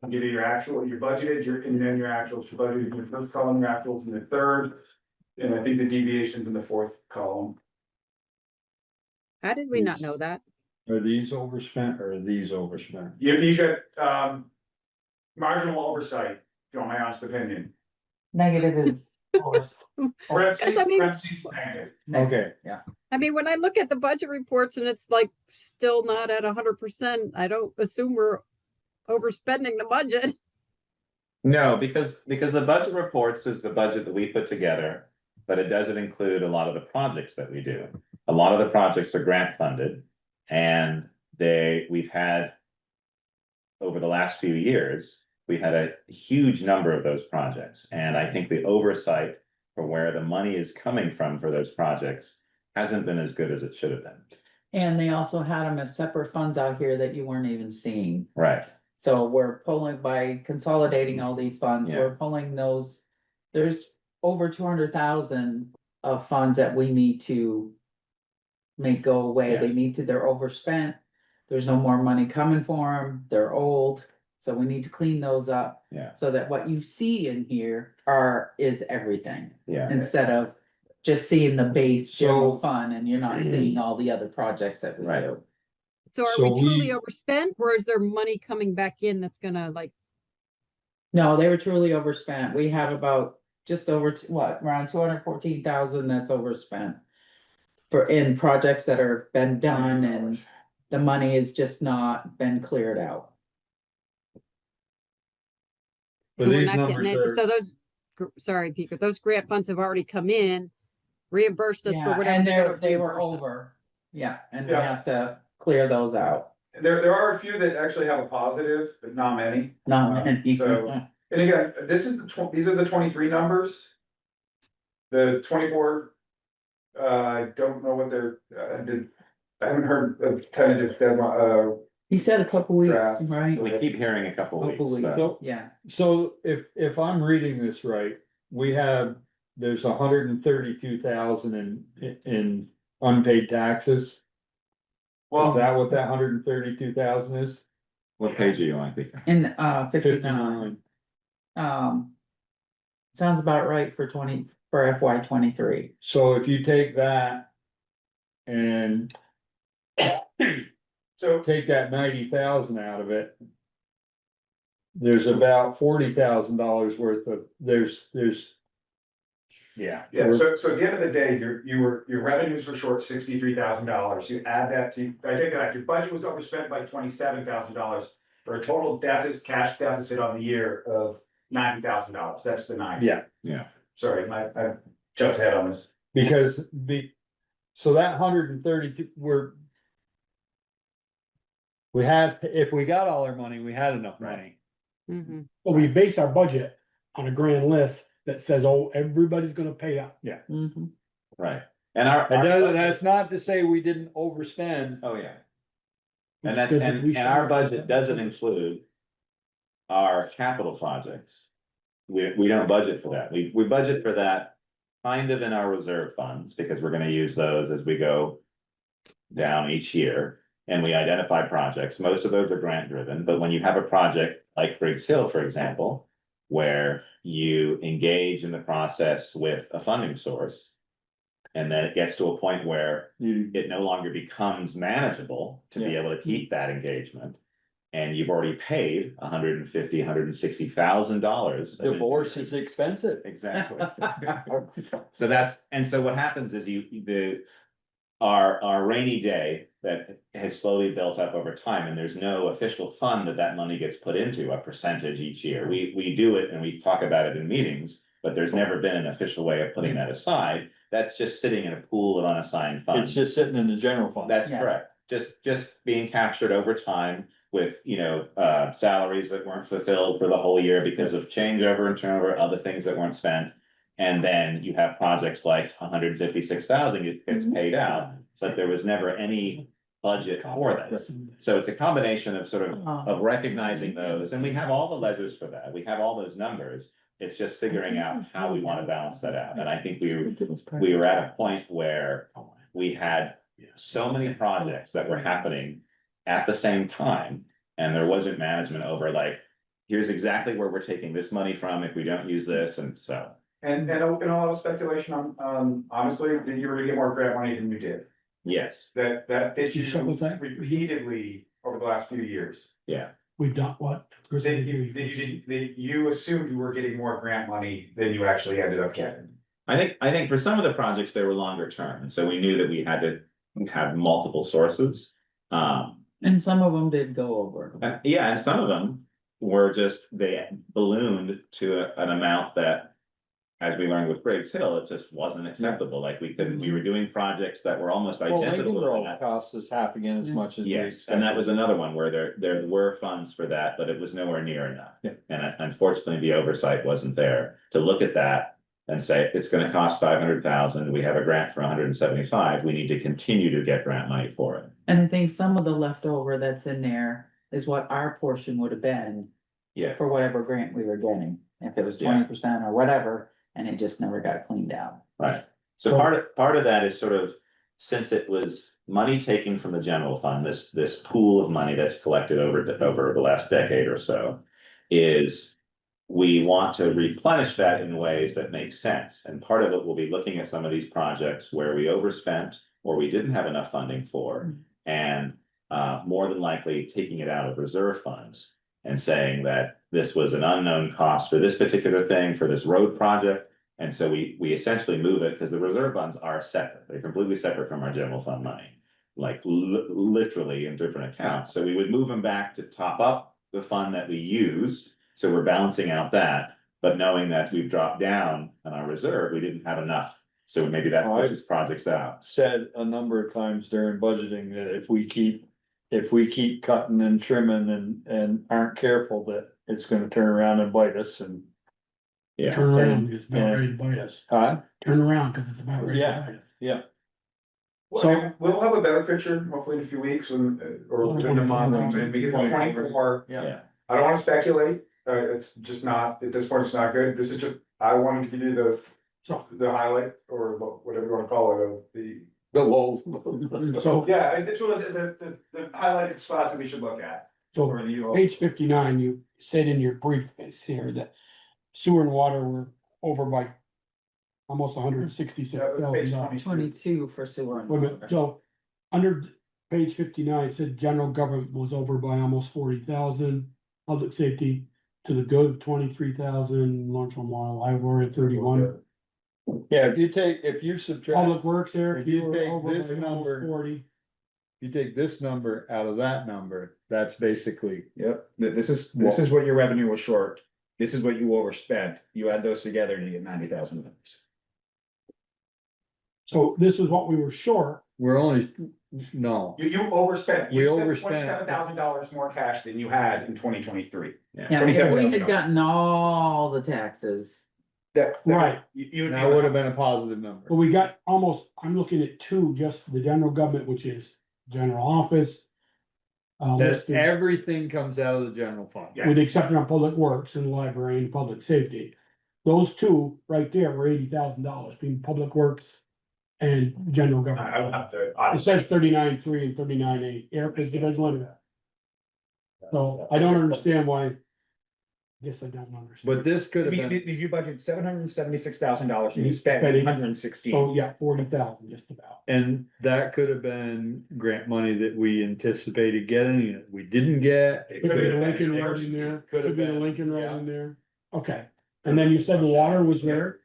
Speaker 16: I'll give you your actual, your budgeted, and then your actuals, your budgeted in your first column, your actuals in the third. And I think the deviations in the fourth column.
Speaker 6: How did we not know that?
Speaker 1: Are these overspent or are these overspent?
Speaker 16: You should, marginal oversight, in my honest opinion.
Speaker 8: Negative is.
Speaker 16: Parentheses negative.
Speaker 1: Okay.
Speaker 8: Yeah.
Speaker 6: I mean, when I look at the budget reports and it's like still not at 100%, I don't assume we're overspending the budget.
Speaker 2: No, because the budget reports is the budget that we put together, but it doesn't include a lot of the projects that we do. A lot of the projects are grant funded, and we've had over the last few years, we had a huge number of those projects, and I think the oversight for where the money is coming from for those projects hasn't been as good as it should have been.
Speaker 8: And they also had them as separate funds out here that you weren't even seeing.
Speaker 2: Right.
Speaker 8: So we're pulling, by consolidating all these funds, we're pulling those, there's over 200,000 of funds that we need to make go away.
Speaker 2: Yes.
Speaker 8: They're overspent. There's no more money coming for them. They're old. So we need to clean those up.
Speaker 2: Yeah.
Speaker 8: So that what you see in here is everything.
Speaker 2: Yeah.
Speaker 8: Instead of just seeing the base general fund, and you're not seeing all the other projects that we do.
Speaker 6: So are we truly overspent, or is there money coming back in that's gonna like?
Speaker 8: No, they were truly overspent. We have about just over around 214,000 that's overspent in projects that are been done, and the money has just not been cleared out.
Speaker 1: But
Speaker 6: We're
Speaker 1: these
Speaker 6: not getting
Speaker 1: numbers
Speaker 6: it. So those, sorry, Pico, those grant funds have already come in, reimbursed us for
Speaker 8: Yeah,
Speaker 6: whatever.
Speaker 8: and they were over. Yeah, and we have to clear those out.
Speaker 16: There are a few that actually have a positive, but not many.
Speaker 8: Not many.
Speaker 16: So, and again, these are the 23 numbers. The 24, I don't know what they're, I haven't heard of tentative deadline,
Speaker 8: He said a couple weeks,
Speaker 16: Draft.
Speaker 8: right?
Speaker 2: We keep hearing a couple weeks. So.
Speaker 8: Yeah.
Speaker 1: So if I'm reading this right, there's 132,000 in unpaid taxes.
Speaker 16: Well,
Speaker 1: Is that what that 132,000 is?
Speaker 2: What page are you on, Peter?
Speaker 8: In 59. Sounds about right for FY 23.
Speaker 1: So if you take that and
Speaker 16: so
Speaker 1: take that 90,000 out of it, there's about $40,000 worth of, yeah.
Speaker 16: So at the end of the day, your revenues were short $63,000. You add that to, I take that, your budget was overspent by $27,000 for a total cash deficit on the year of $90,000. That's the 90.
Speaker 1: Yeah.
Speaker 16: Sorry, I jumped ahead on this.
Speaker 1: So that 132, if we got all our money, we had enough money.
Speaker 6: Mm-hmm.
Speaker 4: But we base our budget on a grand list that says, oh, everybody's gonna pay up.
Speaker 8: Mhm.
Speaker 2: Right, and our.
Speaker 1: And that's not to say we didn't overspend.
Speaker 2: Oh, yeah.
Speaker 4: Which
Speaker 2: And that's,
Speaker 4: doesn't-
Speaker 2: and
Speaker 4: we
Speaker 2: our
Speaker 4: should-
Speaker 2: budget doesn't include our capital projects. We don't budget for that. We budget for that kind of in our reserve funds, because we're gonna use those as we go down each year. And we identify projects. Most of those are grant driven, but when you have a project like Briggs Hill, for example, where you engage in the process with a funding source, and then it gets to a point where it no longer becomes manageable to be able to keep that engagement. And you've already paid $150,000, $160,000.
Speaker 1: Divorce is expensive.
Speaker 2: Exactly. So so what happens is our rainy day that has slowly built up over time, and there's no official fund that money gets put into, a percentage each year. We do it and we talk about it in meetings, but there's never been an official way of putting that aside. That's just sitting in a pool of unassigned funds.
Speaker 1: It's just sitting in the general fund.
Speaker 2: That's correct. Just being captured over time with, salaries that weren't fulfilled for the whole year because of changeover and turnover, other things that weren't spent. And then you have projects like 156,000 it gets paid out, but there was never any budget for this. So it's a combination of sort of recognizing those, and we have all the ledgers for that. We have all those numbers. It's just figuring out how we want to balance that out. And I think we were at a point where we had so many projects that were happening at the same time, and there wasn't management over like, here's exactly where we're taking this money from if we don't use this, and so.
Speaker 16: And a lot of speculation on, honestly, that you were gonna get more grant money than you did.
Speaker 2: Yes,
Speaker 16: That did
Speaker 4: You shovel
Speaker 16: you
Speaker 4: that?
Speaker 16: repeatedly over the last few years.
Speaker 2: yeah.
Speaker 4: We've done what? Chris,
Speaker 16: That
Speaker 4: we
Speaker 16: you,
Speaker 4: do.
Speaker 16: that you assumed you were getting more grant money than you actually ended up getting.
Speaker 2: I think for some of the projects, they were longer term, and so we knew that we had to have multiple sources.
Speaker 8: And some of them did go over.
Speaker 2: And some of them were they ballooned to an amount that, as we learned with Briggs Hill, it just wasn't acceptable. Like we were doing projects that were almost
Speaker 1: Well,
Speaker 2: identical
Speaker 1: Lincoln
Speaker 2: to
Speaker 1: Road
Speaker 2: that.
Speaker 1: cost us half again as much as. we
Speaker 2: Yes, and that was
Speaker 1: expected.
Speaker 2: another one where there were funds for that, but it was nowhere near enough.
Speaker 1: Yeah.
Speaker 2: And unfortunately, the oversight wasn't there to look at that and say, it's gonna cost 500,000, we have a grant for 175, we need to continue to get grant money for it.
Speaker 8: And I think some of the leftover that's in there is what our portion would have been
Speaker 2: Yeah,
Speaker 8: for whatever grant we were getting. If it was
Speaker 2: Yeah.
Speaker 8: 20% or whatever, and it just never got cleaned out.
Speaker 2: right. So part of that is sort of, since it was money taken from the general fund, this pool of money that's collected over the last decade or so, is we want to replenish that in ways that make sense. And part of it will be looking at some of these projects where we overspent or we didn't have enough funding for, and more than likely taking it out of reserve funds and saying that this was an unknown cost for this particular thing, for this road project. And so we essentially move it, because the reserve funds are separate. They're completely separate from our general fund money, like literally in different accounts. So we would move them back to top up the fund that we used. So we're balancing out that, but knowing that we've dropped down on our reserve, we didn't have enough. So maybe that pushes projects out.
Speaker 1: Said a number of times during budgeting that if we keep cutting and trimming and aren't careful, that it's gonna turn around and bite us and.
Speaker 2: Yeah.
Speaker 4: Turn around, it's about ready to bite us.
Speaker 1: Huh?
Speaker 4: Turn around, cause it's about ready to
Speaker 1: Yeah.
Speaker 4: bite us.
Speaker 1: Yeah.
Speaker 16: So we'll have a better picture hopefully in a few weeks or within a month, and we get to 24.
Speaker 2: Yeah.
Speaker 16: I don't wanna speculate, it's just not, at this point, it's not good. This is just, I wanted to give you the highlight or whatever you wanna call it, of the.
Speaker 1: The low.
Speaker 4: So,
Speaker 16: Yeah, it's one of the highlighted spots that we should look at.
Speaker 4: so
Speaker 16: Or you-
Speaker 4: page 59, you said in your brief here that sewer and water were over by almost $166,000.
Speaker 8: 22 for sewer. and
Speaker 4: Wait a minute,
Speaker 8: water.
Speaker 4: so under page 59, it said general government was over by almost 40,000, public safety to the good of 23,000, launch on wild library at 31.
Speaker 1: Yeah, if you subtract,
Speaker 4: Public works there,
Speaker 1: if you
Speaker 4: you were
Speaker 1: take
Speaker 4: over
Speaker 1: this
Speaker 4: by almost
Speaker 1: number-
Speaker 4: 40.
Speaker 1: you take this number out of that number, that's basically.
Speaker 17: Yep, this is what your revenue was short. This is what you overspent. You add those together and you get $90,000.
Speaker 4: So this is what we were short.
Speaker 1: We're only, No,
Speaker 16: You overspent.
Speaker 1: We
Speaker 16: You spent
Speaker 1: overspent.
Speaker 16: $27,000 more cash than you had in 2023.
Speaker 8: Yeah, if we
Speaker 16: $27,000.
Speaker 8: had gotten all the taxes.
Speaker 4: Right.
Speaker 1: that would have been a positive number.
Speaker 4: But we got almost, I'm looking at two, just the general government, which is general office.
Speaker 1: That
Speaker 4: listed,
Speaker 1: everything comes out of the general fund.
Speaker 4: with the exception of public works and library and public safety. Those two right there were $80,000 between public works and general
Speaker 16: I
Speaker 4: government.
Speaker 16: would have to.
Speaker 4: It says 39.3 and 39.8. Eric is the best limit. So I don't understand why. I guess I don't understand.
Speaker 1: But this could have been,
Speaker 16: If you budget $776,000 and you
Speaker 4: You
Speaker 16: spent
Speaker 4: spent
Speaker 16: 116.
Speaker 4: Oh, yeah, 40,000 just about.
Speaker 1: and that could have been grant money that we anticipated getting, that we didn't get.
Speaker 16: It
Speaker 4: Could
Speaker 16: could
Speaker 4: be
Speaker 16: have
Speaker 4: the
Speaker 16: been
Speaker 4: Lincoln
Speaker 16: an
Speaker 4: Road in
Speaker 16: emergency.
Speaker 4: there,
Speaker 1: Could have
Speaker 4: could be the
Speaker 1: been,
Speaker 4: Lincoln
Speaker 1: yeah.
Speaker 4: Road in there. Okay, and then you said the water was where?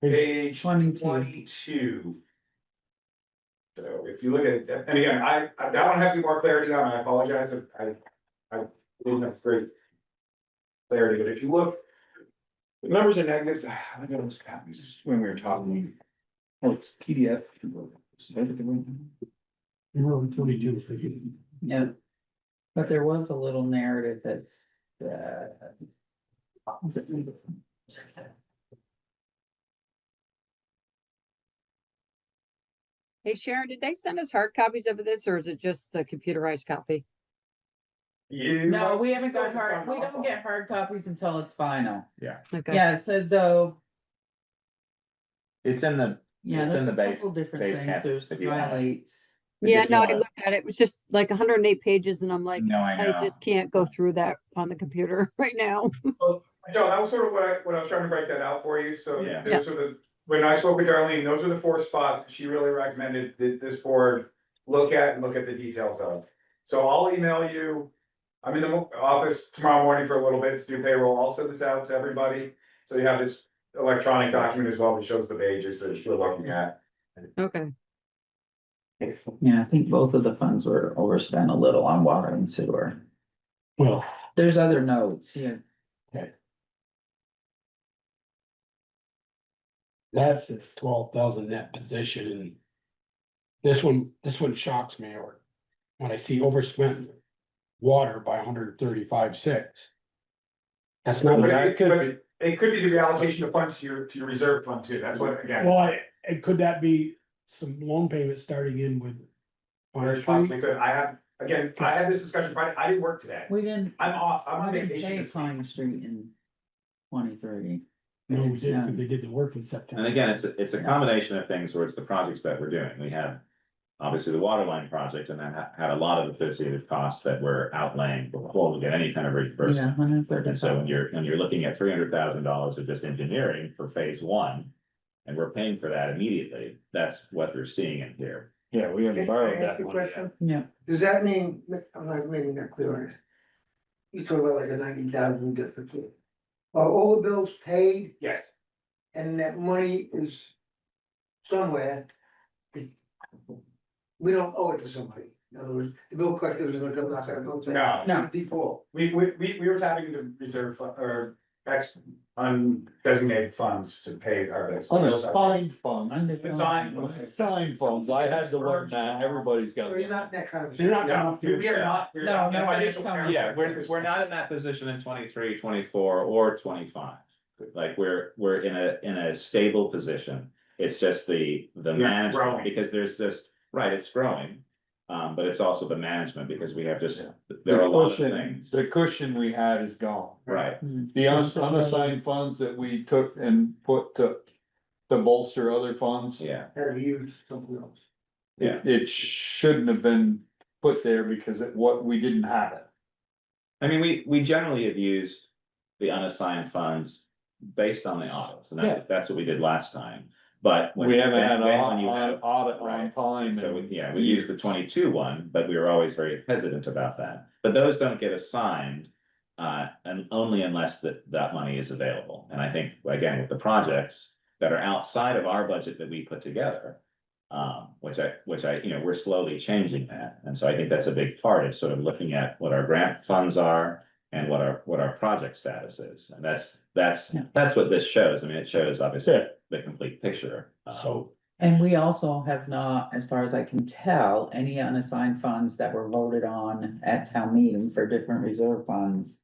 Speaker 16: Page
Speaker 8: 22.
Speaker 16: 22. So if you look at, and again, that one has more clarity on, I apologize, I didn't have great clarity, but if you look, the numbers are negatives, I got those copies when we were talking. Oh, it's PDF.
Speaker 4: You were on 22.
Speaker 8: Yeah. But there was a little narrative that's,
Speaker 6: Hey Sharon, did they send us hard copies of this or is it just the computerized copy?
Speaker 8: no, we haven't got hard, we don't get hard copies until it's final.
Speaker 6: Okay.
Speaker 8: Yeah, so though,
Speaker 2: It's in the,
Speaker 8: yeah,
Speaker 2: It's in
Speaker 8: there's
Speaker 2: the
Speaker 8: a
Speaker 2: base-
Speaker 8: couple different
Speaker 2: base
Speaker 8: things,
Speaker 2: cap,
Speaker 8: there's
Speaker 2: if you want it.
Speaker 8: highlights.
Speaker 6: Yeah,
Speaker 2: just
Speaker 6: no, I
Speaker 2: want-
Speaker 6: looked at it. It was just like 108 pages and I'm like,
Speaker 2: No, I
Speaker 6: I
Speaker 2: know.
Speaker 6: just can't go through that on the computer right now.
Speaker 16: Joe, that was sort of what I was trying to break that out for you, so
Speaker 2: Yeah.
Speaker 16: those were the, when I spoke with Darlene, those are the 4 spots she really recommended that this board look at the details of. So I'll email you, I'm in the office tomorrow morning for a little bit to do payroll, I'll send this out to everybody. So you have this electronic document as well that shows the pages that you're looking at.
Speaker 6: Okay.
Speaker 8: Yeah, I think both of the funds were overspent a little on water and sewer.
Speaker 4: Well,
Speaker 8: There's other notes, yeah.
Speaker 4: that's its 12,000 net position and this one shocks me or when I see overspent water by 135.6. That's not.
Speaker 16: But
Speaker 4: what
Speaker 16: it could be the reallocation of funds to your reserve fund too, that's what, again.
Speaker 4: Well, and could that be some loan payments starting in with?
Speaker 16: Very possibly could, I had this discussion Friday, I didn't work today,
Speaker 8: We didn't,
Speaker 16: I'm off, I'm on
Speaker 8: we didn't
Speaker 16: vacation
Speaker 8: pay
Speaker 16: this week.
Speaker 8: Pine Street in 23.
Speaker 4: No, we did, because they did the work in September.
Speaker 2: And again, it's a combination of things where it's the projects that we're doing. We had obviously the water line project and then had a lot of associated costs that were outlaying before we get any kind of
Speaker 8: Yeah,
Speaker 2: reimbursement.
Speaker 8: 130.
Speaker 2: And so when you're looking at $300,000 of just engineering for phase 1, and we're paying for that immediately, that's what you're seeing in here.
Speaker 1: Yeah, we haven't
Speaker 15: Can I
Speaker 1: borrowed
Speaker 15: ask
Speaker 1: that
Speaker 15: you a
Speaker 1: money yet.
Speaker 15: question?
Speaker 8: Yeah,
Speaker 15: Does that mean, I'm not making that clear on this. You talk about like a 90,000 difference. Are all the bills paid
Speaker 16: Yes,
Speaker 15: and that money is somewhere? We don't owe it to somebody. In other words, the bill collector is gonna come knock our bills.
Speaker 16: No.
Speaker 15: Default.
Speaker 16: we were tapping into reserve or undesignated funds to pay our bills.
Speaker 1: Unassigned funds.
Speaker 16: Assigned.
Speaker 1: Unassigned funds, I had to learn that, everybody's got.
Speaker 15: So you're not in that kind of.
Speaker 4: They're not
Speaker 16: Yeah,
Speaker 4: coming
Speaker 16: we are not. we're
Speaker 8: No,
Speaker 16: not in
Speaker 8: nobody's
Speaker 16: financial
Speaker 8: coming.
Speaker 16: parity.
Speaker 2: Yeah, we're not in that position in 23, 24, or 25. Like we're in a stable position. It's just the management,
Speaker 16: growing.
Speaker 2: because there's just, right, it's growing. But it's also the management, because we have just, there are a lot of things,
Speaker 1: The cushion we had is gone.
Speaker 2: right?
Speaker 1: The unassigned funds that we took and put to bolster other funds.
Speaker 2: Yeah,
Speaker 15: Have used something else.
Speaker 2: yeah.
Speaker 1: It shouldn't have been put there because we didn't have it.
Speaker 2: I mean, we generally have used the unassigned funds based on the audits, and that's what we did last time. But when
Speaker 1: We haven't had
Speaker 2: when you
Speaker 1: an
Speaker 2: have,
Speaker 1: audit on
Speaker 2: right.
Speaker 1: time.
Speaker 2: So
Speaker 1: and-
Speaker 2: we used the 22 one, but we were always very hesitant about that. But those don't get assigned. And only unless that money is available. And I think, again, with the projects that are outside of our budget that we put together. Which I, we're slowly changing that. And so I think that's a big part of sort of looking at what our grant funds are. And what our project status is, and that's what this shows. I mean, it shows obviously the complete picture.
Speaker 4: So
Speaker 8: And we also have not, as far as I can tell, any unassigned funds that were voted on at town meeting for different reserve funds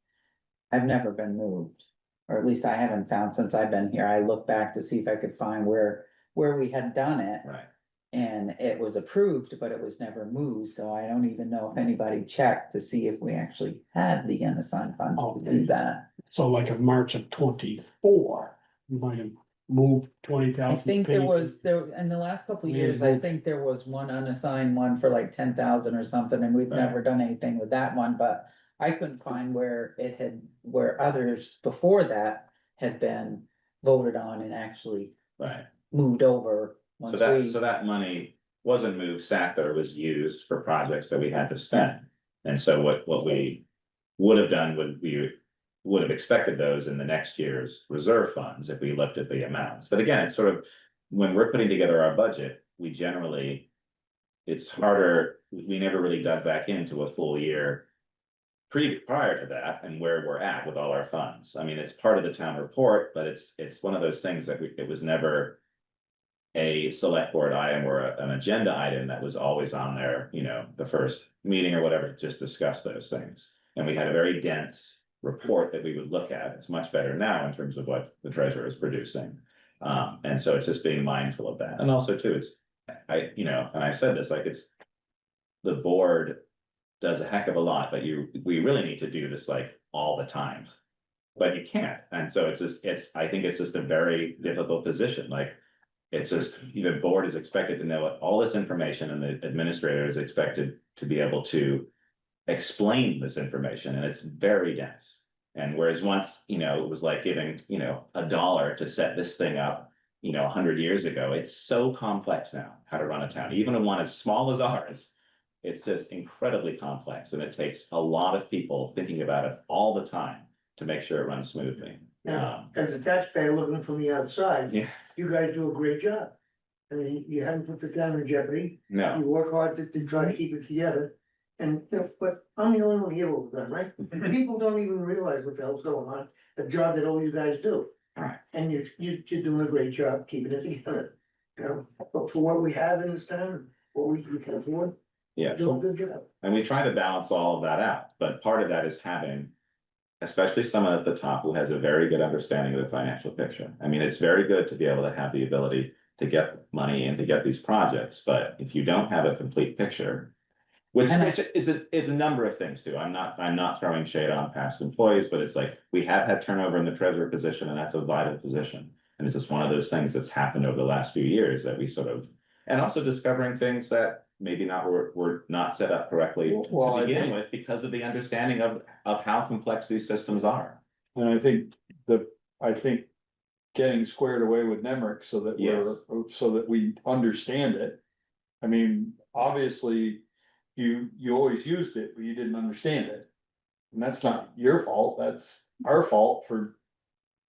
Speaker 8: have never been moved. Or at least I haven't found since I've been here. I looked back to see if I could find where we had done it.
Speaker 2: Right.
Speaker 8: And it was approved, but it was never moved, so I don't even know if anybody checked to see if we actually had the unassigned funds to do that.
Speaker 4: So like in March of 24, you might have moved 20,000.
Speaker 8: I think there was, in the last couple of
Speaker 4: We
Speaker 8: years, I
Speaker 4: moved-
Speaker 8: think there was one unassigned one for like 10,000 or something, and we've
Speaker 2: Right.
Speaker 8: never done anything with that one, but I couldn't find where others before that had been voted on and actually
Speaker 2: Right.
Speaker 8: moved over.
Speaker 2: So
Speaker 8: Once
Speaker 2: that money wasn't moved, sat there, was used for projects that we had to spend. And so what we would have done would have expected those in the next year's reserve funds if we looked at the amounts. But again, it's sort of, when we're putting together our budget, we generally, it's harder, we never really dug back into a full year prior to that and where we're at with all our funds. I mean, it's part of the town report, but it's one of those things that it was never a select board item or an agenda item that was always on there, the first meeting or whatever, just discuss those things. And we had a very dense report that we would look at. It's much better now in terms of what the treasurer is producing. And so it's just being mindful of that. And also too, and I've said this, like the board does a heck of a lot, but we really need to do this like all the time. But you can't. And so I think it's just a very difficult position. Like, it's just, the board is expected to know all this information and the administrator is expected to be able to explain this information, and it's very dense. And whereas once, it was like giving, $1 to set this thing up, 100 years ago, it's so complex now how to run a town, even one as small as ours. It's just incredibly complex, and it takes a lot of people thinking about it all the time to make sure it runs smoothly.
Speaker 15: Now, as a taxpayer looking from the outside,
Speaker 2: Yeah,
Speaker 15: you guys do a great job. I mean, you haven't put the town in jeopardy.
Speaker 2: no,
Speaker 15: You work hard to try to keep it together. And, but I'm the only one here all the time, right? People don't even realize what the hell's going on, the job that all you guys do.
Speaker 2: Right.
Speaker 15: And you're doing a great job keeping it together, but for what we have in this town, what we can afford,
Speaker 2: yeah.
Speaker 15: do a good job.
Speaker 2: And we try to balance all of that out, but part of that is having, especially someone at the top who has a very good understanding of the financial picture. I mean, it's very good to be able to have the ability to get money and to get these projects, but if you don't have a complete picture, which is a number of things too. I'm not throwing shade on past employees, but it's like, we have had turnover in the treasurer position, and that's a vital position. And it's just one of those things that's happened over the last few years that we and also discovering things that maybe were not set up correctly
Speaker 1: Well,
Speaker 2: to
Speaker 1: I
Speaker 2: begin
Speaker 1: think-
Speaker 2: with, because of the understanding of how complex these systems are.
Speaker 1: And I think getting squared away with Nemrick so that we understand it. I mean, obviously, you always used it, but you didn't understand it. And that's not your fault, that's our fault for.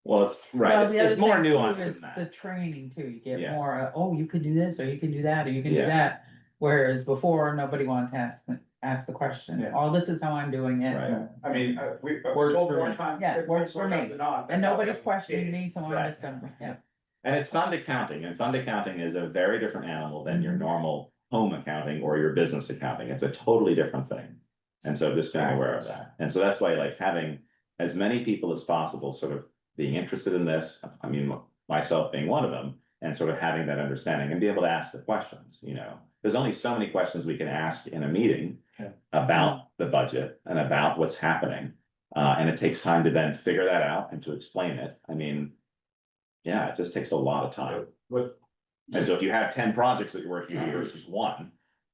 Speaker 2: Well, it's right,
Speaker 8: Well, the
Speaker 2: it's
Speaker 8: other
Speaker 2: more
Speaker 8: thing, too,
Speaker 2: nuanced
Speaker 8: is
Speaker 2: than
Speaker 8: the
Speaker 2: that.
Speaker 8: training too, you get
Speaker 2: Yeah.
Speaker 8: more, oh, you can do this, or you can do that, or you can do
Speaker 2: Yes.
Speaker 8: that. Whereas before, nobody wanted to ask the question,
Speaker 16: Yeah.
Speaker 8: oh, this is how I'm doing it.
Speaker 2: Right.
Speaker 16: I mean, we
Speaker 1: Works
Speaker 16: told
Speaker 1: for
Speaker 16: one
Speaker 1: me.
Speaker 16: time.
Speaker 8: Yeah, it works for me.
Speaker 16: sometimes not.
Speaker 8: And
Speaker 16: That's how
Speaker 8: nobody's
Speaker 16: it
Speaker 8: questioning
Speaker 16: is.
Speaker 8: me, so I'm
Speaker 2: Right.
Speaker 8: just gonna, yeah.
Speaker 2: And it's fund accounting, and fund accounting is a very different animal than your normal home accounting or your business accounting. It's a totally different thing. And so just being aware of that. And so that's why, like, having as many people as possible sort of being interested in this, I mean, myself being one of them, and sort of having that understanding and be able to ask the questions, There's only so many questions we can ask in a meeting about the budget and about what's happening. And it takes time to then figure that out and to explain it. I mean, yeah, it just takes a lot of time. And so if you have 10 projects that you're working on versus one,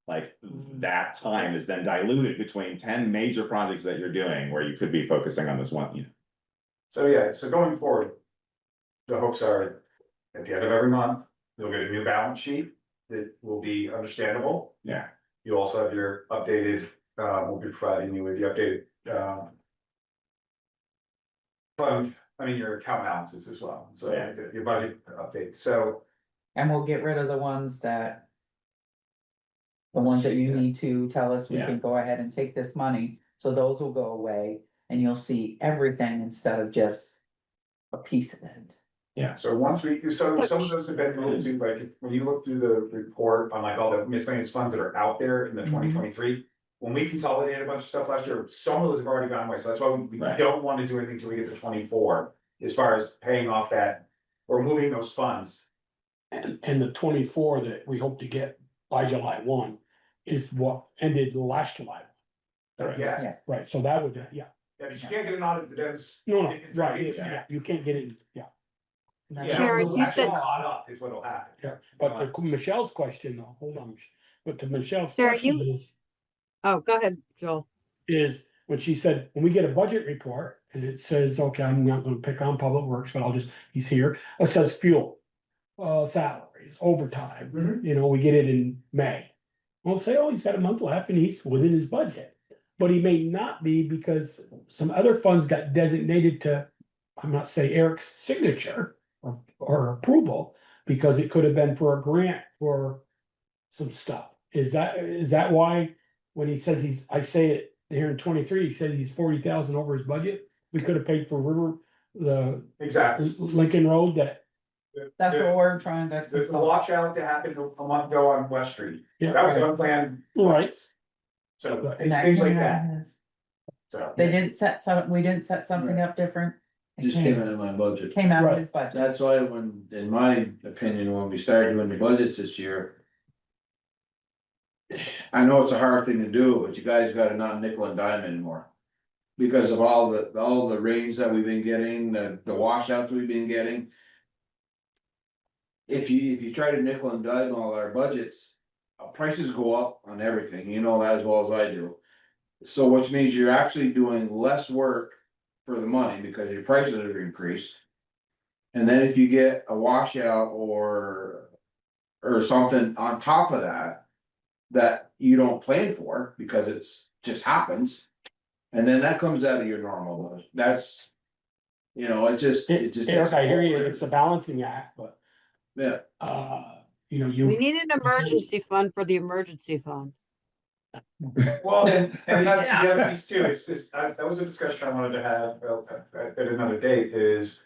Speaker 2: like that time is then diluted between 10 major projects that you're doing where you could be focusing on this one,
Speaker 16: So yeah, so going forward, the hopes are at the end of every month, you'll get a new balance sheet that will be understandable.
Speaker 2: Yeah.
Speaker 16: You also have your updated, we'll be providing you with the updated, your account balances as well, so
Speaker 2: Yeah.
Speaker 16: your budget update, so.
Speaker 8: And we'll get rid of the ones that you need to tell us we
Speaker 2: Yeah.
Speaker 8: can go ahead and take this money, so those will go away, and you'll see everything instead of just a piece of it.
Speaker 16: Yeah, so once we, so some of those have been moved to, like, when you look through the report on like all the miscellaneous funds that are out there in the 2023. When we consolidated a bunch of stuff last year, some of those have already gone away, so that's why we
Speaker 2: Right.
Speaker 16: don't want to do anything till we get to 24. As far as paying off that, or moving those funds.
Speaker 4: And the 24 that we hope to get by July 1 is what ended last July. Right.
Speaker 16: Yeah.
Speaker 4: Right, so that would,
Speaker 16: Yeah, but you can't get an audit that ends.
Speaker 4: no,
Speaker 16: in 3
Speaker 4: right,
Speaker 16: weeks.
Speaker 4: yeah, you can't get it, yeah.
Speaker 16: Yeah,
Speaker 6: Sharon, you said-
Speaker 16: caught up is what'll happen.
Speaker 4: Yeah, but to Michelle's question, though, hold on, but to Michelle's
Speaker 6: Sharon,
Speaker 4: question is,
Speaker 6: Oh, go ahead, Joel.
Speaker 4: when she said, when we get a budget report and it says, okay, I'm not gonna pick on Public Works, but he's here, it says fuel. Salaries, overtime, you know, we get it in May. We'll say, oh, he's got a month left and he's within his budget. But he may not be because some other funds got designated to, I'm not saying Eric's signature or approval, because it could have been for a grant for some stuff. Is that why, when he says I say it here in 23, he said he's 40,000 over his budget? We could have paid for
Speaker 16: Exactly.
Speaker 4: Lincoln Road that.
Speaker 8: That's what we're trying to.
Speaker 16: There's a washout that happened a month ago on West Street.
Speaker 4: Yeah.
Speaker 16: That was unplanned.
Speaker 4: Right.
Speaker 16: So it's things like that. So.
Speaker 8: They didn't set we didn't set something up different. It
Speaker 12: Just came out of my budget.
Speaker 8: Came out of
Speaker 4: Right.
Speaker 8: his budget.
Speaker 12: That's why when, in my opinion, when we started doing the budgets this year. I know it's a hard thing to do, but you guys gotta not nickel and dime anymore. Because of all the rains that we've been getting, the washouts we've been getting. If you try to nickel and dime all our budgets, prices go up on everything, you know that as well as I do. So which means you're actually doing less work for the money because your prices have increased. And then if you get a washout or something on top of that you don't plan for because it's just happens. And then that comes out of your normal, that's, you know, it just.
Speaker 4: Eric, I hear you, it's a balancing act, but.
Speaker 12: Yeah.
Speaker 4: You know,
Speaker 6: We need an emergency fund for the emergency fund.
Speaker 16: Well, and that's the other piece too, that was a discussion I wanted to have at another date is.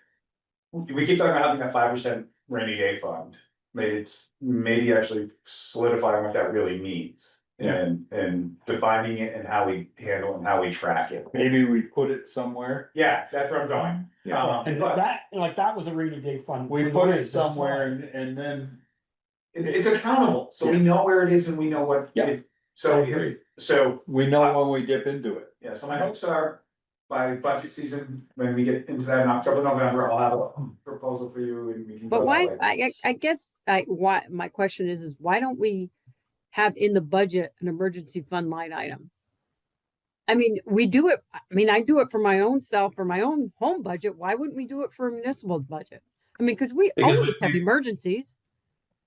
Speaker 16: We keep talking about having that 5% rainy day fund, it's maybe actually solidifying what that really means. And defining it and how we handle and how we track it.
Speaker 1: Maybe we put it somewhere.
Speaker 16: Yeah, that's where I'm going.
Speaker 4: And
Speaker 16: But
Speaker 4: that was a rainy day fund.
Speaker 1: We put it somewhere and then.
Speaker 16: it's accountable, so we know where it is and we know what.
Speaker 4: Yeah.
Speaker 16: So
Speaker 1: We know when we dip into it.
Speaker 16: yeah, so my hopes are by budget season, when we get into that in October, November, I'll have a proposal for you and we can.
Speaker 6: But
Speaker 16: go
Speaker 6: why,
Speaker 16: that way.
Speaker 6: I guess, why, my question is why don't we have in the budget an emergency fund line item? I mean, we do it, I do it for my own self, for my own home budget. Why wouldn't we do it for a municipal budget? I mean, because we
Speaker 2: Because
Speaker 6: always have emergencies.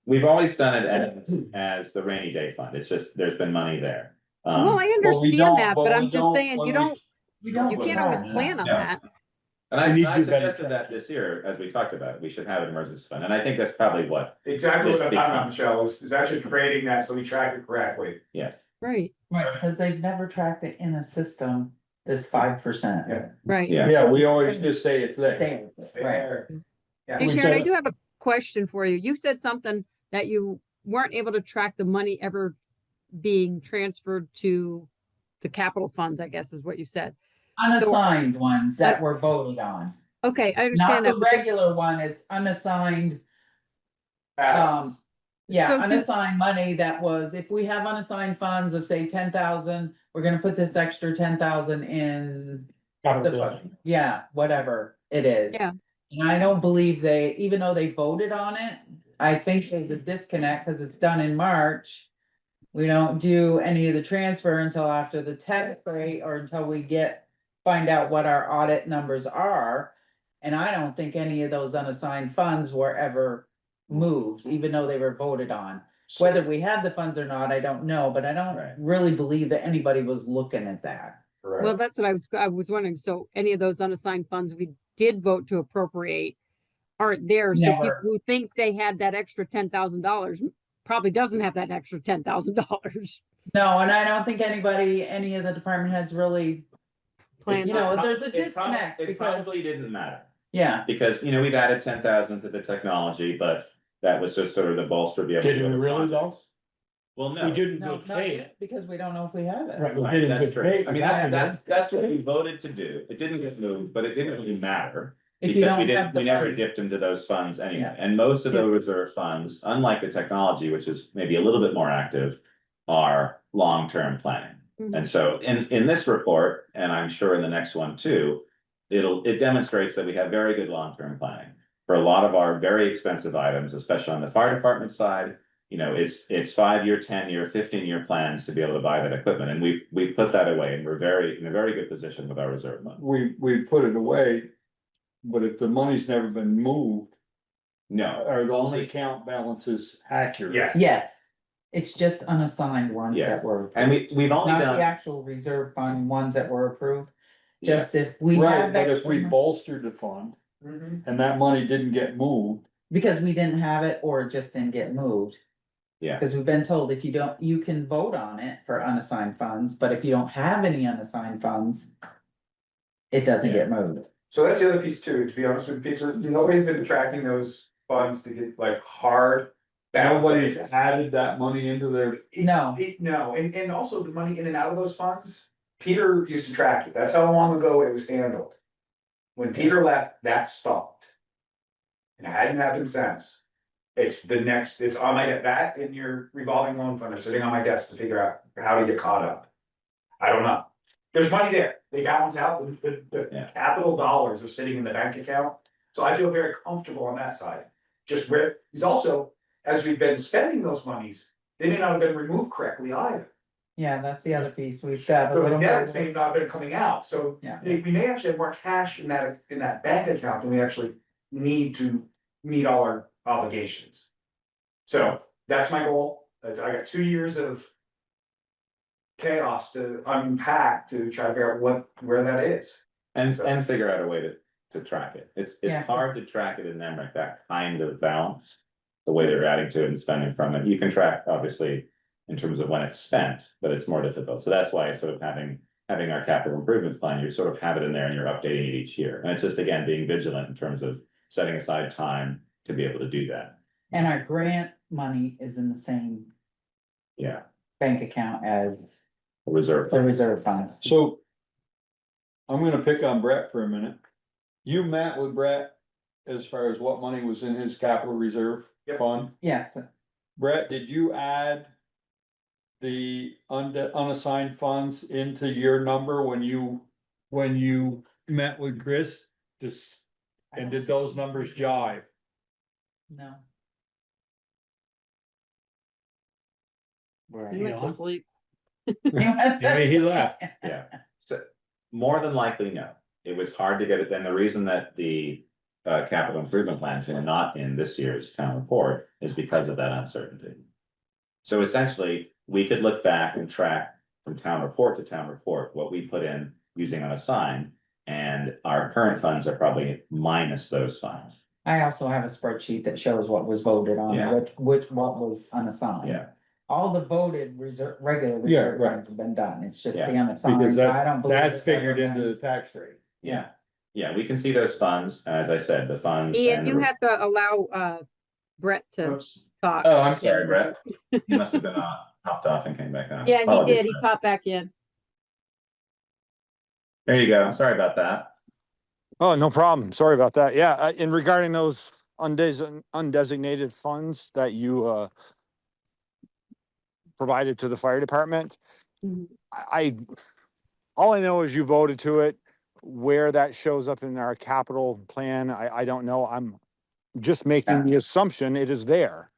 Speaker 2: We've always done it as the rainy day fund, it's just, there's been money there.
Speaker 6: Well, I understand that, but I'm just saying, you
Speaker 8: don't
Speaker 6: can't always plan on
Speaker 2: No.
Speaker 6: that.
Speaker 2: And
Speaker 4: We need
Speaker 2: I
Speaker 4: to do better
Speaker 2: suggested that this year, as we talked about, we should have an emergency fund, and I think that's probably what,
Speaker 16: Exactly what
Speaker 2: This
Speaker 16: I'm talking about,
Speaker 2: becomes-
Speaker 16: Michelle, is actually creating that so we track it correctly.
Speaker 2: yes.
Speaker 6: Right,
Speaker 8: Right, because they've never tracked it in a system that's 5%.
Speaker 16: Yeah.
Speaker 6: right.
Speaker 2: Yeah.
Speaker 1: Yeah, we always just say it's there.
Speaker 8: Right.
Speaker 16: Yeah.
Speaker 6: Hey
Speaker 4: We
Speaker 6: Sharon, I
Speaker 4: said-
Speaker 6: do have a question for you. You said something that you weren't able to track the money ever being transferred to the capital funds, I guess is what you said.
Speaker 8: Unassigned ones that were voted on,
Speaker 6: Okay, I
Speaker 8: not
Speaker 6: understand
Speaker 8: the
Speaker 6: that. but the-
Speaker 8: regular one, it's unassigned.
Speaker 16: Assets.
Speaker 8: Yeah,
Speaker 6: So do-
Speaker 8: unassigned money that was, if we have unassigned funds of say 10,000, we're gonna put this extra 10,000 in.
Speaker 4: Capital
Speaker 8: the
Speaker 4: building.
Speaker 8: fund. Yeah, whatever it is.
Speaker 6: Yeah.
Speaker 8: And I don't believe even though they voted on it, I think there's a disconnect because it's done in March. We don't do any of the transfer until after the tax rate or until we find out what our audit numbers are. And I don't think any of those unassigned funds were ever moved, even though they were voted on. Whether we have the funds or not, I don't know, but I don't
Speaker 2: Right.
Speaker 8: really believe that anybody was looking at that.
Speaker 6: Well, that's what I was wondering. So any of those unassigned funds we did vote to appropriate aren't there. So people
Speaker 8: Never.
Speaker 6: who think they had that extra $10,000 probably doesn't have that extra $10,000.
Speaker 8: No, and I don't think any of the department heads really,
Speaker 6: Planned
Speaker 8: you know,
Speaker 6: on.
Speaker 8: there's a
Speaker 2: It prob-
Speaker 8: disconnect
Speaker 2: It
Speaker 8: because,
Speaker 2: probably didn't matter.
Speaker 8: Yeah,
Speaker 2: Because, you know, we've added 10,000 to the technology, but that was just sort of the bolster to be able to.
Speaker 1: Did
Speaker 2: go
Speaker 1: we
Speaker 2: to
Speaker 1: really though?
Speaker 2: projects. Well, no.
Speaker 1: We didn't
Speaker 8: no,
Speaker 1: good
Speaker 8: not
Speaker 1: faith.
Speaker 8: yet, because we don't know if we have it.
Speaker 1: Right, we
Speaker 2: Right,
Speaker 1: did in
Speaker 2: that's
Speaker 1: good
Speaker 2: true.
Speaker 1: faith.
Speaker 2: I mean,
Speaker 1: Now we
Speaker 2: that's what we voted to do. It didn't get moved, but it didn't really matter.
Speaker 8: If you
Speaker 2: Because we
Speaker 8: don't have
Speaker 2: didn't,
Speaker 8: the
Speaker 2: we never
Speaker 8: money.
Speaker 2: dipped into those funds anyway,
Speaker 8: Yeah.
Speaker 2: and most of
Speaker 6: Yeah.
Speaker 2: the reserve funds, unlike the technology, which is maybe a little bit more active, are long-term planning.
Speaker 6: Mhm.
Speaker 2: And so in this report, and I'm sure in the next one too, it demonstrates that we have very good long-term planning. For a lot of our very expensive items, especially on the fire department side, you know, it's 5-year, 10-year, 15-year plans to be able to buy that equipment, and we've put that away, and we're in a very good position with our reserve fund.
Speaker 1: We put it away, but if the money's never been moved,
Speaker 2: No,
Speaker 1: are those
Speaker 2: only,
Speaker 1: account balances accurate?
Speaker 2: yes.
Speaker 8: Yes, it's just unassigned ones
Speaker 2: Yeah.
Speaker 8: that were.
Speaker 2: And we've only
Speaker 8: Not
Speaker 2: done.
Speaker 8: the actual reserve fund ones that were approved,
Speaker 2: Yeah.
Speaker 8: just if we
Speaker 1: Right,
Speaker 8: have
Speaker 1: but if
Speaker 8: extra
Speaker 1: we
Speaker 8: mon-
Speaker 1: bolstered the fund
Speaker 8: Mhm.
Speaker 1: and that money didn't get moved,
Speaker 8: Because we didn't have it or it just didn't get moved.
Speaker 2: Yeah.
Speaker 8: Because we've been told if you don't, you can vote on it for unassigned funds, but if you don't have any unassigned funds. It doesn't get moved.
Speaker 16: So that's the other piece too, to be honest with people, nobody's been tracking those funds to get like hard.
Speaker 1: nobody's
Speaker 16: balances.
Speaker 1: added that money into their.
Speaker 8: No.
Speaker 16: No, and also the money in and out of those funds, Peter used to track it, that's how long ago it was handled. When Peter left, that stopped. And it hadn't happened since. It's on my, that and your revolving loan fund are sitting on my desk to figure out how to get caught up. I don't know, there's money there, they balance out, the
Speaker 2: Yeah.
Speaker 16: capital dollars are sitting in the bank account. So I feel very comfortable on that side, just where, he's also, as we've been spending those monies, they may not have been removed correctly either.
Speaker 8: Yeah, that's the other piece. We've got a
Speaker 16: So the
Speaker 8: little
Speaker 16: debts
Speaker 8: more.
Speaker 16: may not have been coming out, so
Speaker 8: Yeah.
Speaker 16: we may actually have more cash in that bank account than we actually need to meet all our obligations. So that's my goal. I got 2 years of chaos to unpack to try to figure out where that is.
Speaker 2: And figure out a way to track it. It's
Speaker 8: Yeah.
Speaker 2: hard to track it in NEMRIC, that kind of balance. The way they're adding to it and spending from it. You can track, obviously, in terms of when it's spent, but it's more difficult. So that's why sort of having our capital improvements plan, you sort of have it in there and you're updating it each year. And it's just, again, being vigilant in terms of setting aside time to be able to do that.
Speaker 8: And our grant money is in the same
Speaker 2: Yeah,
Speaker 8: bank account as
Speaker 2: the reserve.
Speaker 8: the reserve funds.
Speaker 1: So. I'm gonna pick on Brett for a minute. You met with Brett as far as what money was in his capital reserve
Speaker 16: Yep.
Speaker 1: fund.
Speaker 8: Yes,
Speaker 1: Brett, did you add the unassigned funds into your number when you met with Chris? And did those numbers jive?
Speaker 8: no.
Speaker 6: He went to sleep.
Speaker 1: Maybe he left.
Speaker 2: Yeah, so more than likely, no. It was hard to get it, then the reason that the capital improvement plans were not in this year's town report is because of that uncertainty. So essentially, we could look back and track from town report to town report what we put in using unassigned, and our current funds are probably minus those funds.
Speaker 8: I also have a spreadsheet that shows what was voted on,
Speaker 2: Yeah.
Speaker 8: what was unassigned.
Speaker 2: Yeah.
Speaker 8: All the voted regular
Speaker 1: Yeah,
Speaker 8: reserve
Speaker 1: right.
Speaker 8: funds have been done, it's just
Speaker 2: Yeah.
Speaker 8: the unassigned,
Speaker 1: Because
Speaker 8: I don't believe.
Speaker 1: that's
Speaker 8: it's ever
Speaker 1: figured
Speaker 8: been-
Speaker 1: into the tax rate.
Speaker 2: Yeah, yeah, we can see those funds, and as I said, the funds.
Speaker 6: Ian,
Speaker 2: and
Speaker 6: you have to allow Brett to
Speaker 2: Oops.
Speaker 6: talk.
Speaker 2: Oh, I'm sorry, Brett. You must have been popped off and came back on.
Speaker 6: Yeah, he
Speaker 2: Apologies,
Speaker 6: did. He
Speaker 2: Brett.
Speaker 6: popped back in.
Speaker 2: There you go. Sorry about that.
Speaker 18: Oh, no problem. Sorry about that. Yeah, in regarding those undesignated funds that you provided to the fire department,
Speaker 6: Mhm.
Speaker 18: all I know is you voted to it. Where that shows up in our capital plan, I don't know. I'm just making the assumption it is there.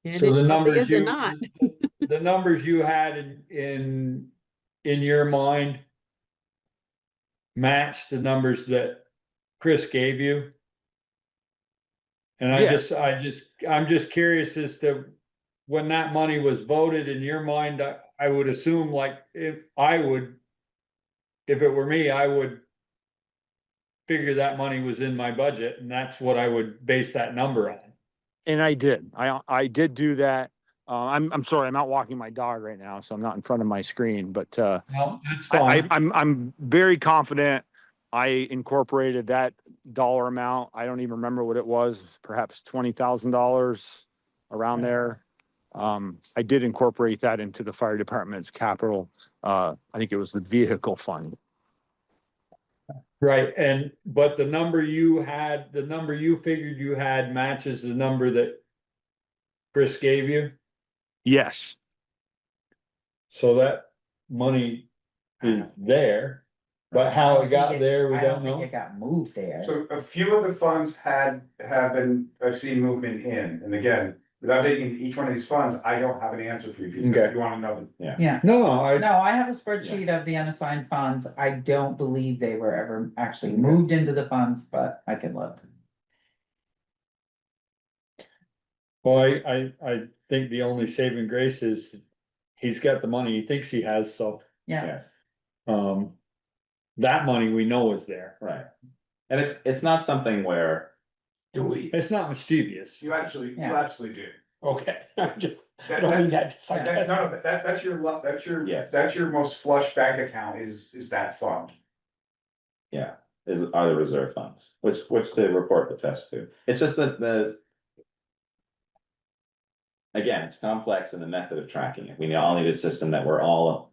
Speaker 6: And
Speaker 1: So
Speaker 6: it
Speaker 1: the
Speaker 6: probably
Speaker 1: numbers
Speaker 6: is or
Speaker 1: you,
Speaker 6: not.
Speaker 1: the numbers you had in your mind match the numbers that Chris gave you? And
Speaker 18: Yes.
Speaker 1: I'm just curious as to when that money was voted in your mind, I would assume like if it were me, I would figure that money was in my budget and that's what I would base that number on.
Speaker 18: And I did. I did do that. I'm sorry, I'm out walking my dog right now, so I'm not in front of my screen, but
Speaker 1: Well, that's fine.
Speaker 18: I'm very confident I incorporated that dollar amount. I don't even remember what it was, perhaps $20,000 around there. I did incorporate that into the fire department's capital. I think it was the vehicle fund.
Speaker 1: Right, but the number you had, the number you figured you had matches the number that Chris gave you,
Speaker 18: Yes.
Speaker 1: so that money is there. But how it got there, we
Speaker 8: I
Speaker 1: don't
Speaker 8: think
Speaker 1: know.
Speaker 8: it got moved there.
Speaker 16: So a few of the funds have been, I've seen movement in, and again, without taking each one of these funds, I don't have an answer for you. If
Speaker 1: Okay.
Speaker 16: you wanna know them.
Speaker 8: Yeah.
Speaker 1: No,
Speaker 8: No, I have a spreadsheet of the unassigned funds. I don't believe they were ever actually moved into the funds, but I can look.
Speaker 1: well, I think the only saving grace is he's got the money he thinks he has, so,
Speaker 8: Yeah.
Speaker 1: that money we know is there.
Speaker 2: Right. And it's not something where,
Speaker 15: Do we?
Speaker 1: It's not mischievous.
Speaker 16: You actually do.
Speaker 1: Okay, I'm just, I
Speaker 16: That-
Speaker 1: don't mean
Speaker 16: that-
Speaker 1: that.
Speaker 16: No, that's your most flush bank account is that fund.
Speaker 2: yeah, are the reserve funds, which the report attests to. It's just that again, it's complex in the method of tracking it. We all need a system that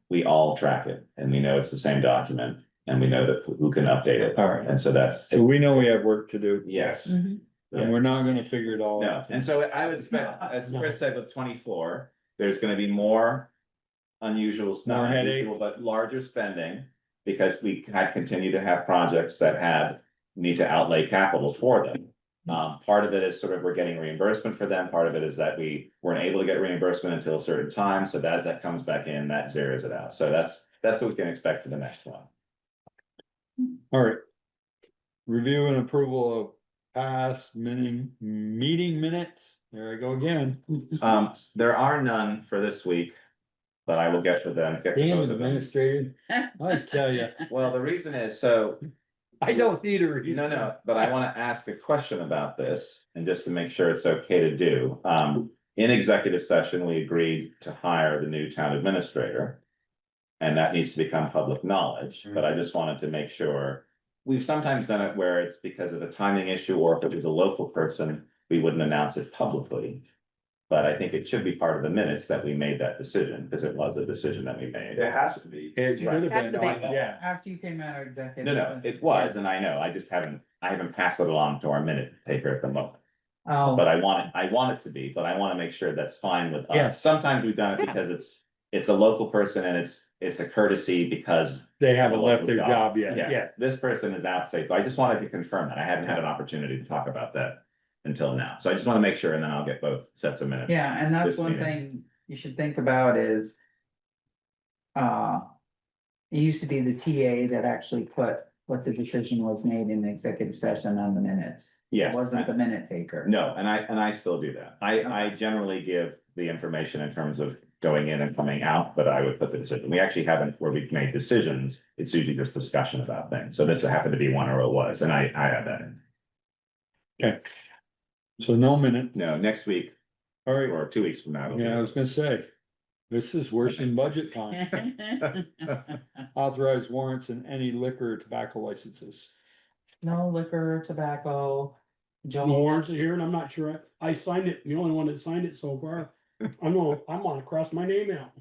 Speaker 2: we all track it, and we know it's the same document, and we know that who can update it.
Speaker 1: All right.
Speaker 2: And so that's,
Speaker 1: So we know we have work to do,
Speaker 2: yes.
Speaker 8: Mm-hmm.
Speaker 1: and we're not gonna figure it all
Speaker 2: No,
Speaker 1: out.
Speaker 2: and so I would expect, as Chris said with 24, there's gonna be more unusual,
Speaker 1: More
Speaker 2: not
Speaker 1: headache.
Speaker 2: unusual, but larger spending. Because we had continued to have projects that need to outlay capital for them. Part of it is sort of we're getting reimbursement for them, part of it is that we weren't able to get reimbursement until a certain time, so as that comes back in, that zeroes it out. So that's what we can expect for the next one.
Speaker 1: All right. Review and approval of past meeting minutes. There I go again.
Speaker 2: There are none for this week, but I will get to them. Get to
Speaker 1: Damn
Speaker 2: both of them.
Speaker 1: administrator, I tell you,
Speaker 2: Well, the reason is, so
Speaker 1: I don't need a reason.
Speaker 2: No, but I wanna ask a question about this, and just to make sure it's okay to do. In executive session, we agreed to hire the new town administrator. And that needs to become public knowledge, but I just wanted to make sure. We've sometimes done it where it's because of a timing issue, or if it was a local person, we wouldn't announce it publicly. But I think it should be part of the minutes that we made that decision, because it was a decision that we made.
Speaker 16: It has to be.
Speaker 1: It should have
Speaker 6: Has to
Speaker 1: been,
Speaker 6: be.
Speaker 1: yeah.
Speaker 8: After you came out of executive.
Speaker 2: No, it was, and I know, I haven't passed it along to our minute taker at the moment.
Speaker 8: Oh,
Speaker 2: But I want it to be, but I wanna make sure that's fine with
Speaker 1: Yeah.
Speaker 2: us. Sometimes we've done it
Speaker 6: Yeah.
Speaker 2: because it's a local person and it's a courtesy because.
Speaker 1: They haven't
Speaker 2: of a
Speaker 1: left
Speaker 2: local
Speaker 1: their job yet, yeah.
Speaker 2: This person is out safe, so I just wanted to confirm that. I hadn't had an opportunity to talk about that until now. So I just wanna make sure, and then I'll get both sets of minutes.
Speaker 8: yeah, and that's
Speaker 2: This
Speaker 8: one
Speaker 2: meeting.
Speaker 8: thing you should think about is. It used to be the TA that actually put what the decision was made in the executive session on the minutes.
Speaker 2: Yes.
Speaker 8: It wasn't the minute taker.
Speaker 2: No, and I still do that. I generally give the information in terms of going in and coming out, but I would put the decision. We actually haven't, where we've made decisions, it's usually just discussion about things. So this happened to be one, or it was, and I have that in.
Speaker 1: Okay. So no minute,
Speaker 2: No, next week
Speaker 1: all right,
Speaker 2: or 2 weeks from now. it'll be-
Speaker 1: yeah, I was gonna say, this is worse than budget time. Authorized warrants and any liquor or tobacco licenses.
Speaker 8: No liquor, tobacco.
Speaker 4: The
Speaker 8: Joe,
Speaker 4: warrants are here and I'm not sure, I signed it, the only one that signed it so far. I'm gonna cross my name out.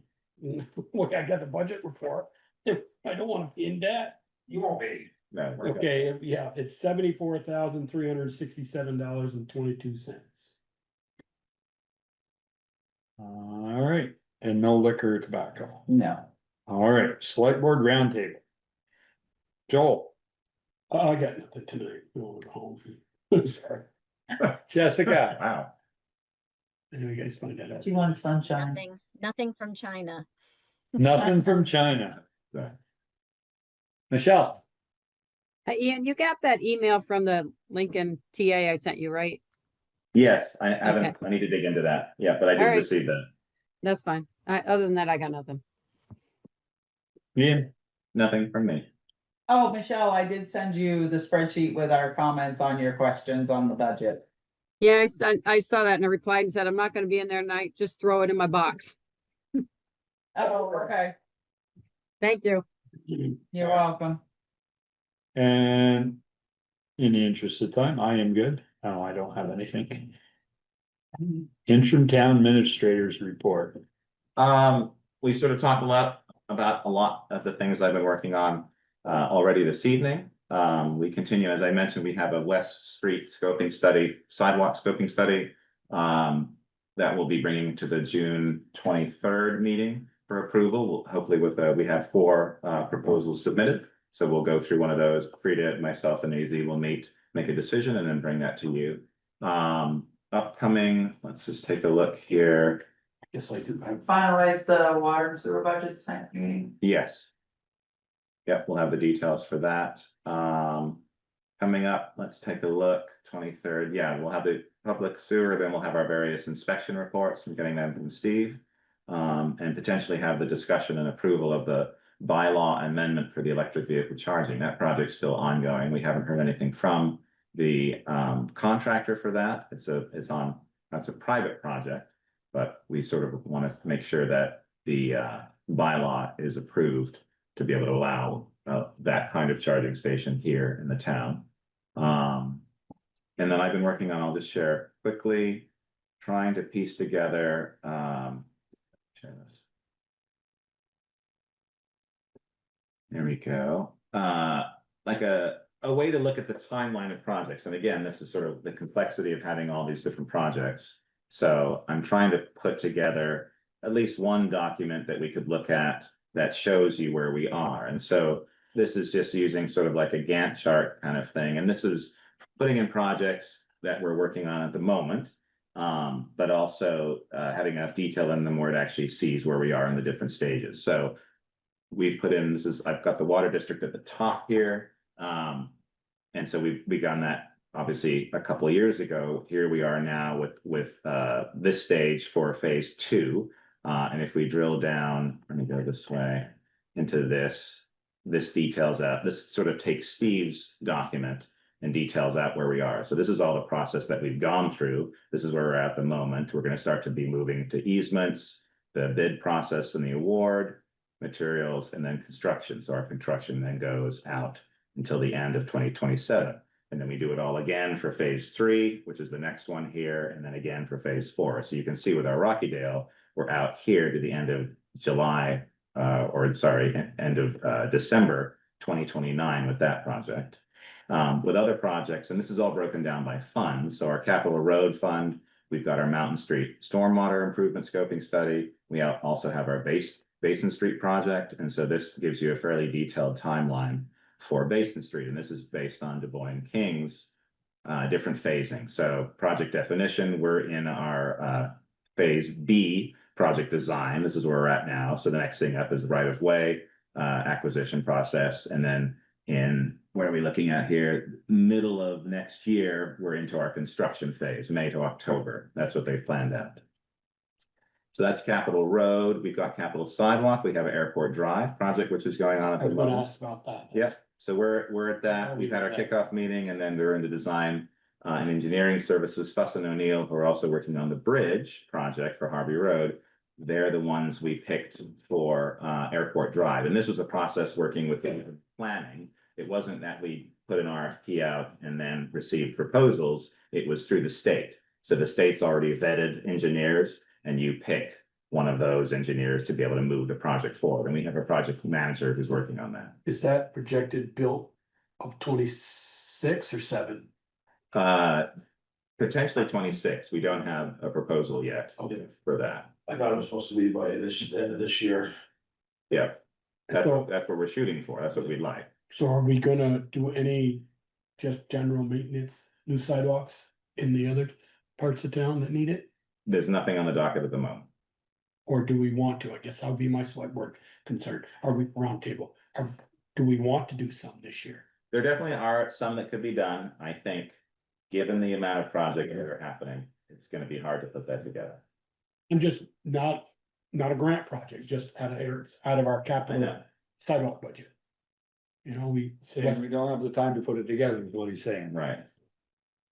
Speaker 4: Look, I got the budget report. I don't wanna be in debt.
Speaker 16: You won't be.
Speaker 2: No, we're good.
Speaker 4: Okay, yeah, it's $74,367.22.
Speaker 1: All right, and no liquor or tobacco.
Speaker 8: no.
Speaker 1: All right, select board roundtable. Joel,
Speaker 4: I got nothing tonight, I'm going home. Sorry.
Speaker 1: Jessica,
Speaker 2: Wow.
Speaker 4: Anyway, you guys find that out.
Speaker 8: Do you want sunshine?
Speaker 9: Nothing from China.
Speaker 1: nothing from China. Michelle,
Speaker 6: Ian, you got that email from the Lincoln TA I sent you, right?
Speaker 2: Yes, I haven't, I need to dig into that. Yeah, but I
Speaker 6: All
Speaker 2: did
Speaker 6: right.
Speaker 2: receive that.
Speaker 6: That's fine. Other than that, I got nothing.
Speaker 1: Ian,
Speaker 2: Nothing from me.
Speaker 8: Oh, Michelle, I did send you the spreadsheet with our comments on your questions on the budget.
Speaker 6: Yeah, I saw that and I replied and said, I'm not gonna be in there tonight. Just throw it in my box.
Speaker 8: Oh, okay.
Speaker 6: Thank you.
Speaker 8: You're welcome.
Speaker 1: And in the interest of time, I am good. No, I don't have anything. Interim town administrators report.
Speaker 2: We sort of talked a lot about a lot of the things I've been working on already this evening. We continue, as I mentioned, we have a West Street scoping study, sidewalk scoping study. That we'll be bringing to the June 23rd meeting for approval. Hopefully with, we have 4 proposals submitted. So we'll go through one of those. Frida, myself and AZ will meet, make a decision and then bring that to you. Upcoming, let's just take a look here.
Speaker 17: Yes, I do.
Speaker 8: Finalize the water and sewer budgets next meeting.
Speaker 2: Yes. Yep, we'll have the details for that. Coming up, let's take a look, 23rd. Yeah, we'll have the public sewer, then we'll have our various inspection reports. I'm getting them from Steve. And potentially have the discussion and approval of the bylaw amendment for the electric vehicle charging. That project's still ongoing. We haven't heard anything from the contractor for that. That's a private project. But we sort of want to make sure that the bylaw is approved to be able to allow that kind of charging station here in the town. And then I've been working on, I'll just share quickly, trying to piece together, share this. There we go. Like a way to look at the timeline of projects. And again, this is sort of the complexity of having all these different projects. So I'm trying to put together at least one document that we could look at that shows you where we are. And so this is just using sort of like a Gantt chart kind of thing. And this is putting in projects that we're working on at the moment, but also having enough detail in them where it actually sees where we are in the different stages. So we've put in, I've got the water district at the top here. And so we've begun that obviously a couple of years ago. Here we are now with this stage for phase 2. And if we drill down, let me go this way into this details out, this sort of takes Steve's document and details out where we are. So this is all the process that we've gone through. This is where we're at the moment. We're going to start to be moving to easements, the bid process and the award, materials, and then construction. So our construction then goes out until the end of 2027. And then we do it all again for phase 3, which is the next one here, and then again for phase 4. So you can see with our Rockydale, we're out here to the end of July, end of December 2029 with that project. With other projects, and this is all broken down by fund. So our Capital Road Fund, we've got our Mountain Street Stormwater Improvement Scoping Study. We also have our Basin Street project. And so this gives you a fairly detailed timeline for Basin Street. And this is based on Du Bois King's different phasing. So project definition, we're in our phase B, project design. This is where we're at now. So the next thing up is the right of way acquisition process. And then in, where are we looking at here? Middle of next year, we're into our construction phase, May to October. That's what they've planned out. So that's Capitol Road. We've got Capitol Sidewalk. We have an Airport Drive project, which is going on at the moment.
Speaker 4: I was gonna ask about that.
Speaker 2: Yeah, so we're at that. We've had our kickoff meeting and then we're into design and engineering services. Fuss and O'Neill, who are also working on the bridge project for Harvey Road. They're the ones we picked for Airport Drive. And this was a process working with planning. It wasn't that we put an RFP out and then received proposals. It was through the state. So the state's already vetted engineers and you pick one of those engineers to be able to move the project forward. And we have a project manager who's working on that.
Speaker 4: Is that projected built of 26 or 7?
Speaker 2: Potentially 26. We don't have a proposal yet for that.
Speaker 12: I thought it was supposed to be by end of this year.
Speaker 2: Yeah, that's
Speaker 4: So-
Speaker 2: what we're shooting for. That's what we'd like.
Speaker 4: So are we gonna do any just general maintenance, new sidewalks in the other parts of town that need it?
Speaker 2: There's nothing on the docket at the moment.
Speaker 4: Or do we want to? I guess that would be my select board concern. Are we roundtable? Do we want to do some this year?
Speaker 2: There definitely are some that could be done. I think, given the amount of projects that are happening, it's gonna be hard to put that together.
Speaker 4: I'm just not a grant project, just out of our
Speaker 2: I
Speaker 4: capital
Speaker 2: know.
Speaker 4: sidewalk budget. You know, we say,
Speaker 1: We don't have the time to put it together, is what he's saying.
Speaker 2: Right.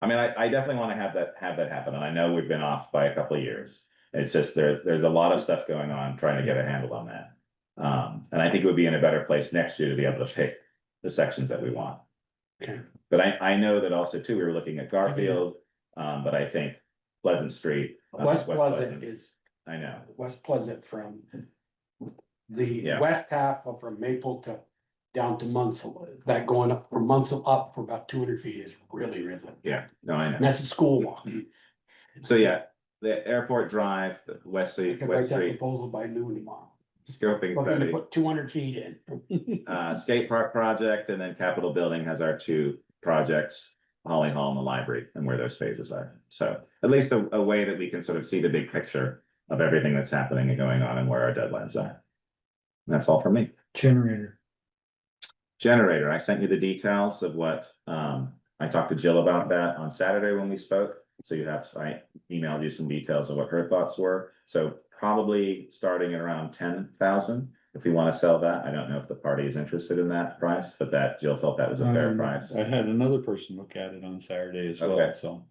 Speaker 2: I mean, I definitely want to have that happen, and I know we've been off by a couple of years. It's just there's a lot of stuff going on trying to get a handle on that. And I think it would be in a better place next year to be able to pick the sections that we want.
Speaker 4: Okay.
Speaker 2: But I know that also too, we were looking at Garfield, but I think Pleasant Street.
Speaker 4: West Pleasant is,
Speaker 2: I know,
Speaker 4: West Pleasant from the
Speaker 2: Yeah.
Speaker 4: west half of from Maple to down to Munsell, that going up from Munsell up for about 200 feet is really, really.
Speaker 2: yeah, no, I
Speaker 4: And
Speaker 2: know.
Speaker 4: that's a school walk.
Speaker 2: So yeah, the Airport Drive, the West
Speaker 4: I
Speaker 2: Street,
Speaker 4: could
Speaker 2: West
Speaker 4: write that
Speaker 2: Street
Speaker 4: proposal by noon tomorrow.
Speaker 2: scoping
Speaker 4: Looking to
Speaker 2: study,
Speaker 4: put 200 feet in.
Speaker 2: skate park project, and then Capitol Building has our two projects, Holly Hall and the library, and where those phases are. So at least a way that we can sort of see the big picture of everything that's happening and going on and where our deadlines are. And that's all for me. Generator, I sent you the details of what, I talked to Jill about that on Saturday when we spoke. So I emailed you some details of what her thoughts were. So probably starting at around 10,000. If we want to sell that, I don't know if the party is interested in that price, but that Jill felt that was a fair price.
Speaker 1: I had another person look at it on Saturday as well,
Speaker 2: Okay.
Speaker 1: so.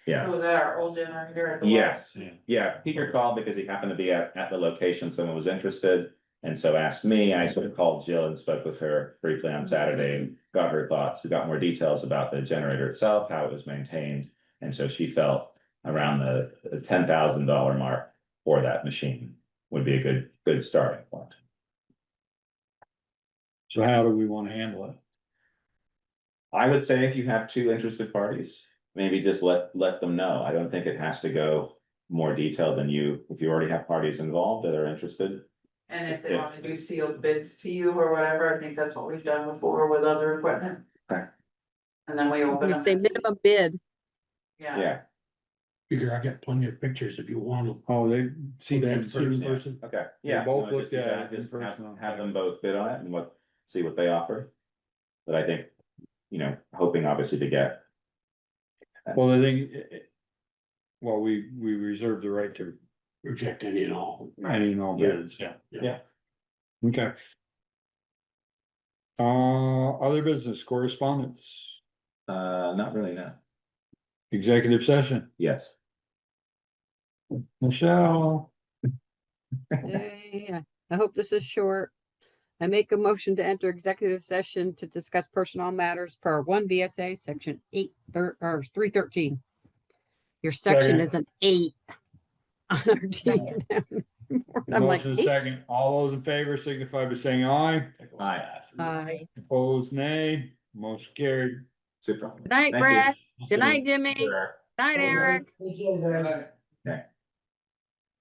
Speaker 2: Yeah.
Speaker 8: So was that our old generator at the?
Speaker 2: Yes,
Speaker 1: Yeah.
Speaker 2: yeah, Peter called because he happened to be at the location, someone was interested. And so asked me, I sort of called Jill and spoke with her briefly on Saturday and got her thoughts. We got more details about the generator itself, how it was maintained. And so she felt around the $10,000 mark for that machine would be a good starting point.
Speaker 1: So how do we want to handle it?
Speaker 2: I would say if you have two interested parties, maybe just let them know. I don't think it has to go more detailed than if you already have parties involved that are interested.
Speaker 8: And if they wanna do sealed bids to you or whatever, I think that's what we've done before with other equipment.
Speaker 2: Okay.
Speaker 8: And then we open
Speaker 6: You
Speaker 8: them.
Speaker 6: say
Speaker 8: and see.
Speaker 6: minimum bid.
Speaker 8: Yeah,
Speaker 4: Figure I got plenty of pictures if you want them.
Speaker 1: Oh, they
Speaker 4: See
Speaker 1: them
Speaker 4: them in
Speaker 1: first,
Speaker 4: person.
Speaker 2: Okay,
Speaker 1: They
Speaker 2: yeah.
Speaker 1: both
Speaker 2: no,
Speaker 1: looked
Speaker 2: just do
Speaker 1: at
Speaker 2: that,
Speaker 1: it in
Speaker 2: just
Speaker 1: person.
Speaker 2: have them both bid on it and see what they offer. But I think, hoping obviously to get.
Speaker 1: Well, the thing, well, we reserve the right to
Speaker 4: Reject any and all.
Speaker 1: any and all
Speaker 2: Yeah.
Speaker 1: bids, yeah.
Speaker 2: Yeah.
Speaker 1: Okay. Other business correspondence,
Speaker 2: Not really, no.
Speaker 1: executive session,
Speaker 2: Yes.
Speaker 1: Michelle.
Speaker 6: Yeah, I hope this is short. I make a motion to enter executive session to discuss personnel matters per 1 VSA section 313. Your section
Speaker 1: Second.
Speaker 6: is an 8. I'm like,
Speaker 1: Motion is
Speaker 6: 8?
Speaker 1: second, all those in favor signify by saying aye,
Speaker 2: Aye.
Speaker 6: Aye.
Speaker 1: opposed nay, motion carried.
Speaker 2: Super.
Speaker 6: Good night,
Speaker 2: Thank you.
Speaker 6: Brad. Good night, Jimmy.
Speaker 2: Sure.
Speaker 6: Night, Eric.
Speaker 15: Thank you, very much.
Speaker 2: Okay.